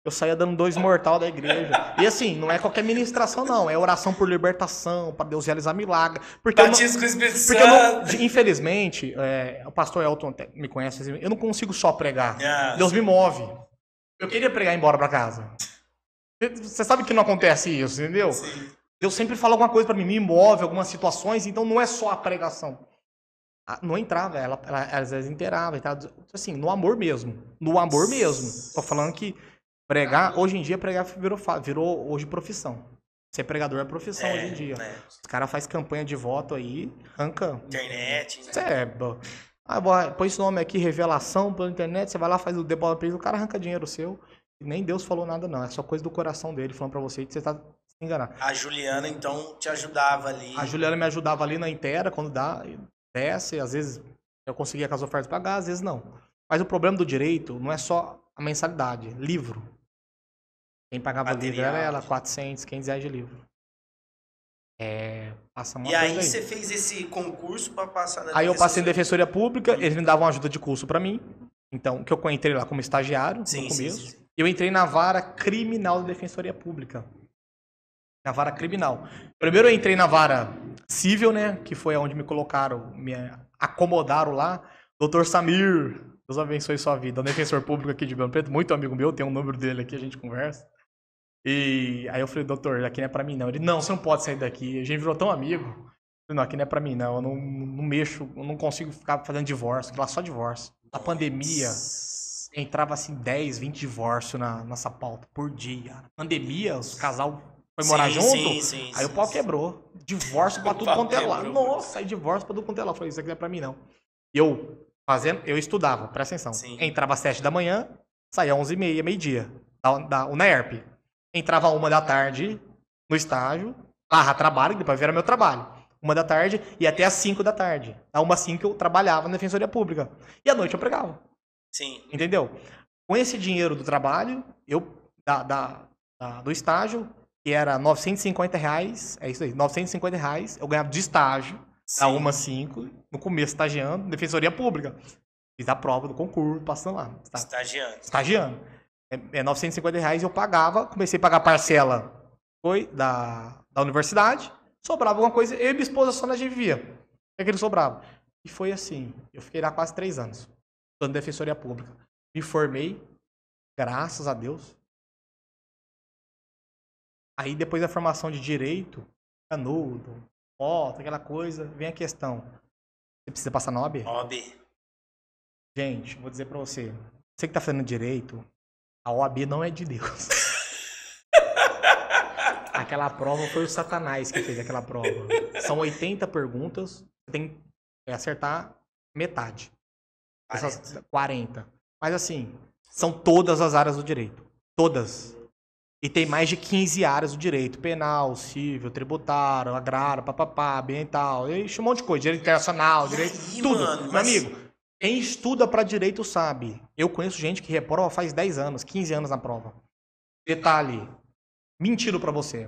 Speaker 1: Eu saía dando 2 mortal da igreja. E assim, não é qualquer ministração, não. É oração por libertação, pra Deus realizar milagre.
Speaker 2: Batismo com o Espírito Santo.
Speaker 1: Infelizmente, o pastor Elton me conhece, eu não consigo só pregar. Deus me move. Eu queria pregar e ir embora pra casa. Você sabe que não acontece isso, entendeu?
Speaker 2: Sim.
Speaker 1: Deus sempre fala alguma coisa pra mim, me move algumas situações, então não é só a pregação. Não entrava, ela às vezes inteirava, assim, no amor mesmo. No amor mesmo. Tô falando que pregar, hoje em dia, pregar virou hoje profissão. Ser pregador é profissão hoje em dia. Os caras fazem campanha de voto aí, arranca.
Speaker 2: Internet.
Speaker 1: Põe esse nome aqui, revelação pela internet, você vai lá, faz o debola, o cara arranca dinheiro seu. E nem Deus falou nada, não. É só coisa do coração dele falando pra você que você tá se enganando.
Speaker 2: A Juliana, então, te ajudava ali.
Speaker 1: A Juliana me ajudava ali na inteira, quando desce, às vezes eu conseguia com as ofertas pagar, às vezes não. Mas o problema do direito não é só a mensalidade, livro. Quem pagava livro era ela, 400, 500 reais de livro. Passa uma
Speaker 2: e
Speaker 1: coisa
Speaker 2: aí você fez esse concurso pra passar na
Speaker 1: Aí eu passei em Defensoria Pública, eles me davam ajuda de curso pra mim. Então, que eu entrei lá como estagiário no começo.
Speaker 2: Sim.
Speaker 1: Eu entrei na vara criminal da Defensoria Pública. Na vara criminal. Primeiro eu entrei na vara civil, né? Que foi onde me colocaram, me acomodaram lá. Dr. Samir, Deus abençoe sua vida. O defensor público aqui de Ribeirão Preto, muito amigo meu, tem um número dele aqui, a gente conversa. E aí eu falei, doutor, aqui não é pra mim não. Ele, não, você não pode sair daqui. A gente virou tão amigo. Eu falei, não, aqui não é pra mim não. Eu não mexo, eu não consigo ficar fazendo divórcio. Lá só divórcio. Na pandemia, entrava assim 10, 20 divórcios nessa pauta por dia. Na pandemia, os casal foi morar junto, aí o pau quebrou. Divórcio pra tudo quanto é lá. Nossa, aí divórcio pra tudo quanto é lá. Eu falei, isso aqui não é pra mim não. E eu estudava, presta atenção. Entrava às 7 da manhã, saía às 11h30, meio-dia, da UNERP. Entrava às 1 da tarde no estágio, trabalho, depois era meu trabalho. 1 da tarde e até às 5 da tarde. Às 1h05 eu trabalhava na Defensoria Pública. E à noite eu pregava.
Speaker 2: Sim.
Speaker 1: Entendeu? Com esse dinheiro do trabalho, do estágio, que era R$950, é isso aí, R$950, eu ganhava de estágio, a 1h05, no começo estagiando, Defensoria Pública. Fiz a prova do concurso, passando lá. Estagiando. R$950 eu pagava, comecei a pagar parcela da universidade, sobrava alguma coisa, eu e minha esposa só na gente vivia. O que ele sobrava? E foi assim, eu fiquei lá quase 3 anos, estudando Defensoria Pública. Me formei, graças a Deus. Aí depois da formação de direito, canudo, foto, aquela coisa, vem a questão. Você precisa passar na OAB?
Speaker 2: OAB.
Speaker 1: Gente, vou dizer pra você. Você que tá fazendo direito, a OAB não é de Deus. Aquela prova foi o Satanás que fez aquela prova. São 80 perguntas, você tem que acertar metade. 40. Mas assim, são todas as áreas do direito. Todas. E tem mais de 15 áreas do direito. Penal, civil, tributário, agrário, papapá, ambiental. Um monte de coisa. Direito internacional, direito... tudo. Meu amigo, quem estuda pra direito sabe. Eu conheço gente que reprova faz 10 anos, 15 anos na prova. Detalhe. Mentiram pra você.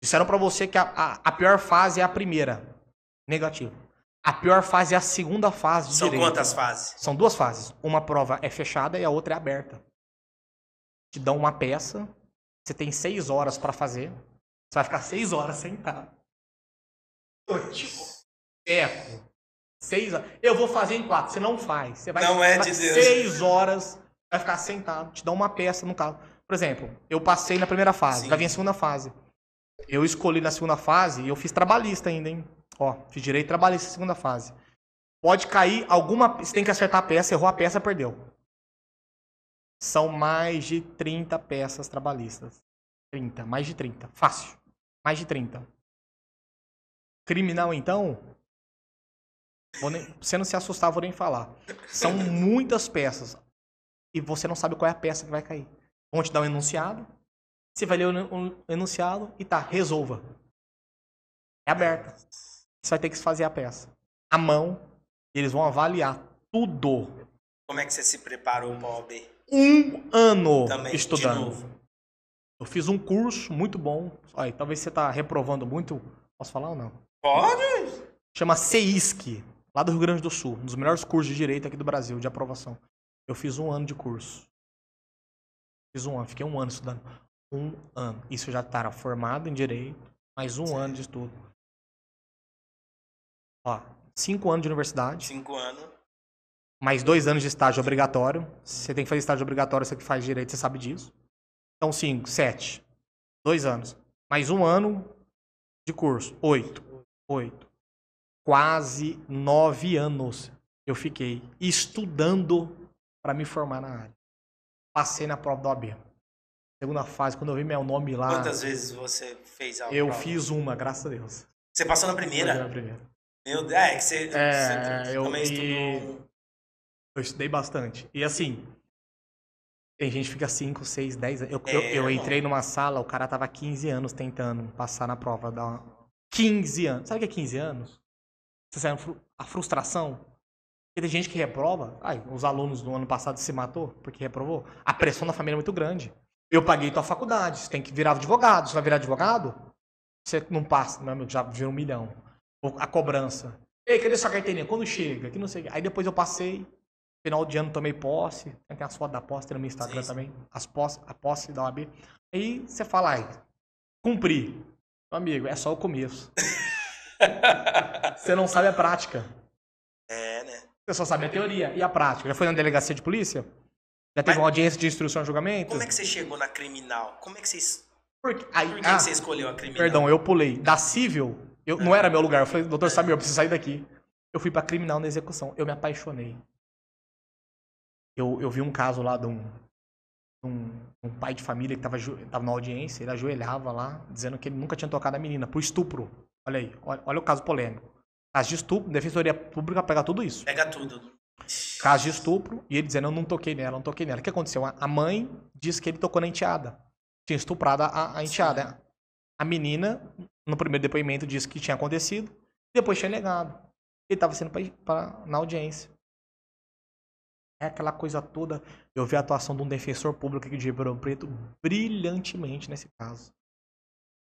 Speaker 1: Disseram pra você que a pior fase é a primeira. Negativo. A pior fase é a segunda fase de
Speaker 2: São
Speaker 1: direito.
Speaker 2: quantas fases?
Speaker 1: São 2 fases. Uma prova é fechada e a outra é aberta. Te dão uma peça, você tem 6 horas pra fazer. Você vai ficar 6 horas sentado. Eco. 6 horas. Eu vou fazer em 4. Você não faz. Você vai
Speaker 2: Não é de Deus.
Speaker 1: 6 horas, vai ficar sentado. Te dão uma peça no caso. Por exemplo, eu passei na primeira fase,
Speaker 2: Sim.
Speaker 1: vai vir a segunda fase. Eu escolhi na segunda fase e eu fiz trabalhista ainda, hein? Ó, fiz direito trabalhista na segunda fase. Pode cair alguma... Você tem que acertar a peça, errou a peça, perdeu. São mais de 30 peças trabalhistas. 30, mais de 30. Fácil. Mais de 30. Criminal, então... Você não se assustar, vou nem falar. São muitas peças. E você não sabe qual é a peça que vai cair. Vão te dar um enunciado. Você vai ler o enunciado e tá, resolva. É aberta. Você vai ter que fazer a peça. À mão, eles vão avaliar tudo.
Speaker 2: Como é que você se preparou para a OAB?
Speaker 1: 1 ano
Speaker 2: Também,
Speaker 1: estudando.
Speaker 2: de novo.
Speaker 1: Eu fiz um curso muito bom. Olha, talvez você tá reprovando muito. Posso falar ou não?
Speaker 2: Pode?
Speaker 1: Chama CEISC, lá do Rio Grande do Sul. Um dos melhores cursos de direito aqui do Brasil, de aprovação. Eu fiz 1 ano de curso. Fiz 1 ano, fiquei 1 ano estudando. 1 ano. Isso eu já estava formado em direito, mais 1 ano de estudo. Ó, 5 anos de universidade.
Speaker 2: 5 anos.
Speaker 1: Mais 2 anos de estágio obrigatório. Você tem que fazer estágio obrigatório, você que faz direito, você sabe disso. Então, 5, 7. 2 anos. Mais 1 ano de curso. 8. Quase 9 anos eu fiquei estudando para me formar na área. Passei na prova da OAB. Segunda fase, quando eu vi meu nome lá...
Speaker 2: Quantas vezes você fez a
Speaker 1: Eu
Speaker 2: prova?
Speaker 1: fiz uma, graças a Deus.
Speaker 2: Você passou na primeira?
Speaker 1: Eu na primeira.
Speaker 2: Meu Deus, é que você
Speaker 1: eu
Speaker 2: também estudou...
Speaker 1: Eu estudei bastante. E assim, tem gente que fica 5, 6, 10 anos. Eu
Speaker 2: irmão.
Speaker 1: entrei numa sala, o cara tava 15 anos tentando passar na prova. 15 anos. Sabe o que é 15 anos? Você sabe a frustração? Porque tem gente que reprova. Ai, os alunos do ano passado se matou porque reprovou. A pressão da família é muito grande. Eu paguei tua faculdade, você tem que virar advogado. Você vai virar advogado? Você não passa, meu amigo, já vira 1 milhão. A cobrança. Ei, cadê sua carteirinha? Quando chega? Que não sei. Aí depois eu passei. Final de ano tomei posse. Tem as fotos da posse, tem no meu Instagram também. A posse da OAB. Aí você fala, ai, cumpri. Meu amigo, é só o começo. Você não sabe a prática.
Speaker 2: É, né?
Speaker 1: Você só sabe a teoria e a prática. Já foi na delegacia de polícia? Já teve uma audiência de instrução e julgamento?
Speaker 2: Como é que você chegou na criminal? Como é que você...
Speaker 1: Por que
Speaker 2: você escolheu a criminal?
Speaker 1: Perdão, eu pulei. Da civil, não era meu lugar. Eu falei, doutor Samir, eu preciso sair daqui. Eu fui pra criminal na execução. Eu me apaixonei. Eu vi um caso lá de um pai de família que tava na audiência, ele ajoelhava lá, dizendo que ele nunca tinha tocado a menina, por estupro. Olha aí, olha o caso polêmico. Caso de estupro, Defensoria Pública pega tudo isso.
Speaker 2: Pega tudo.
Speaker 1: Caso de estupro, e ele dizendo, eu não toquei nela. O que aconteceu? A mãe disse que ele tocou na enteada. Tinha estuprado a enteada. A menina, no primeiro depoimento, disse que tinha acontecido, depois tinha negado. Ele estava sendo na audiência. É aquela coisa toda. Eu vi a atuação de um defensor público aqui de Ribeirão Preto brilhantemente nesse caso.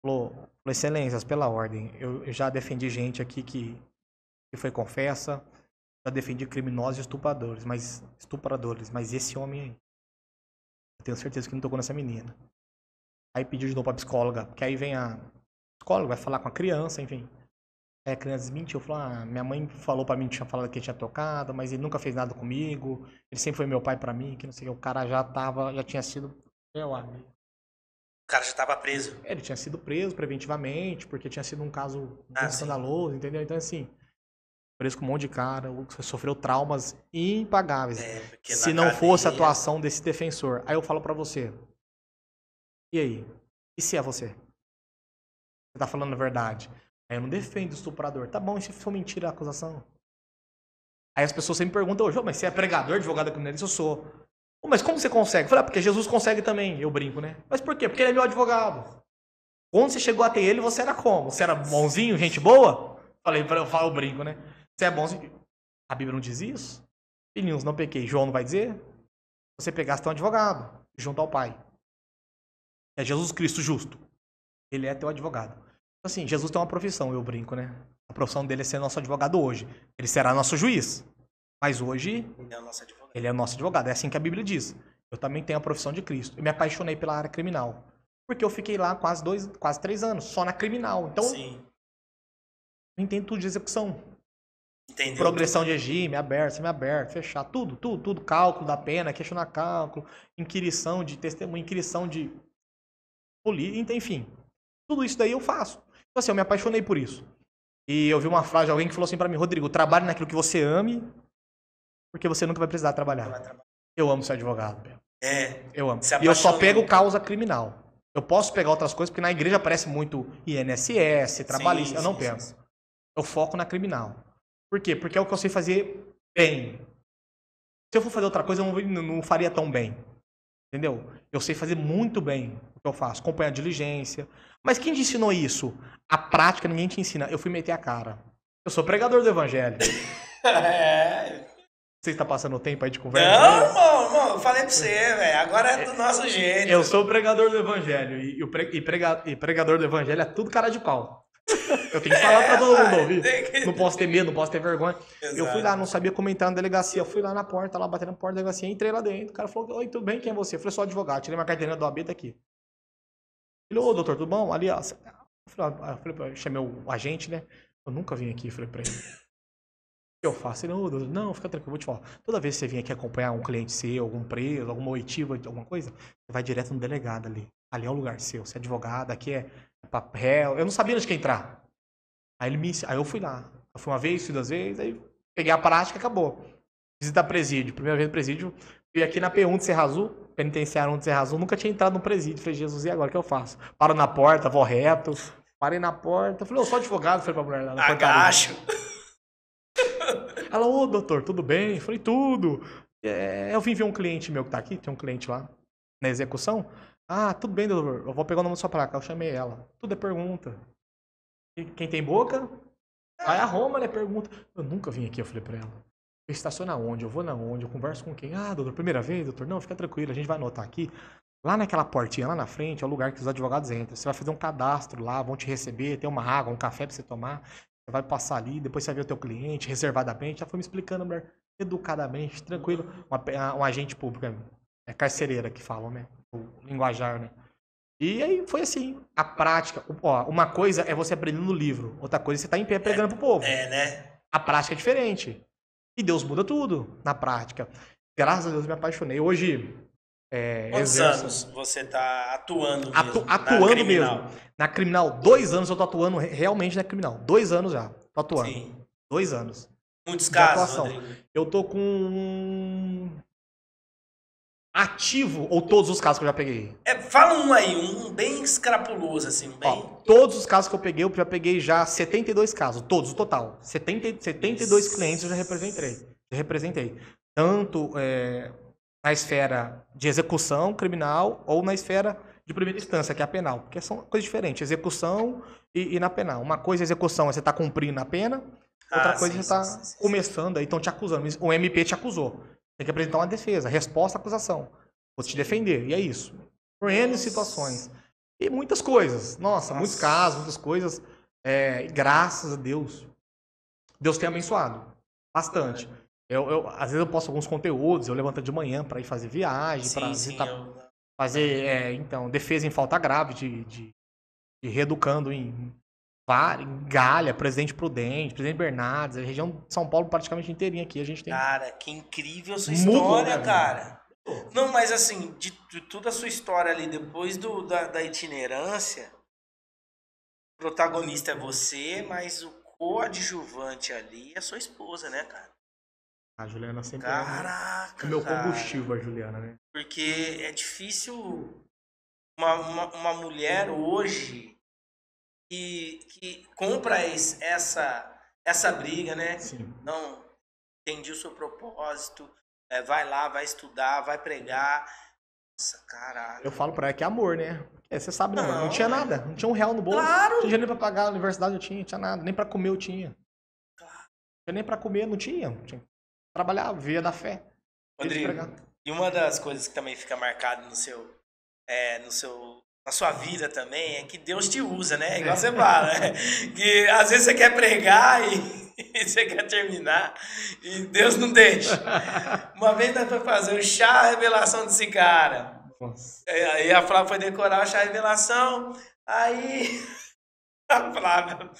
Speaker 1: Falou, excelências, pela ordem. Eu já defendi gente aqui que foi confessa. Já defendi criminosos e estupradores. Mas esse homem aí, eu tenho certeza que não tocou nessa menina. Aí pediu de novo pra psicóloga. Porque aí vem a psicóloga, vai falar com a criança, enfim. Aí a criança desmentiu, falou, minha mãe falou pra mim que tinha falado que ele tinha tocado, mas ele nunca fez nada comigo, ele sempre foi meu pai pra mim, que não sei o que, o cara já tinha sido, meu amigo.
Speaker 2: O cara já tava preso.
Speaker 1: Ele tinha sido preso preventivamente, porque tinha sido um caso muito escandaloso, entendeu? Então assim, preso com um monte de cara, sofreu traumas impagáveis. Se não fosse a atuação desse defensor. Aí eu falo pra você, e aí? E se é você? Você tá falando a verdade? Aí eu não defendo o estuprador. Tá bom, e se for mentira a acusação? Aí as pessoas sempre perguntam, mas você é pregador, advogado criminalista? Eu sou. Mas como você consegue? Eu falei, porque Jesus consegue também. Eu brinco, né? Mas por quê? Porque ele é meu advogado. Quando você chegou até ele, você era como? Você era bonzinho, gente boa? Eu brinco, né? Você é bonzinho. A Bíblia não diz isso? Filhinhos, não pequei. João não vai dizer? Se você pegasse teu advogado, junto ao Pai. É Jesus Cristo justo. Ele é teu advogado. Assim, Jesus tem uma profissão, eu brinco, né? A profissão dele é ser nosso advogado hoje. Ele será nosso juiz. Mas hoje,
Speaker 2: Ele é o nosso advogado.
Speaker 1: ele é nosso advogado. É assim que a Bíblia diz. Eu também tenho a profissão de Cristo. Eu me apaixonei pela área criminal. Porque eu fiquei lá quase 3 anos, só na criminal. Então,
Speaker 2: Sim.
Speaker 1: eu entendo tudo de execução.
Speaker 2: Entendeu?
Speaker 1: Progressão de regime, aberto, semi-aberto, fechar, tudo. Cálculo da pena, questionar cálculo, inquirição de testemunha, inquirição de polícia, enfim. Tudo isso daí eu faço. Então, assim, eu me apaixonei por isso. E eu vi uma frase de alguém que falou assim pra mim, Rodrigo, trabalhe naquilo que você ame, porque você nunca vai precisar trabalhar. Eu amo ser advogado, Bel. Eu amo. E eu só pego causa criminal. Eu posso pegar outras coisas, porque na igreja aparece muito INSS, trabalhista, eu não pego. Eu foco na criminal. Por quê? Porque é o que eu sei fazer bem. Se eu for fazer outra coisa, eu não faria tão bem. Entendeu? Eu sei fazer muito bem o que eu faço, acompanhar a diligência. Mas quem te ensinou isso? A prática ninguém te ensina. Eu fui meter a cara. Eu sou pregador do evangelho. Você está passando tempo aí de conversa?
Speaker 2: Não, irmão, eu falei pra você, velho. Agora é do nosso jeito.
Speaker 1: Eu sou pregador do evangelho. E pregador do evangelho é tudo cara de pau. Eu tenho que falar pra todo mundo ouvir. Não posso ter medo, não posso ter vergonha.
Speaker 2: Exato.
Speaker 1: Eu fui lá, não sabia comentar na delegacia. Eu fui lá na porta, lá batendo na porta da delegacia, entrei lá dentro. O cara falou, oi, tudo bem? Quem é você? Eu falei, sou advogado. Tirei minha carteirinha do OAB, tá aqui. Ele, ô, doutor, tudo bom? Ali, ó. Eu chamei o agente, né? Eu nunca vim aqui, falei pra ele. O que eu faço? Ele, ô, doutor, não, fica tranquilo, vou te falar. Toda vez que você vir aqui acompanhar um cliente seu, algum preso, alguma oitiva, alguma coisa, você vai direto no delegado ali. Ali é o lugar seu. Você é advogado, aqui é papel. Eu não sabia onde que ia entrar. Aí eu fui lá. Eu fui uma vez, fui 2 vezes, aí peguei a prática e acabou. Visita presídio. Primeira vez no presídio. Fui aqui na P1 de Serra Azul, penitenciário 1 de Serra Azul. Nunca tinha entrado no presídio. Falei, Jesus, e agora o que eu faço? Paro na porta, vou reto. Parei na porta. Falei, eu sou advogado. Falei pra mulher lá na porta.
Speaker 2: Agacho.
Speaker 1: Ela, ô, doutor, tudo bem? Falei, tudo. Eu vim ver um cliente meu que tá aqui. Tem um cliente lá na execução. Ah, tudo bem, doutor. Eu vou pegar o nome da sua placa. Eu chamei ela. Tudo é pergunta. Quem tem boca, vai a Roma, né? Pergunta. Eu nunca vim aqui, eu falei pra ela. Eu estaciono aonde? Eu vou na onde? Eu converso com quem? Ah, doutor, primeira vez, doutor? Não, fica tranquilo, a gente vai anotar aqui. Lá naquela portinha, lá na frente, é o lugar que os advogados entram. Você vai fazer um cadastro lá, vão te receber, tem uma água, um café pra você tomar. Você vai passar ali, depois você vai ver o teu cliente, reservadamente. Já foi me explicando, mulher, educadamente, tranquilo. Um agente público, é carcereira que falam, né? O linguajar, né? E aí foi assim, a prática. Ó, uma coisa é você aprendendo no livro, outra coisa é você estar em pé pregando pro povo.
Speaker 2: Né?
Speaker 1: A prática é diferente. E Deus muda tudo na prática. Graças a Deus eu me apaixonei. Hoje,
Speaker 2: Quantos anos você tá atuando mesmo?
Speaker 1: Atuando mesmo. Na criminal, 2 anos eu tô atuando realmente na criminal. 2 anos já. Tô atuando.
Speaker 2: Sim.
Speaker 1: 2 anos.
Speaker 2: Muitos casos, Rodrigo?
Speaker 1: Eu tô com... ativo ou todos os casos que eu já peguei?
Speaker 2: Fala um aí, um bem escrapuloso, assim, bem...
Speaker 1: Ó, todos os casos que eu já peguei já 72 casos, todos, o total. 72 clientes eu já representei. Tanto na esfera de execução criminal ou na esfera de primeira instância, que é a penal. Porque são coisas diferentes, execução e na penal. Uma coisa é execução, é você tá cumprindo a pena, outra coisa é você tá começando, aí estão te acusando. O MP te acusou. Tem que apresentar uma defesa, resposta à acusação. Vou te defender, e é isso. Por N situações. E muitas coisas. Nossa, muitos casos, muitas coisas. Graças a Deus. Deus tem abençoado. Bastante. Às vezes eu posto alguns conteúdos, eu levanto de manhã para ir fazer viagem, para fazer defesa em falta grave de reeducando em Galha, Presidente Prudente, Presidente Bernardes, a região de São Paulo praticamente inteirinha aqui. A gente tem.
Speaker 2: Cara, que incrível sua história, cara. Não, mas assim, de toda a sua história ali, depois da itinerância, o protagonista é você, mas o coadjuvante ali é sua esposa, né, cara?
Speaker 1: A Juliana sempre
Speaker 2: Caraca,
Speaker 1: é o meu combustível, a Juliana, né?
Speaker 2: Porque é difícil uma mulher hoje que compra essa briga, né? Sim. Não entendi o seu propósito, vai lá, vai estudar, vai pregar. Nossa, caralho.
Speaker 1: Eu falo pra ela que é amor, né? Você sabe, né, mano? Não tinha nada, não tinha R$1 no bolso.
Speaker 2: Claro.
Speaker 1: Não tinha dinheiro pra pagar a universidade, eu tinha nada. Nem pra comer eu tinha.
Speaker 2: Claro.
Speaker 1: Não tinha nem pra comer, não tinha. Trabalhar, via da fé.
Speaker 2: Rodrigo, e uma das coisas que também fica marcado na na sua vida também é que Deus te usa, né? Igual você fala, né? Que às vezes você quer pregar e você quer terminar e Deus não deixa. Uma vez nós fomos fazer o chá revelação desse cara.
Speaker 1: Nossa.
Speaker 2: Aí a Flávia foi decorar o chá revelação, aí a Flávia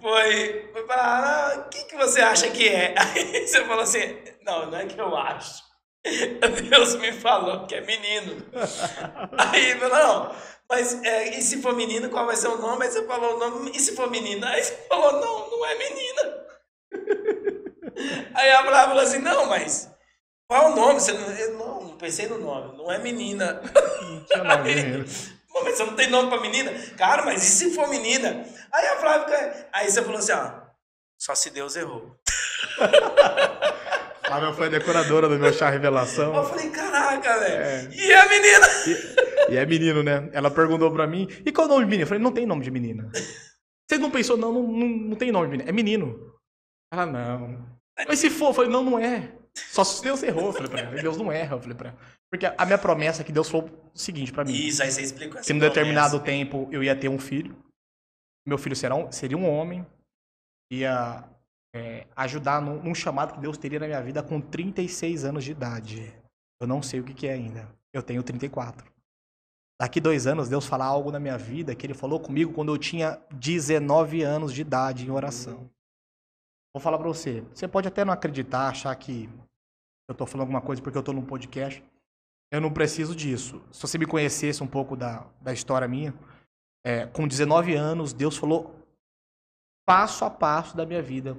Speaker 2: foi falar, o que você acha que é? Aí você falou assim, não é que eu acho. Deus me falou que é menino. Aí ele falou, não, mas e se for menino, qual vai ser o nome? Aí você falou o nome, e se for menina? Aí você falou, não é menina. Aí a Flávia falou assim, não, mas qual é o nome? Eu não pensei no nome, não é menina.
Speaker 1: Não tinha nome mesmo.
Speaker 2: Mas você não tem nome pra menina? Cara, mas e se for menina? Aí a Flávia, aí você falou assim, só se Deus errou.
Speaker 1: A Flávia foi a decoradora do meu chá revelação.
Speaker 2: Eu falei, caraca, velho. E a menina?
Speaker 1: E é menino, né? Ela perguntou pra mim, e qual é o nome de menina? Eu falei, não tem nome de menina. Você não pensou? Não tem nome de menina. É menino. Ela, não. Mas se for, eu falei, não é. Só se Deus errou, eu falei pra ela. Deus não erra, eu falei pra ela. Porque a minha promessa é que Deus falou o seguinte pra mim.
Speaker 2: Isso, aí você explicou essa
Speaker 1: que num determinado tempo eu ia ter um filho. Meu filho seria um homem. Ia ajudar num chamado que Deus teria na minha vida com 36 anos de idade. Eu não sei o que é ainda. Eu tenho 34. Daqui 2 anos, Deus falar algo na minha vida que Ele falou comigo quando eu tinha 19 anos de idade em oração. Vou falar pra você. Você pode até não acreditar, achar que eu tô falando alguma coisa porque eu tô num podcast. Eu não preciso disso. Se você me conhecesse um pouco da história minha, com 19 anos, Deus falou passo a passo da minha vida.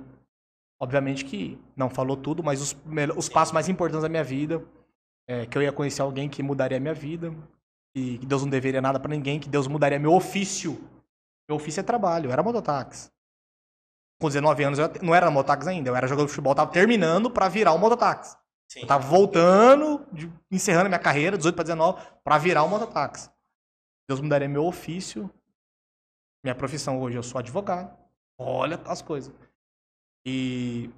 Speaker 1: Obviamente que não falou tudo, mas os passos mais importantes da minha vida, que eu ia conhecer alguém que mudaria a minha vida, e que Deus não deveria nada pra ninguém, que Deus mudaria meu ofício. Meu ofício é trabalho, eu era mototáxi. Com 19 anos eu não era mototáxi ainda, eu era jogador de futebol, tava terminando pra virar um mototáxi. Sim. Eu tava voltando, encerrando a minha carreira, 18 para 19, pra virar um mototáxi. Deus mudaria meu ofício, minha profissão hoje, eu sou advogado. Olha as coisas. E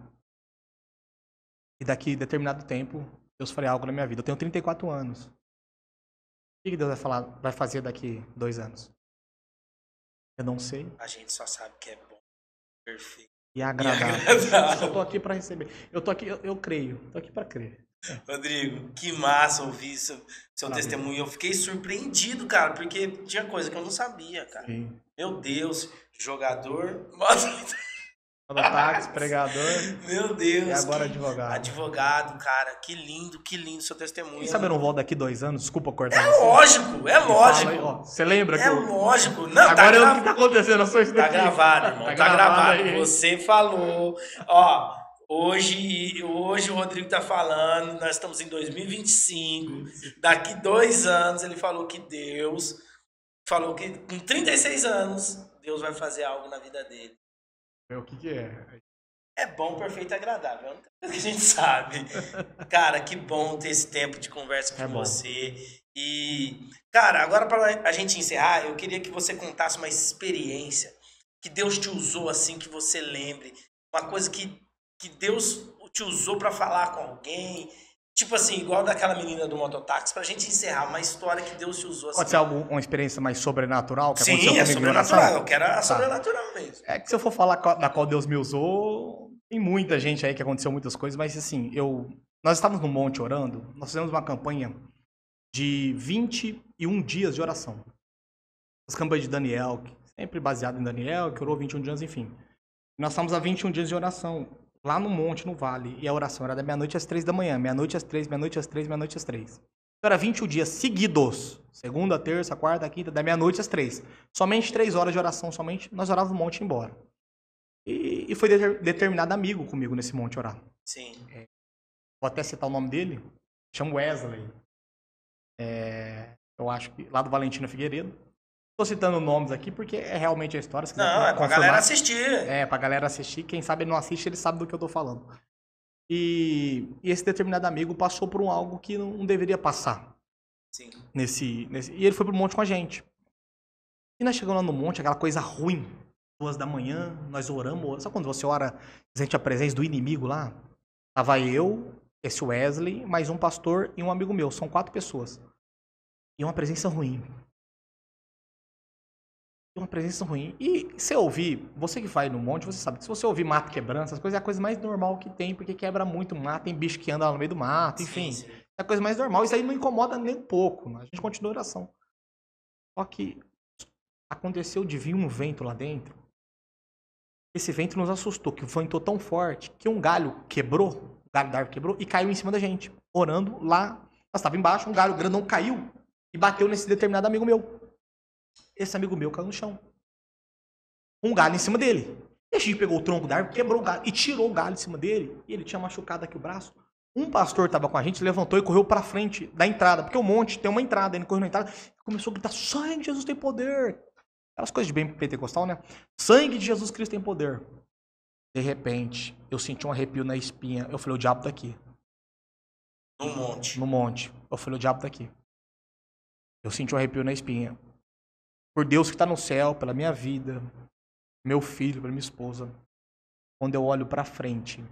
Speaker 1: daqui a determinado tempo, Deus faria algo na minha vida. Eu tenho 34 anos. O que Deus vai fazer daqui 2 anos? Eu não sei.
Speaker 2: A gente só sabe que é bom, perfeito.
Speaker 1: E agradável. Eu tô aqui pra receber. Eu creio. Tô aqui pra crer.
Speaker 2: Rodrigo, que massa ouvir seu testemunho. Eu fiquei surpreendido, cara, porque tinha coisa que eu não sabia, cara. Sim. Meu Deus, jogador...
Speaker 1: Mototáxi, pregador.
Speaker 2: Meu Deus.
Speaker 1: E agora advogado.
Speaker 2: Advogado, cara. Que lindo seu testemunho.
Speaker 1: Quem sabe eu não volto daqui 2 anos? Desculpa cortar.
Speaker 2: É lógico, é lógico.
Speaker 1: Aí, você lembra?
Speaker 2: É lógico. Não,
Speaker 1: agora o que tá acontecendo? Eu sou isso daqui.
Speaker 2: Tá gravado, irmão. Tá gravado. Você falou. Ó, hoje o Rodrigo tá falando, nós estamos em 2025. Daqui 2 anos ele falou que Deus falou que com 36 anos Deus vai fazer algo na vida dele.
Speaker 1: O que é?
Speaker 2: É bom, perfeito e agradável. É a única coisa que a gente sabe. Cara, que bom ter esse tempo de conversa com você. E, cara, agora para a gente encerrar, eu queria que você contasse uma experiência que Deus te usou assim, que você lembre. Uma coisa que Deus te usou para falar com alguém. Tipo assim, igual daquela menina do mototáxi, pra gente encerrar, uma história que Deus te usou assim.
Speaker 1: Pode ser uma experiência mais sobrenatural? Que
Speaker 2: sim, é sobrenatural. Eu quero a sobrenatural mesmo.
Speaker 1: É que se eu for falar da qual Deus me usou, tem muita gente aí que aconteceu muitas coisas, mas assim, nós estávamos no monte orando, nós fizemos uma campanha de 21 dias de oração. As campanhas de Daniel, sempre baseado em Daniel, que orou 21 dias, enfim. Nós estamos há 21 dias de oração. Lá no monte, no vale, e a oração era da meia-noite às 3 da manhã, meia-noite às 3, meia-noite às 3, meia-noite às 3. Então era 21 dias seguidos, segunda, terça, quarta, quinta, da meia-noite às 3. Somente 3 horas de oração, nós orávamos no monte e ia embora. E foi determinado amigo comigo nesse monte orar.
Speaker 2: Sim.
Speaker 1: Vou até citar o nome dele, chama Wesley. Eu acho que lá do Valentina Figueiredo. Tô citando nomes aqui porque é realmente a história.
Speaker 2: Não, é pra galera assistir.
Speaker 1: Pra galera assistir. Quem sabe ele não assiste, ele sabe do que eu tô falando. E esse determinado amigo passou por algo que não deveria passar.
Speaker 2: Sim.
Speaker 1: E ele foi pro monte com a gente. E nós chegamos lá no monte, aquela coisa ruim. 2 da manhã, nós oramos. Sabe quando você ora, sente a presença do inimigo lá? Tava eu, esse Wesley, mais um pastor e um amigo meu. São 4 pessoas. E uma presença ruim. uma presença ruim. E se ouvir, você que vai no monte, você sabe que se você ouvir mato quebrando, essas coisas é a coisa mais normal que tem, porque quebra muito mato, tem bicho que anda lá no meio do mato, enfim.
Speaker 2: Sim, sim.
Speaker 1: É a coisa mais normal. Isso aí não incomoda nem um pouco. A gente continua a oração. Só que aconteceu de vir um vento lá dentro. Esse vento nos assustou, que ventou tão forte que um galho quebrou, o galho da árvore quebrou e caiu em cima da gente. Orando lá, nós estávamos embaixo, um galho grandão caiu e bateu nesse determinado amigo meu. Esse amigo meu caiu no chão. Um galho em cima dele. E a gente pegou o tronco da árvore, quebrou o galho e tirou o galho de cima dele. E ele tinha machucado aqui o braço. Um pastor estava com a gente, levantou e correu para frente da entrada, porque o monte tem uma entrada, ele correu na entrada e começou a gritar: sangue de Jesus tem poder. Aquelas coisas de bem pentecostal, né? Sangue de Jesus Cristo tem poder. De repente, eu senti um arrepio na espinha. Eu falei: o diabo tá aqui.
Speaker 2: No monte.
Speaker 1: No monte. Eu falei: o diabo tá aqui. Eu senti um arrepio na espinha. Por Deus que está no céu, pela minha vida, meu filho, pela minha esposa. Quando eu olho para frente,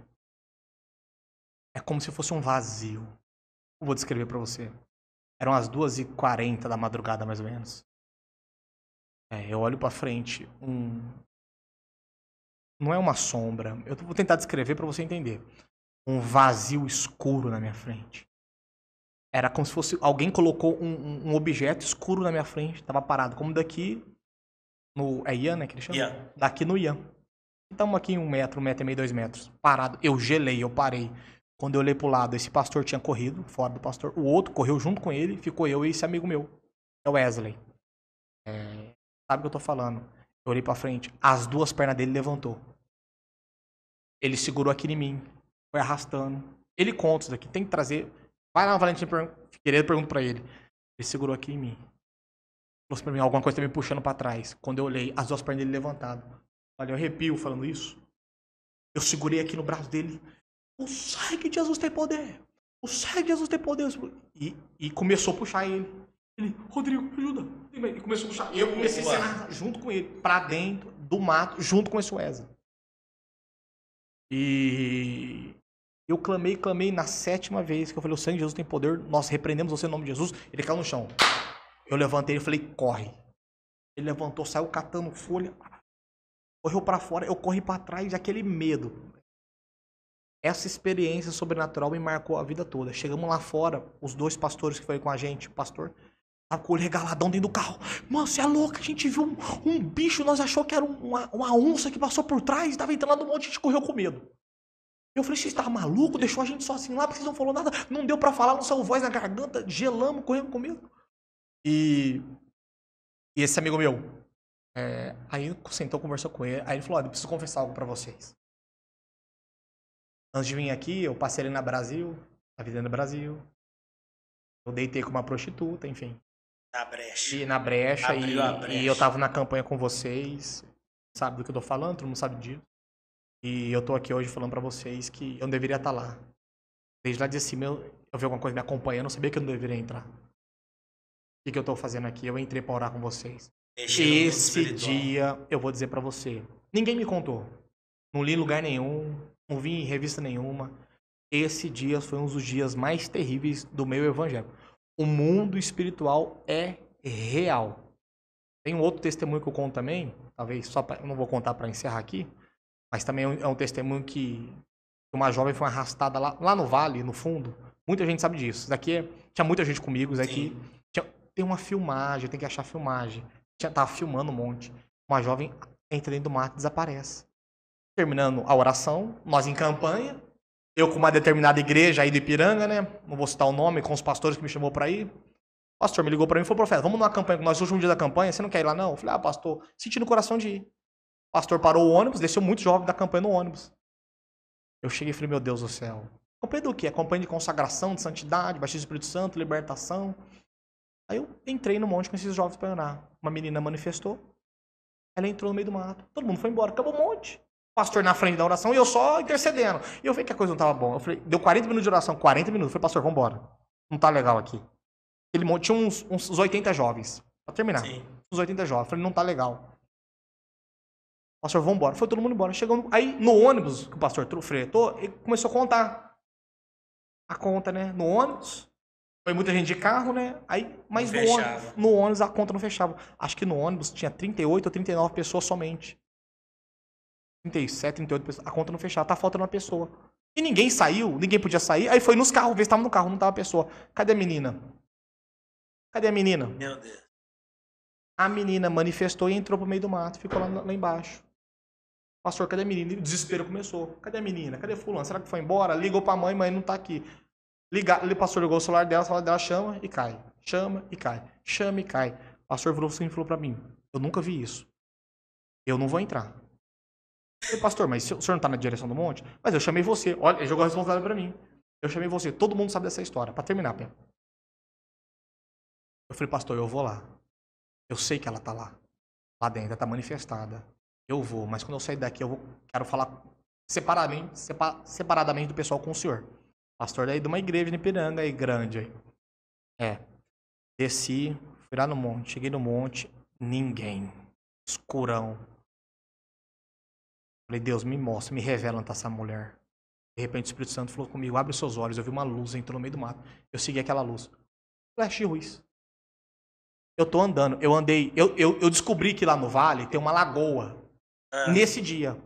Speaker 1: é como se fosse um vazio. Eu vou descrever para você. Eram as 2h40 da madrugada, mais ou menos. Eu olho para frente, não é uma sombra. Eu vou tentar descrever para você entender. Um vazio escuro na minha frente. Era como se fosse alguém colocou um objeto escuro na minha frente, tava parado, como daqui no Ian, né, que ele chama?
Speaker 2: Ian.
Speaker 1: Daqui no Ian. Estamos aqui 1 metro, 1,5 metro, 2 metros, parado. Eu gelei, eu parei. Quando eu olhei pro lado, esse pastor tinha corrido, fora do pastor. O outro correu junto com ele, ficou eu e esse amigo meu, é o Wesley. Sabe o que eu tô falando? Eu olhei pra frente, as 2 pernas dele levantou. Ele segurou aqui em mim, foi arrastando. Ele conta isso daqui, tem que trazer. Vai lá, Valentim Figueiredo, pergunta pra ele. Ele segurou aqui em mim. Falou assim pra mim, alguma coisa tá me puxando pra trás. Quando eu olhei, as 2 pernas dele levantadas. Olha, eu arrepio falando isso. Eu segurei aqui no braço dele. O sangue de Jesus tem poder. O sangue de Jesus tem poder. E começou a puxar ele. Ele, Rodrigo, me ajuda. E começou a puxar. Eu comecei a cenar junto com ele, pra dentro do mato, junto com esse Wesley. E eu clamei na 7ª vez que eu falei: o sangue de Jesus tem poder, nós repreendemos você no nome de Jesus. Ele caiu no chão. Eu levantei e falei: corre. Ele levantou, saiu catando folha, correu pra fora, eu corri pra trás, aquele medo. Essa experiência sobrenatural me marcou a vida toda. Chegamos lá fora, os 2 pastores que foram com a gente, o pastor tava com o olho regaladão dentro do carro. Mano, você é louco, a gente viu um bicho, nós achou que era uma onça que passou por trás, tava entrando lá no monte, a gente correu com medo. Eu falei: vocês estavam malucos? Deixou a gente sozinho lá, porque vocês não falaram nada, não deu pra falar, não saiu voz na garganta, gelamos, correndo com medo. E esse amigo meu, aí sentou, conversou com ele, aí ele falou: olha, eu preciso confessar algo pra vocês. Antes de vir aqui, eu passei ali na Brasil, a vida no Brasil. Eu deitei com uma prostituta, enfim.
Speaker 2: Na brecha.
Speaker 1: E na brecha,
Speaker 2: Abriu a brecha.
Speaker 1: e eu tava na campanha com vocês. Sabe do que eu tô falando? Todo mundo sabe disso. E eu tô aqui hoje falando pra vocês que eu não deveria estar lá. Desde lá de cima eu vi alguma coisa me acompanhando, eu sabia que eu não deveria entrar. O que eu tô fazendo aqui? Eu entrei pra orar com vocês. Esse dia, eu vou dizer pra você, ninguém me contou. Não li em lugar nenhum, não vi em revista nenhuma. Esse dia foi um dos dias mais terríveis do meu evangelho. O mundo espiritual é real. Tem um outro testemunho que eu conto também, talvez eu não vou contar para encerrar aqui, mas também é um testemunho que uma jovem foi arrastada lá no vale, no fundo. Muita gente sabe disso. Isso daqui tinha muita gente comigo, isso daqui tem uma filmagem, tem que achar a filmagem. Tava filmando um monte. Uma jovem entra dentro do mato e desaparece. Terminando a oração, nós em campanha, eu com uma determinada igreja aí do Ipiranga, né? Não vou citar o nome, com os pastores que me chamou pra ir. O pastor me ligou pra mim e falou: profeta, vamos numa campanha com nós, último dia da campanha, você não quer ir lá não? Eu falei: pastor, senti no coração de ir. O pastor parou o ônibus, desceu muito jovem da campanha no ônibus. Eu cheguei e falei: meu Deus do céu. Campanha do quê? Campanha de consagração, de santidade, batismo do Espírito Santo, libertação. Aí eu entrei no monte com esses jovens pra orar. Uma menina manifestou, ela entrou no meio do mato, todo mundo foi embora, acabou o monte. Pastor na frente da oração e eu só intercedendo. E eu vi que a coisa não tava bom. Eu falei: deu 40 minutos de oração, 40 minutos. Eu falei: pastor, vambora. Não tá legal aqui. Ele tinha uns 80 jovens. Pra terminar.
Speaker 2: Sim.
Speaker 1: Uns 80 jovens. Eu falei: não tá legal. Pastor, vambora. Foi todo mundo embora. Chegando aí no ônibus que o pastor fretou, ele começou a contar. A conta, né? No ônibus. Foi muita gente de carro, né? Aí, mas
Speaker 2: Não fechava.
Speaker 1: no ônibus a conta não fechava. Acho que no ônibus tinha 38 ou 39 pessoas somente. 37, 38 pessoas. A conta não fechava. Tá faltando uma pessoa. E ninguém saiu, ninguém podia sair. Aí foi nos carros, ver se tava no carro, não tava a pessoa. Cadê a menina? Cadê a menina?
Speaker 2: Meu Deus.
Speaker 1: A menina manifestou e entrou pro meio do mato. Ficou lá embaixo. Pastor, cadê a menina? E o desespero começou. Cadê a menina? Cadê fulano? Será que foi embora? Ligou pra mãe não tá aqui. O pastor ligou o celular dela chama e cai. Chama e cai. Chama e cai. O pastor virou assim e falou pra mim: eu nunca vi isso. Eu não vou entrar. Eu falei, pastor, mas o senhor não tá na direção do monte? Mas eu chamei você. Olha, ele jogou a responsabilidade pra mim. Eu chamei você. Todo mundo sabe dessa história. Pra terminar, Pé. Eu falei, pastor, eu vou lá. Eu sei que ela tá lá. Lá dentro, ela tá manifestada. Eu vou, mas quando eu sair daqui, quero falar separadamente do pessoal com o senhor. Pastor daí de uma igreja em Ipiranga aí, grande aí. Desci, fui lá no monte, cheguei no monte, ninguém. Escurão. Falei, Deus, me mostra, me revela onde tá essa mulher. De repente o Espírito Santo falou comigo, abre os seus olhos. Eu vi uma luz, entrou no meio do mato. Eu segui aquela luz. Flash Ruiz. Eu tô andando, eu andei, eu descobri que lá no vale tem uma lagoa. Nesse dia,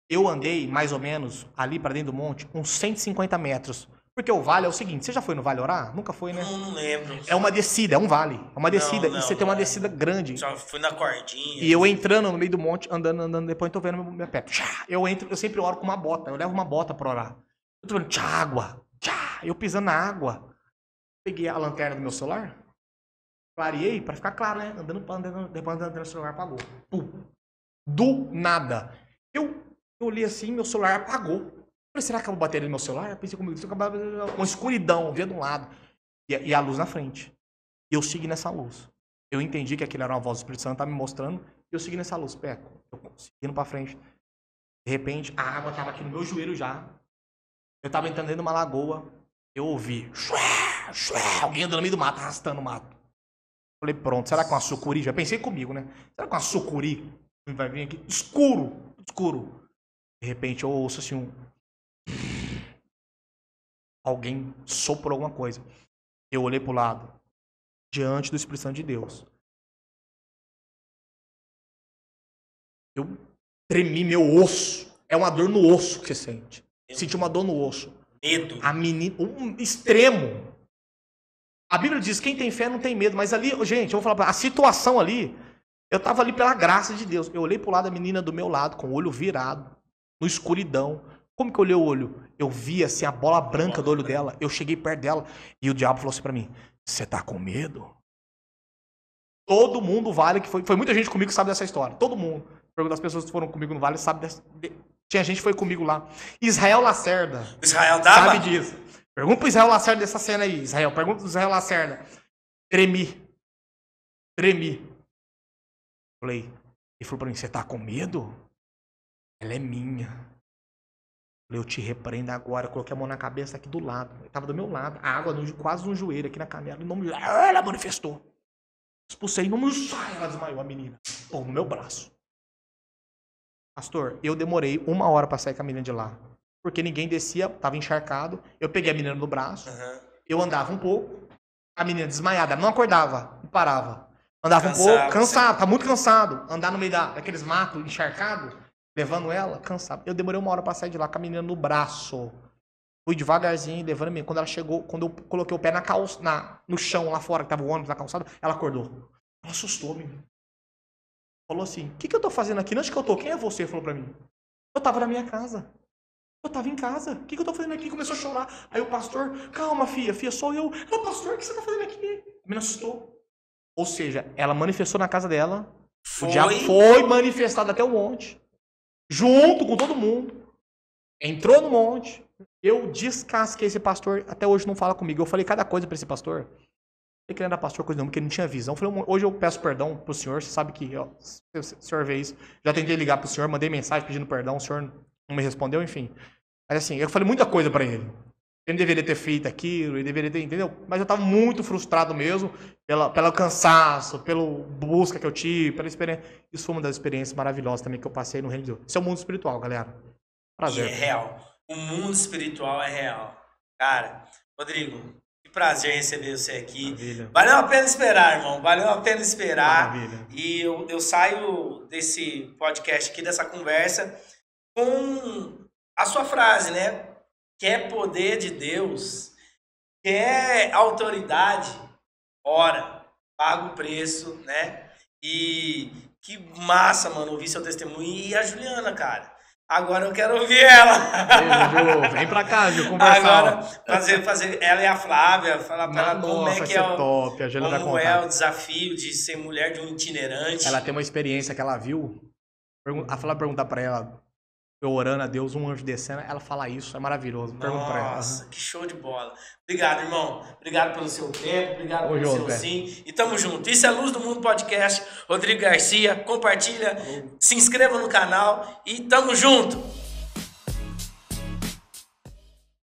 Speaker 1: eu andei mais ou menos ali pra dentro do monte, uns 150 metros. Porque o vale é o seguinte, você já foi no vale orar? Nunca foi, né?
Speaker 2: Não lembro.
Speaker 1: É uma descida, é um vale. É uma descida e você tem uma descida grande.
Speaker 2: Só fui na cordinha.
Speaker 1: E eu entrando no meio do monte, andando, depois eu tô vendo meu pé. Eu sempre oro com uma bota, eu levo uma bota pra orar. Eu tô vendo, água, eu pisando na água. Peguei a lanterna do meu celular, clareei pra ficar claro, né? Depois andando no celular, apagou. Pum. Do nada. Eu olhei assim, meu celular apagou. Falei, será que acabou a bateria do meu celular? Eu pensei comigo, uma escuridão, via de um lado. E a luz na frente. E eu segui nessa luz. Eu entendi que aquilo era uma voz do Espírito Santo, tá me mostrando. E eu segui nessa luz, Peco. Eu seguindo pra frente. De repente, a água tava aqui no meu joelho já. Eu tava entrando dentro de uma lagoa. Eu ouvi. Alguém andando no meio do mato, arrastando o mato. Falei, pronto, será que uma sucuri? Já pensei comigo, né? Será que uma sucuri vai vir aqui? Escuro, escuro. De repente eu ouço assim alguém soprou alguma coisa. Eu olhei pro lado. Diante do Espírito Santo de Deus. Eu tremi meu osso. É uma dor no osso que você sente. Senti uma dor no osso.
Speaker 2: Medo.
Speaker 1: A menina, extremo. A Bíblia diz, quem tem fé não tem medo. Mas ali, gente, eu vou falar, a situação ali, eu tava ali pela graça de Deus. Eu olhei pro lado da menina do meu lado, com o olho virado, no escuridão. Como que eu olhei o olho? Eu vi assim a bola branca do olho dela. Eu cheguei perto dela e o diabo falou assim pra mim, você tá com medo? Todo mundo vale, que foi muita gente comigo que sabe dessa história. Todo mundo. Pergunta das pessoas que foram comigo no vale, sabe dessa. Tinha gente que foi comigo lá. Israel Lacerda.
Speaker 2: Israel tava?
Speaker 1: Sabe disso. Pergunta pro Israel Lacerda dessa cena aí. Israel, pergunta pro Israel Lacerda. Tremi. Falei. Ele falou pra mim, você tá com medo? Ela é minha. Falei, eu te repreendo agora. Eu coloquei a mão na cabeça aqui do lado. Ele tava do meu lado. A água quase no joelho aqui na canela. Ela manifestou. Expulsei, não me sai. Ela desmaiou a menina. Pô, no meu braço. Pastor, eu demorei 1 hora pra sair com a menina de lá. Porque ninguém descia, tava encharcado. Eu peguei a menina no braço. Eu andava um pouco. A menina desmaiada, não acordava, não parava. Andava um pouco, cansado, tá muito cansado. Andar no meio daqueles matos encharcados, levando ela, cansado. Eu demorei 1 hora pra sair de lá com a menina no braço. Fui devagarzinho, levando a menina. Quando ela chegou, quando eu coloquei o pé no chão lá fora, que tava o ônibus na calçada, ela acordou. Ela assustou, menino. Falou assim, o que eu tô fazendo aqui? Onde que eu tô? Quem é você? Falou pra mim. Eu tava na minha casa. Eu tava em casa. O que eu tô fazendo aqui? Começou a chorar. Aí o pastor, calma, filha, sou eu. Não, pastor, o que você tá fazendo aqui? A menina assustou. Ou seja, ela manifestou na casa dela. O diabo foi manifestado até o monte. Junto com todo mundo. Entrou no monte. Eu descasquei esse pastor. Até hoje não fala comigo. Eu falei cada coisa pra esse pastor. Eu que ele era pastor, coisa nenhuma, porque ele não tinha visão. Eu falei, hoje eu peço perdão pro senhor. Você sabe que, ó, se o senhor vê isso. Já tentei ligar pro senhor, mandei mensagem pedindo perdão. O senhor não me respondeu, enfim. Mas assim, eu falei muita coisa pra ele. Ele deveria ter feito aquilo, ele deveria ter, entendeu? Mas eu tava muito frustrado mesmo, pelo cansaço, pela busca que eu tive, pela experiência. Isso foi uma das experiências maravilhosas também que eu passei no reino de Deus. Isso é o mundo espiritual, galera. Prazer.
Speaker 2: E é real. O mundo espiritual é real. Cara, Rodrigo, Que prazer receber você aqui.
Speaker 1: Maravilha.
Speaker 2: Valeu a pena esperar, irmão. Valeu a pena esperar.
Speaker 1: Maravilha.
Speaker 2: E eu saio desse podcast aqui, dessa conversa, com a sua frase, né? Quer poder de Deus, quer autoridade, ora, paga o preço, né? E que massa, mano, ouvir seu testemunho. E a Juliana, cara. Agora eu quero ouvir ela.
Speaker 1: Ei, Ju, vem pra cá, Ju, conversar.
Speaker 2: Agora, fazer ela e a Flávia, falar pra ela como é que é,
Speaker 1: top. A Juliana vai
Speaker 2: como
Speaker 1: contar.
Speaker 2: é o desafio de ser mulher de um itinerante.
Speaker 1: Ela tem uma experiência que ela viu. A Flávia perguntar pra ela, eu orando a Deus, um anjo descendo, ela fala isso, é maravilhoso. Pergunta pra ela.
Speaker 2: Nossa, que show de bola. Obrigado, irmão. Obrigado pelo seu tempo, obrigado pelo
Speaker 1: junto,
Speaker 2: seu sim. E tamo junto. Isso é Luz do Mundo Podcast. Rodrigo Garcia, compartilha, se inscreva no canal e tamo junto.